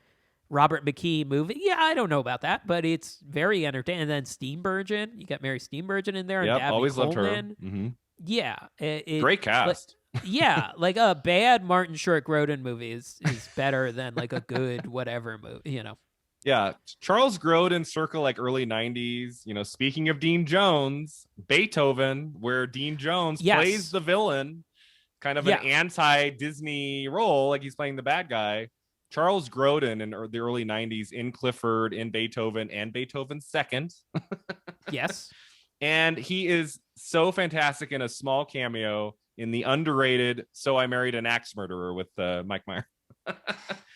Robert McKee movie? Yeah, I don't know about that, but it's very entertaining. And then Steenburgen, you got Mary Steenburgen in there, and Yep. Dabney Always loved her. Coleman. Hmm. Yeah, Great like cast. yeah, like a bad Martin Short Grodin movie is better than like a good whatever movie. Yeah, Charles Grodin, circa like early 90s. Speaking of Dean Jones, Beethoven, where Dean Jones plays Yes, the villain, kind of an yeah, anti-Disney role, like he's playing the bad guy. Charles Grodin in the early 90s in Clifford, in Beethoven, and Beethoven's Second. yes, And he is so fantastic in a small cameo in the underrated "So I Married an Axe Murderer" with Mike Myers.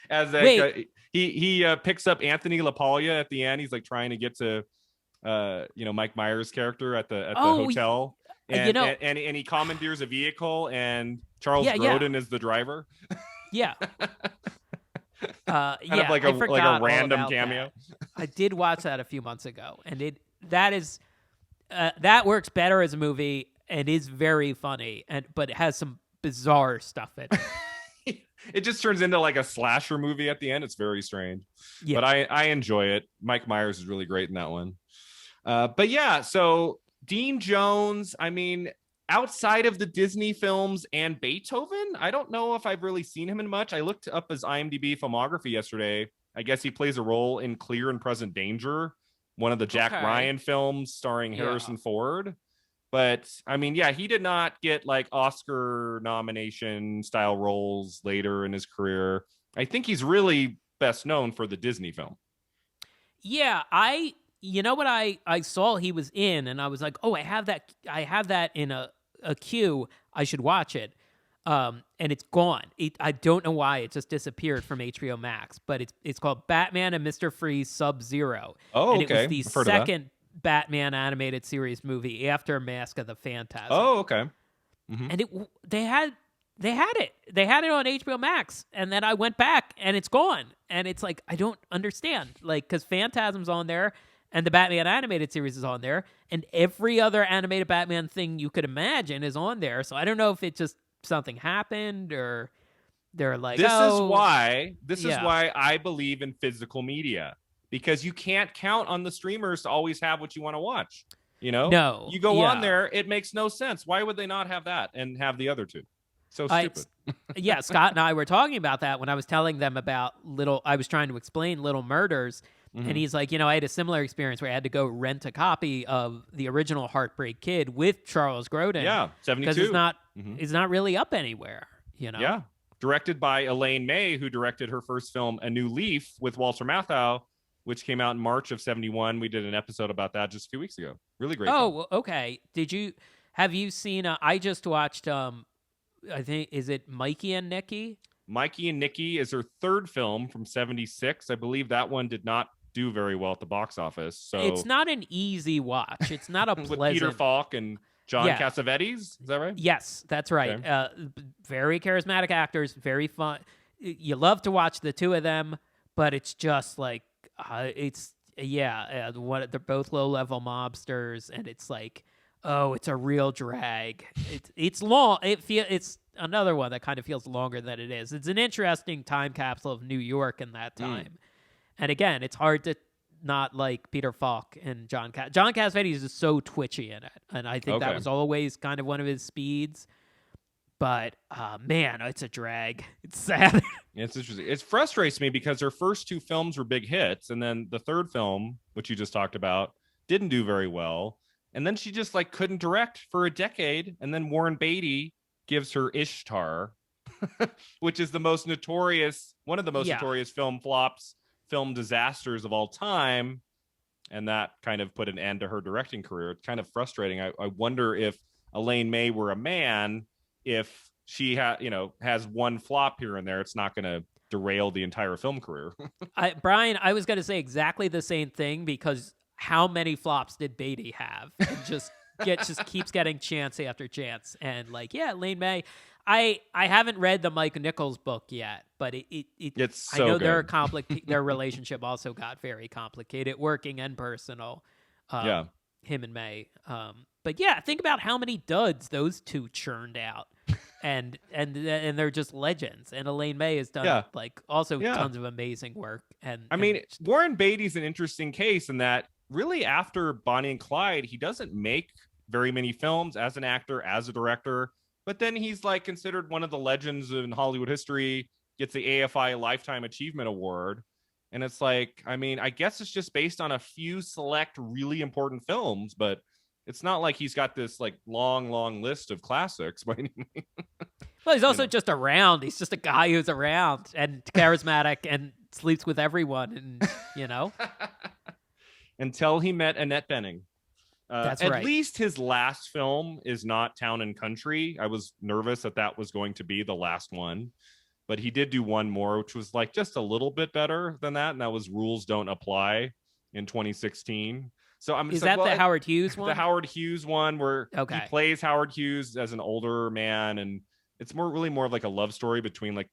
As wait, he picks up Anthony LaPaglia at the end. He's like trying to get to Mike Myers' character at the oh, hotel, you and, know, and he commandeers a vehicle, and Charles yeah, Grodin is the driver. yeah. Kind of Yeah, like I a forgot all random about cameo. that. I did watch that a few months ago, and that is that works better as a movie and is very funny, but it has some bizarre stuff in it. It just turns into like a slasher movie at the end. It's very strange, Yeah, but I enjoy it. Mike Myers is really great in that one. But yeah, so Dean Jones, I mean, outside of the Disney films and Beethoven, I don't know if I've really seen him in much. I looked up his IMDb filmography yesterday. I guess he plays a role in Clear and Present Danger, one of the Jack okay, Ryan films starring yeah, Harrison Ford. But I mean, yeah, he did not get like Oscar nomination style roles later in his career. I think he's really best known for the Disney film. yeah. You know what I saw he was in, and I was like, oh, I have that in a queue. I should watch it. And it's gone. I don't know why it just disappeared from HBO Max, but it's called Batman and Mr. Freeze Sub-Zero, Oh, and it was okay. the I've heard of that. second Batman animated series movie after Mask of the Phantasm. Oh, okay. Mm-hmm. And they had it on HBO Max, and then I went back and it's gone, and it's like I don't understand, like, because Phantasm's on there and the Batman animated series is on there, and every other animated Batman thing you could imagine is on there. So I don't know if it just something happened or they're like, This is oh, yeah, why I believe in physical media, because you can't count on the streamers to always have what you want to watch. no, You go on yeah. there, it makes no sense. Why would they not have that and have the other two? So I, stupid. yeah, Scott and I were talking about that when I was telling them about I was trying to explain Little Murders, Mm-hmm. and he's like, I had a similar experience where I had to go rent a copy of the original Heartbreak Kid with Charles Grodin. Yeah, 72. Because Mm-hmm. it's not really up anywhere, Yeah. Directed by Elaine May, who directed her first film, A New Leaf, with Walter Matthau, which came out in March of 71. We did an episode about that just a few weeks ago. Really great film. Oh, well, okay. Have you seen, I just watched, I think, is it Mikey and Nikki? Mikey and Nikki is her third film from 76. I believe that one did not do very well at the box office. So It's not an easy watch. It's not a with pleasant. Peter Falk and John Yeah. Cassavetes, is that right? Yes, that's right. Okay. Very charismatic actors, very fun. You love to watch the two of them, but it's just like they're both low-level mobsters, and it's like, oh, it's a real drag. It's long. It's another one that kind of feels longer than it is. It's an interesting time capsule of New York in that time. And again, it's hard to not like Peter Falk and John Cassavetes is so twitchy in it, and I think that was always kind of one of his speeds. But man, it's a drag. It's sad. It's interesting. It frustrates me because her first two films were big hits, and then the third film, which you just talked about, didn't do very well. And then she just like couldn't direct for a decade, and then Warren Beatty gives her Ishtar, which is one of the most notorious film flops, film disasters of all time, and that kind of put an end to her directing career. It's kind of frustrating. I wonder if Elaine May were a man, if she has one flop here and there, it's not going to derail the entire film career. Brian, I was going to say exactly the same thing, because how many flops did Beatty have? And just keeps getting chance after chance. And like, yeah, Elaine May. I haven't read the Mike Nichols book yet, but it's so I know good. their relationship also got very complicated, working and personal. Him and May. But yeah, think about how many duds those two churned out. And they're just legends. And Elaine May has done like also tons of amazing work. And I mean, Warren Beatty's an interesting case in that really after Bonnie and Clyde, he doesn't make very many films as an actor, as a director, but then he's like considered one of the legends in Hollywood history, gets the AFI Lifetime Achievement Award. And it's like, I mean, I guess it's just based on a few select really important films, but it's not like he's got this like long list of classics by any means. Well, he's also just around. He's just a guy who's around and charismatic and sleeps with everyone, and until he met Annette Bening. That's at right. least his last film is not Town and Country. I was nervous that was going to be the last one, but he did do one more, which was like just a little bit better than that, and that was Rules Don't Apply in 2016. So is that the Howard Hughes one? The Howard Hughes one where he plays Howard Hughes as an older man, and it's really more of like a love story between like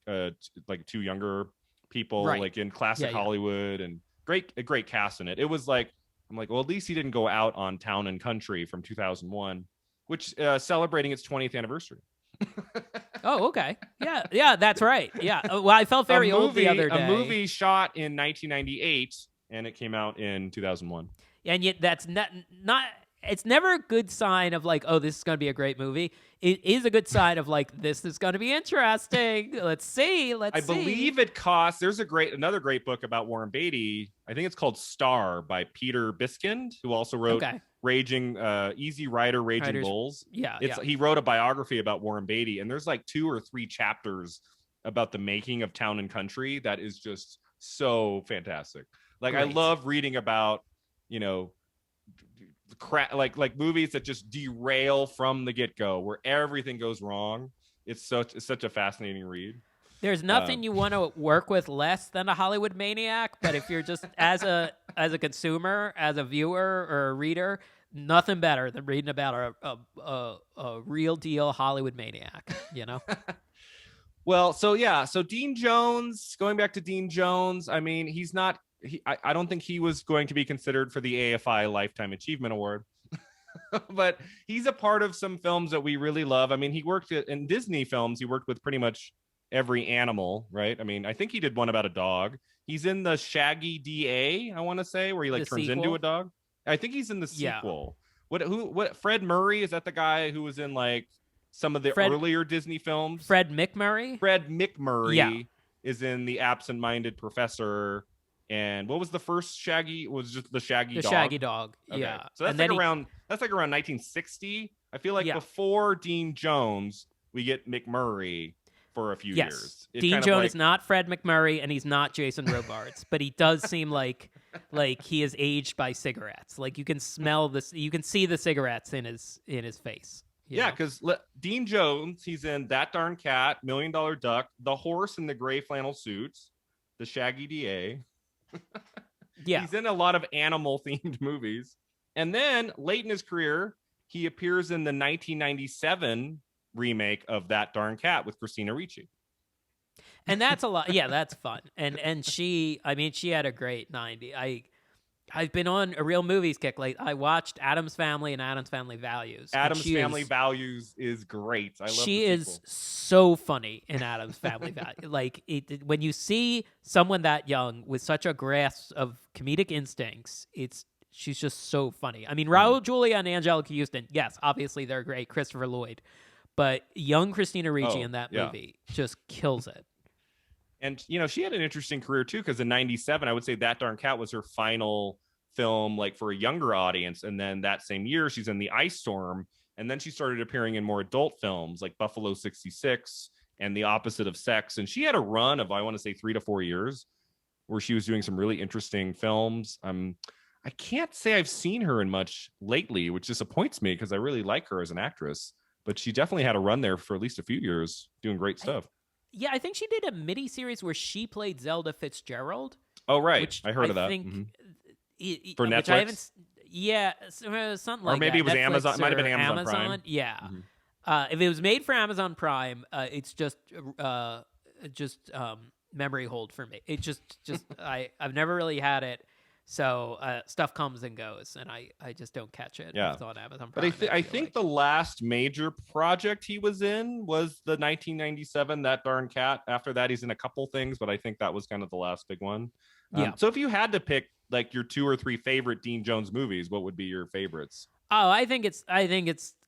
two younger people, like in classic Hollywood, and a great cast in it. It was like, I'm like, well, at least he didn't go out on Town and Country from 2001, which celebrating its 20th anniversary. Oh, okay. Yeah, that's right. Yeah. Well, I felt very old the other day. A movie shot in 1998, and it came out in 2001. And yet that's not it's never a good sign of like, oh, this is going to be a great movie. It is a good sign of like, this is going to be interesting. Let's see. I believe it costs. There's another great book about Warren Beatty. I think it's called Star by Peter Biskind, who also wrote Raging Easy Rider, Raging Bulls. He wrote a biography about Warren Beatty, and there's like 2 or 3 chapters about the making of Town and Country that is just so fantastic. Like, I love reading about, like movies that just derail from the get-go, where everything goes wrong. It's such a fascinating read. There's nothing you want to work with less than a Hollywood maniac, but if you're just as a consumer, as a viewer or a reader, nothing better than reading about a real deal Hollywood maniac, Well, so Dean Jones, going back to Dean Jones, I mean, he's not I don't think he was going to be considered for the AFI Lifetime Achievement Award, but he's a part of some films that we really love. I mean, he worked in Disney films. He worked with pretty much every animal, right? I mean, I think he did one about a dog. He's in the Shaggy DA, I want to say, where he like turns into a dog. I think he's in the sequel. What Fred Murray, is that the guy who was in like some of the earlier Disney films? Fred McMurray is in The Absent-Minded Professor. And what was the first Shaggy? It was just the Shaggy Dog. The Shaggy Dog, okay. yeah. So that's around 1960. I feel like before Dean Jones, we get McMurray for a few years. Dean Jones is not Fred McMurray, and he's not Jason Robards, but he does seem like he is aged by cigarettes. Like you can smell this, you can see the cigarettes in his face. Yeah, because Dean Jones, he's in That Darn Cat, $1 Million Duck, The Horse in the Gray Flannel Suits, The Shaggy DA. He's in a lot of animal themed movies. And then late in his career, he appears in the 1997 remake of That Darn Cat with Christina Ricci. And that's a lot. Yeah, that's fun. And she had a great 90. I've been on a real movies kick. Like I watched Addams Family and Addams Family Values. Values is great. I love she is so funny in Addams Family Values. Like when you see someone that young with such a grasp of comedic instincts, she's just so funny. I mean, Raul Julia and Angelica Houston, yes, obviously they're great. Christopher Lloyd, but young Christina Ricci in that movie just kills it. And, she had an interesting career, too, because in 97, I would say That Darn Cat was her final film, like, for a younger audience. And then that same year, she's in The Ice Storm. And then she started appearing in more adult films, like Buffalo 66 and The Opposite of Sex. And she had a run of, I want to say, 3 to 4 years where she was doing some really interesting films. I can't say I've seen her in much lately, which disappoints me because I really like her as an actress. But she definitely had a run there for at least a few years doing great stuff. Yeah, I think she did a mini-series where she played Zelda Fitzgerald. Oh, right. I heard of that. For Netflix? Something like that. Or maybe it was Netflix Amazon. It might have been Amazon Prime. Yeah. If it was made for Amazon Prime, it's just memory hold for me. It just I've never really had it. So stuff comes and goes, and I just don't catch it. If Yeah. it's on Amazon But Prime, I feel think like. the last major project he was in was the 1997 That Darn Cat. After that, he's in a couple things, but I think that was kind of the last big one. Yeah. So if you had to pick like your 2 or 3 favorite Dean Jones movies, what would be your favorites? Oh, I think it's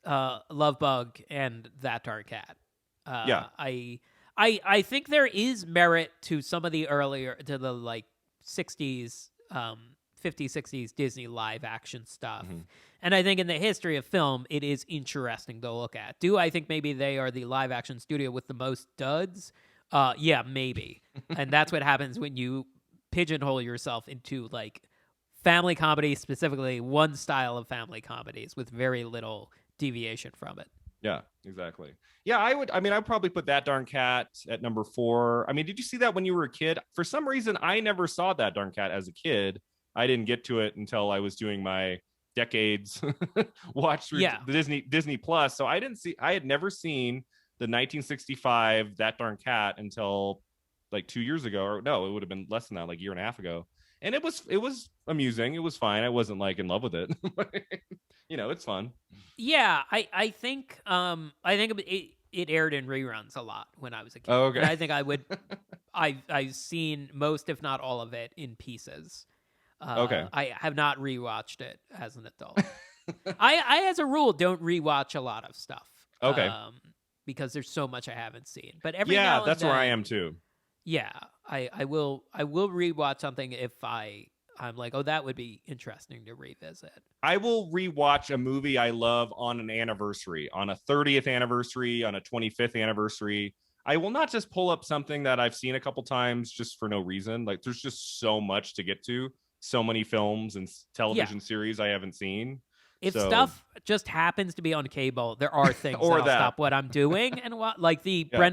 Love Bug and That Dark Cat. Yeah. I think there is merit to some of the earlier to the like 60s 50s 60s Disney live action stuff. Mm-hmm. And I think in the history of film it is interesting to look at. Do I think maybe they are the live action studio with the most duds? Yeah, maybe. And that's what happens when you pigeonhole yourself into like family comedy, specifically one style of family comedies with very little deviation from it. Yeah, exactly. Yeah, I mean, I'd probably put That Darn Cat at number 4. I mean, did you see that when you were a kid? For some reason, I never saw That Darn Cat as a kid. I didn't get to it until I was doing my decades watch through Yeah. the Disney Plus. So I had never seen the 1965 That Darn Cat until like 2 years ago, or no, it would have been less than that, like a year and a half ago. And it was amusing. It was fine. I wasn't like in love with it. It's fun. Yeah, I think it aired in reruns a lot when I was a kid. Oh, And okay. I think I've seen most if not all of it in pieces. Okay. I have not rewatched it as an adult. I as a rule don't rewatch a lot of stuff. Okay. Because there's so much I haven't seen. But every Yeah, now and that's then, where I am too. yeah, I will rewatch something if I'm like, oh, that would be interesting to revisit. I will rewatch a movie I love on an anniversary, on a 30th anniversary, on a 25th anniversary. I will not just pull up something that I've seen a couple times just for no reason. Like there's just so much to get to, so many films and Yeah, television series I haven't seen. if So, stuff just happens to be on cable, there are things that or I'll that. stop what I'm doing and what like Yeah.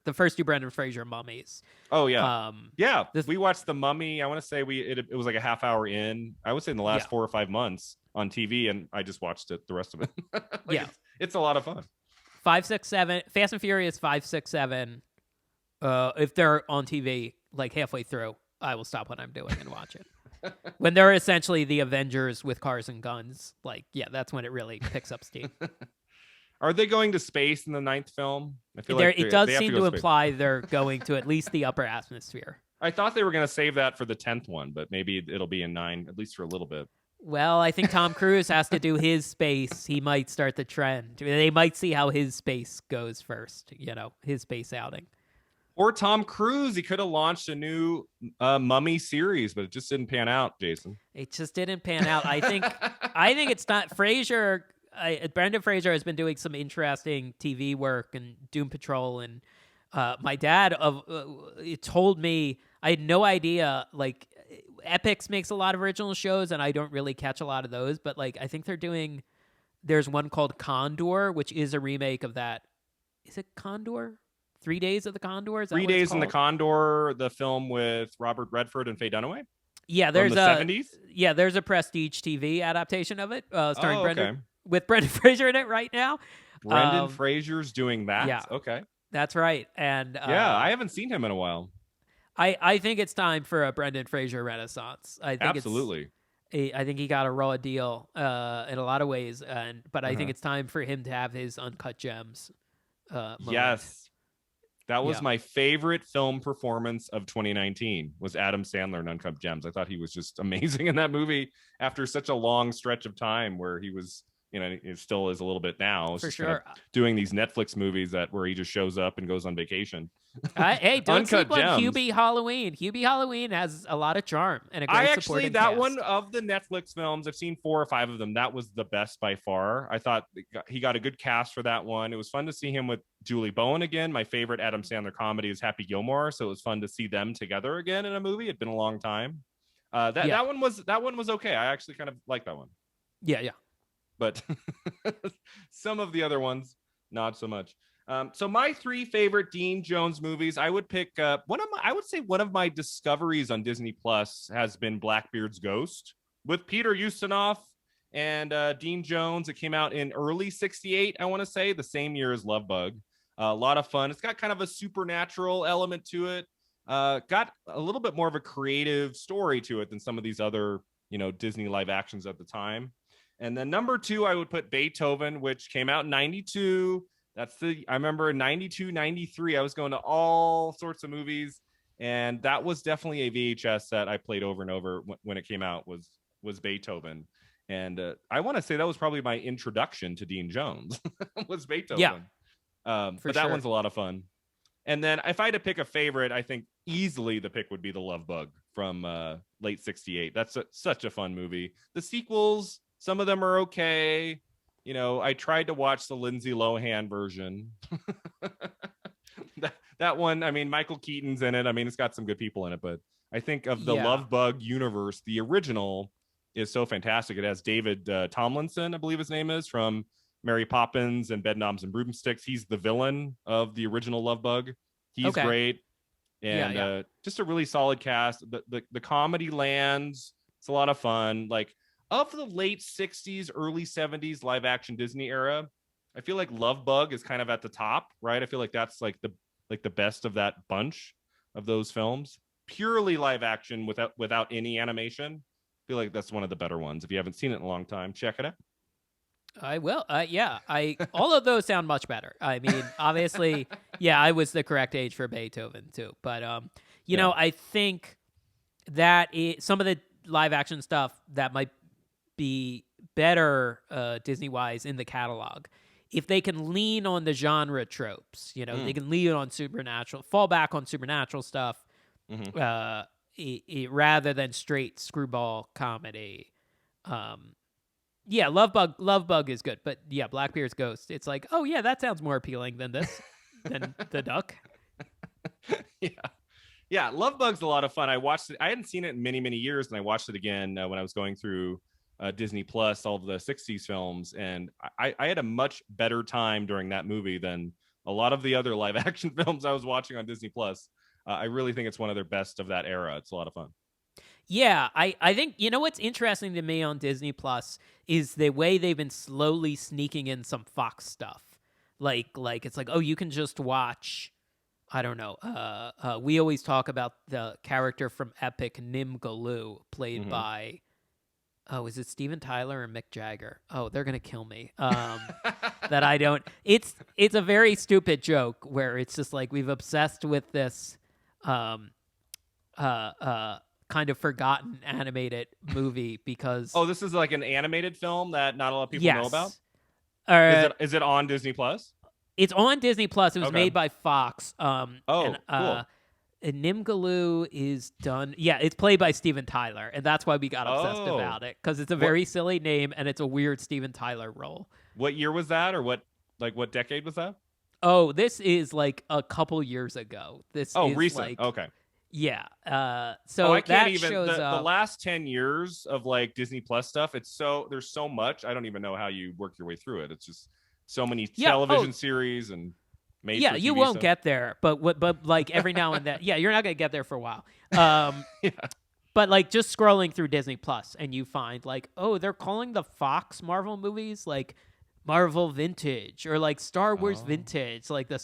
the first two Brendan Fraser mummies. Oh yeah. Um, Yeah, this we watched The Mummy. I want to say it was like a half hour in. I would say in the yeah last 4 or 5 months on TV, and I just watched it the rest of it. Like yeah it's a lot of fun. 5, 6, 7 Fast and Furious 5, 6, 7. If they're on TV like halfway through, I will stop what I'm doing and watch it. When they're essentially the Avengers with cars and guns, like yeah, that's when it really picks up steam. Are they going to space in the 9th film? I feel There, like it does they have seem go to space. imply they're going to at least the upper atmosphere. I thought they were going to save that for the 10th one, but maybe it'll be in 9, at least for a little bit. Well, I think Tom Cruise has to do his space. He might start the trend. They might see how his space goes first, his space outing. Or Tom Cruise, he could have launched a new Mummy series, but it just didn't pan out, Jason. It just didn't pan out. I think it's not Fraser. Brendan Fraser has been doing some interesting TV work and Doom Patrol, and my dad told me I had no idea. Like Epix makes a lot of original shows, and I don't really catch a lot of those. But like I think they're doing. There's one called Condor, which is a remake of that. Is it Condor? 3 Days of the Condor? Is that 3 what it's Days in the called? Condor, the film with Robert Redford and Faye Dunaway Yeah, from there's the 70s. there's a Prestige TV adaptation of it, starring Oh, okay. Brendan Fraser in it right now. Brendan Fraser's doing that. Yeah, Okay. that's right. And Yeah, I haven't seen him in a while. I think it's time for a Brendan Fraser renaissance. Absolutely. I think he got a raw deal in a lot of ways, but I think Uh-huh. it's time for him to have his uncut gems. Moment. Yes. That was Yeah. my favorite film performance of 2019 was Adam Sandler in Uncut Gems. I thought he was just amazing in that movie after such a long stretch of time where he was, it still is a little bit now. It's For just kind of sure. doing these Netflix movies where he just shows up and goes on vacation. Hey, don't Uncut sleep on Gems. Hubie Halloween. Hubie Halloween has a lot of charm and a great supporting That cast. one of the Netflix films, I've seen 4 or 5 of them. That was the best by far. I thought he got a good cast for that one. It was fun to see him with Julie Bowen again. My favorite Adam Sandler comedy is Happy Gilmore, so it was fun to see them together again in a movie. It'd been a long time. That one was okay. I actually kind of like that one, Yeah. but some of the other ones not so much. So my 3 favorite Dean Jones movies, I would pick one of my discoveries on Disney Plus has been Blackbeard's Ghost with Peter Ustinov and Dean Jones. It came out in early '68, I want to say, the same year as Love Bug. A lot of fun. It's got kind of a supernatural element to it. got a little bit more of a creative story to it than some of these other, Disney live actions at the time. And then number 2, I would put Beethoven, which came out in 92. I remember in 92, 93, I was going to all sorts of movies. And that was definitely a VHS set I played over and over when it came out was Beethoven. And I want to say that was probably my introduction to Dean Jones was Beethoven. But that one's a lot of fun. And then if I had to pick a favorite, I think easily the pick would be The Love Bug from late 68. That's such a fun movie. The sequels, some of them are okay. I tried to watch the Lindsay Lohan version. that one, I mean, Michael Keaton's in it. I mean, it's got some good people in it, but I think of the Love Bug universe, the original is so fantastic. It has David Tomlinson, I believe his name is, from Mary Poppins and Bedknobs and Broomsticks. He's the villain of the original Love Bug. He's great. And just a really solid cast. The comedy lands. It's a lot of fun. Like, of the late 60s, early 70s live action Disney era, I feel like Love Bug is kind of at the top, right? I feel like that's like the best of that bunch of those films. Purely live action without any animation. I feel like that's one of the better ones. If you haven't seen it in a long time, check it out. I will. All of those sound much better. I mean, obviously, I was the correct age for Beethoven too. But I think that some of the live action stuff that might be better Disney wise in the catalog, if they can lean on the genre tropes, they can lean on supernatural, fall back on supernatural stuff, rather than straight screwball comedy. Love Bug is good, but Blackbeard's Ghost, it's like, oh yeah, that sounds more appealing than than the Duck. Love Bug's a lot of fun. I watched it. I hadn't seen it in many, many years, and I watched it again when I was going through Disney Plus, all of the 60s films, and I had a much better time during that movie than a lot of the other live action films I was watching on Disney Plus. I really think it's one of their best of that era. It's a lot of fun. Yeah, I think, what's interesting to me on Disney Plus is the way they've been slowly sneaking in some Fox stuff. Like it's like, oh, you can just watch, I don't know. We always talk about the character from Epic, Nim Galoo, played by, is it Steven Tyler or Mick Jagger? Oh, they're gonna kill me. That I don't. It's a very stupid joke where it's just like we've obsessed with this, kind of forgotten animated movie because this is like an animated film that not a lot of people know about. Is it on Disney Plus? It's on Disney Plus. It was made by Fox. Cool. And Nim Galoo is done. Yeah, it's played by Steven Tyler, and that's why we got obsessed about it, because it's a very silly name and it's a weird Steven Tyler role. What year was that, or what decade was that? Oh, this is like a couple years ago. This is recent. Okay. Yeah. So I can't even. Shows the last 10 years of like Disney Plus stuff. There's so much. I don't even know how you work your way through it. It's just so many television series and made. Yeah, you won't get there, but like every now and then, you're not gonna get there for a while. But like just scrolling through Disney Plus and you find like, oh, they're calling the Fox Marvel movies like Marvel Vintage or like Star Wars Vintage, like the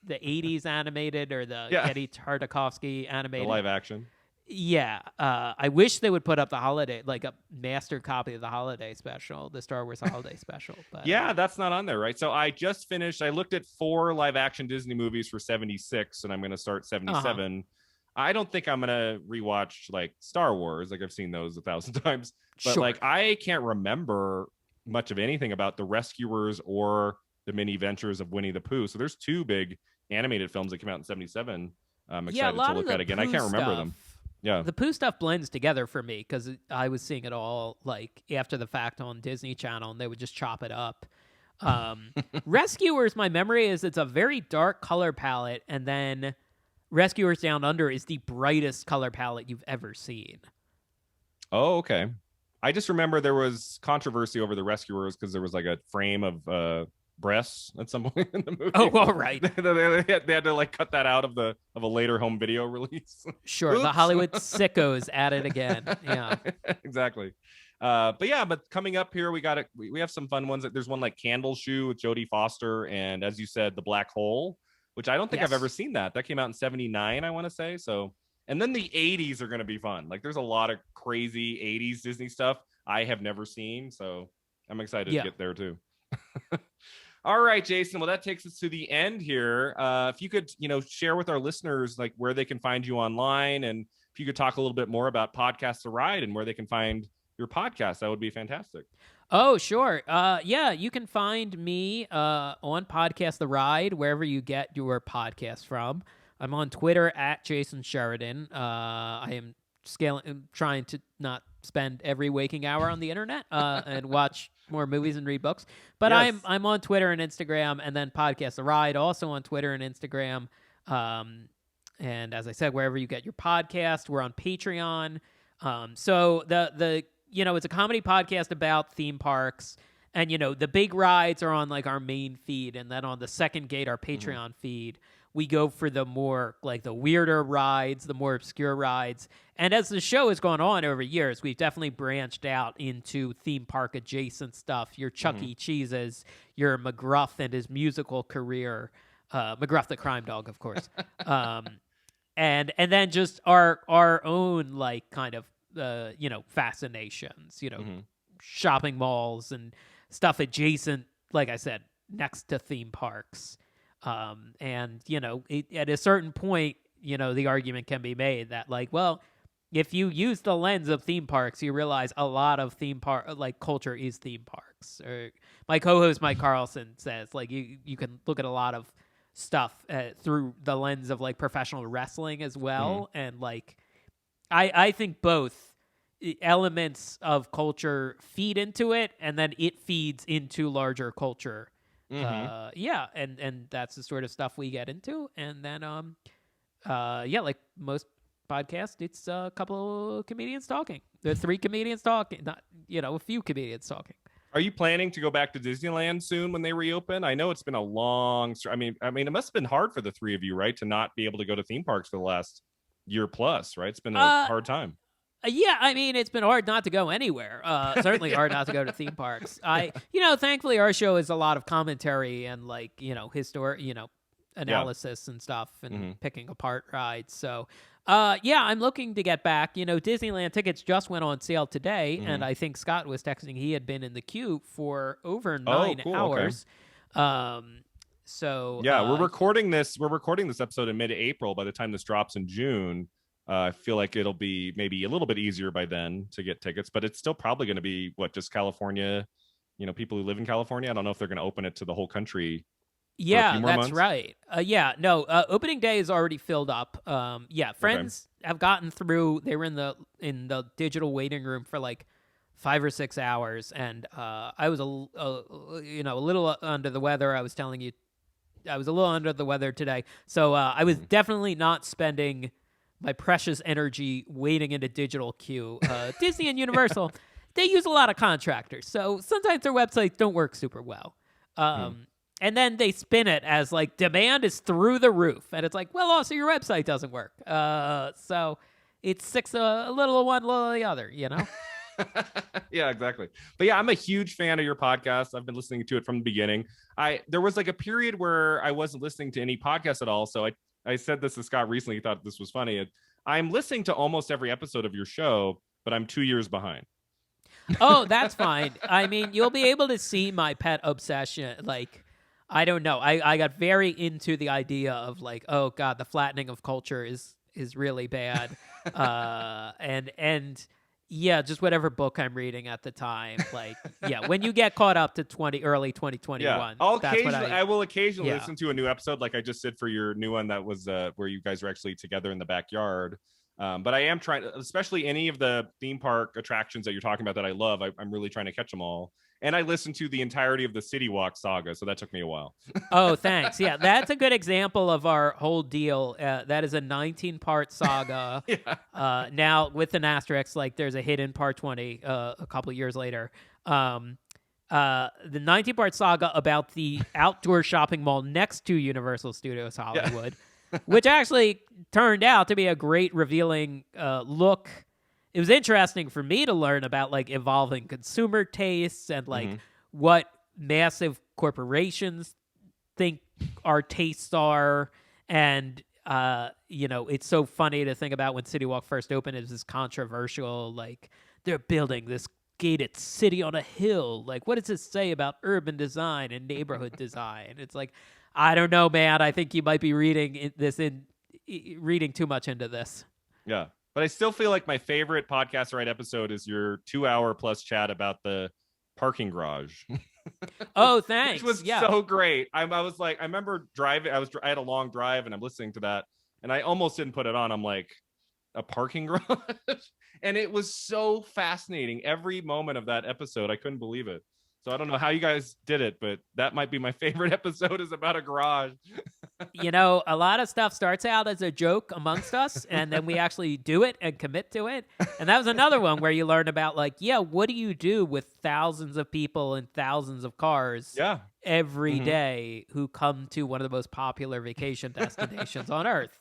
80s animated or the Eddie Tartakovsky animated. The live action. Yeah. I wish they would put up the holiday, like a master copy of the holiday special, the Star Wars holiday special. But that's not on there, right? So I just finished, I looked at 4 live action Disney movies for 76, and I'm going to start 77. I don't think I'm going to rewatch like Star Wars. Like I've seen those 1,000 times, but like I can't remember much of anything about The Rescuers or The Mini Ventures of Winnie the Pooh. So there's 2 big animated films that came out in 77. I'm excited to look at again. I can't remember them. Yeah. The Pooh stuff blends together for me because I was seeing it all like after the fact on Disney Channel, and they would just chop it up. Rescuers, my memory is it's a very dark color palette, and then Rescuers Down Under is the brightest color palette you've ever seen. Oh, okay. I just remember there was controversy over the Rescuers because there was like a frame of breasts at some point in the movie. Oh, all right. they had to like cut that out of a later home video release. Sure, the Hollywood sickos at it again. Yeah, exactly. But coming up here, we have some fun ones. There's one like Candle Shoe with Jodie Foster, and as you said, The Black Hole. which I don't think I've Yes. ever seen that. That came out in 79, I want to say. So, and then the 80s are going to be fun. Like there's a lot of crazy 80s Disney stuff I have never seen. So I'm excited to Yeah. get there too. All right, Jason. Well, that takes us to the end here. If you could, share with our listeners like where they can find you online, and if you could talk a little bit more about Podcast The Ride and where they can find your podcast, that would be fantastic. Oh, sure. Yeah, you can find me on Podcast The Ride, wherever you get your podcast from. I'm on Twitter at Jason Sheridan. I am trying to not spend every waking hour on the internet and watch more movies and read books. But Yes. I'm on Twitter and Instagram, and then Podcast The Ride also on Twitter and Instagram. And as I said, wherever you get your podcast, we're on Patreon. So the it's a comedy podcast about theme parks, and the big rides are on like our main feed, and then on the second gate, our Patreon feed, we go for the more like the weirder rides, the more obscure rides. And as the show has gone on over years, we've definitely branched out into theme park adjacent stuff. Your Chuck E. Cheese's, your McGruff and his musical career, McGruff the Crime Dog, of course, and then just our own like kind of fascinations, shopping malls and stuff adjacent, like I said, next to theme parks. And at a certain point, the argument can be made that like, well, if you use the lens of theme parks, you realize a lot of theme park like culture is theme parks. Or my co-host Mike Carlson says like you can look at a lot of stuff through the lens of like professional wrestling as well, and like I think both elements of culture feed into it, and then it feeds into larger culture. And that's the sort of stuff we get into. And then like most podcasts, it's a couple of comedians talking. There are 3 comedians talking, not a few comedians talking. Are you planning to go back to Disneyland soon when they reopen? I know it's been a long. I mean, it must have been hard for the 3 of you, right, to not be able to go to theme parks for the last year plus, right? It's been a hard time. Yeah, I mean, it's been hard not to go anywhere. Certainly hard not to go to theme parks. Thankfully our show is a lot of commentary and like, historic, analysis and stuff and picking apart rides. So, I'm looking to get back. Disneyland tickets just went on sale today, and I think Scott was texting he had been in the queue for over 9 hours. Okay. So yeah, we're recording this episode in mid-April. By the time this drops in June, I feel like it'll be maybe a little bit easier by then to get tickets, but it's still probably going to be just California, people who live in California. I don't know if they're going to open it to the whole country. Yeah, that's months. Right. Opening day is already filled up. Friends have gotten through. They were in the digital waiting room for like 5 or 6 hours, and I was a little under the weather. I was telling you, I was a little under the weather today, so I was definitely not spending my precious energy waiting in a digital queue. Disney and Universal, they use a lot of contractors, so sometimes their websites don't work super well. And then they spin it as like demand is through the roof, and it's like, well, also your website doesn't work. So it's 6 a little of one, a little of the other, Yeah, exactly. But yeah, I'm a huge fan of your podcast. I've been listening to it from the beginning. There was like a period where I wasn't listening to any podcast at all. So I said this to Scott recently. He thought this was funny. I'm listening to almost every episode of your show, but I'm 2 years behind. Oh, that's fine. I mean, you'll be able to see my pet obsession. Like, I don't know. I got very into the idea of like, oh God, the flattening of culture is really bad. And yeah, just whatever book I'm reading at the time. Like, yeah, when you get caught up to early 2021, yeah. I will occasionally listen to a new episode, like I just did for your new one that was where you guys were actually together in the backyard. But I am trying, especially any of the theme park attractions that you're talking about that I love. I'm really trying to catch them all. And I listened to the entirety of the City Walk saga, so that took me a while. Oh, thanks. Yeah, that's a good example of our whole deal. That is a 19-part saga. Yeah. Now, with an asterisk, like there's a hidden part 20 a couple years later. The 19-part saga about the outdoor shopping mall next to Universal Studios Hollywood, which actually turned out to be a great revealing look. It was interesting for me to learn about like evolving consumer tastes and like what massive corporations think our tastes are. And, it's so funny to think about when City Walk first opened, it was this controversial, like, they're building this gated city on a hill. Like, what does this say about urban design and neighborhood design? It's like, I don't know, man. I think you might be reading too much into this. Yeah. But I still feel like my favorite Podcast Right episode is your 2-hour plus chat about the parking garage. Oh, thanks. Which was so great. I was like, I remember driving. I had a long drive, and I'm listening to that, and I almost didn't put it on. I'm like, a parking garage, and it was so fascinating. Every moment of that episode, I couldn't believe it. So I don't know how you guys did it, but that might be my favorite episode, is about a garage. A lot of stuff starts out as a joke amongst us, and then we actually do it and commit to it. And that was another one where you learn about, like, what do you do with thousands of people and thousands of cars every day who come to one of the most popular vacation destinations on Earth?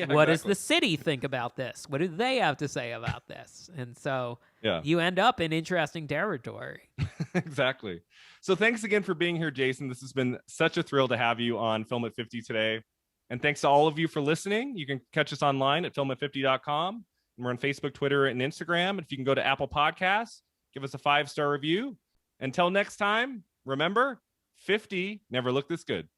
What does the city think about this? What do they have to say about this? And so you end up in interesting territory. Exactly. So thanks again for being here, Jason. This has been such a thrill to have you on Film at 50 today. And thanks to all of you for listening. You can catch us online at filmat50.com. And we're on Facebook, Twitter, and Instagram. And if you can go to Apple Podcasts, give us a 5-star review. Until next time, remember, 50 never looked this good.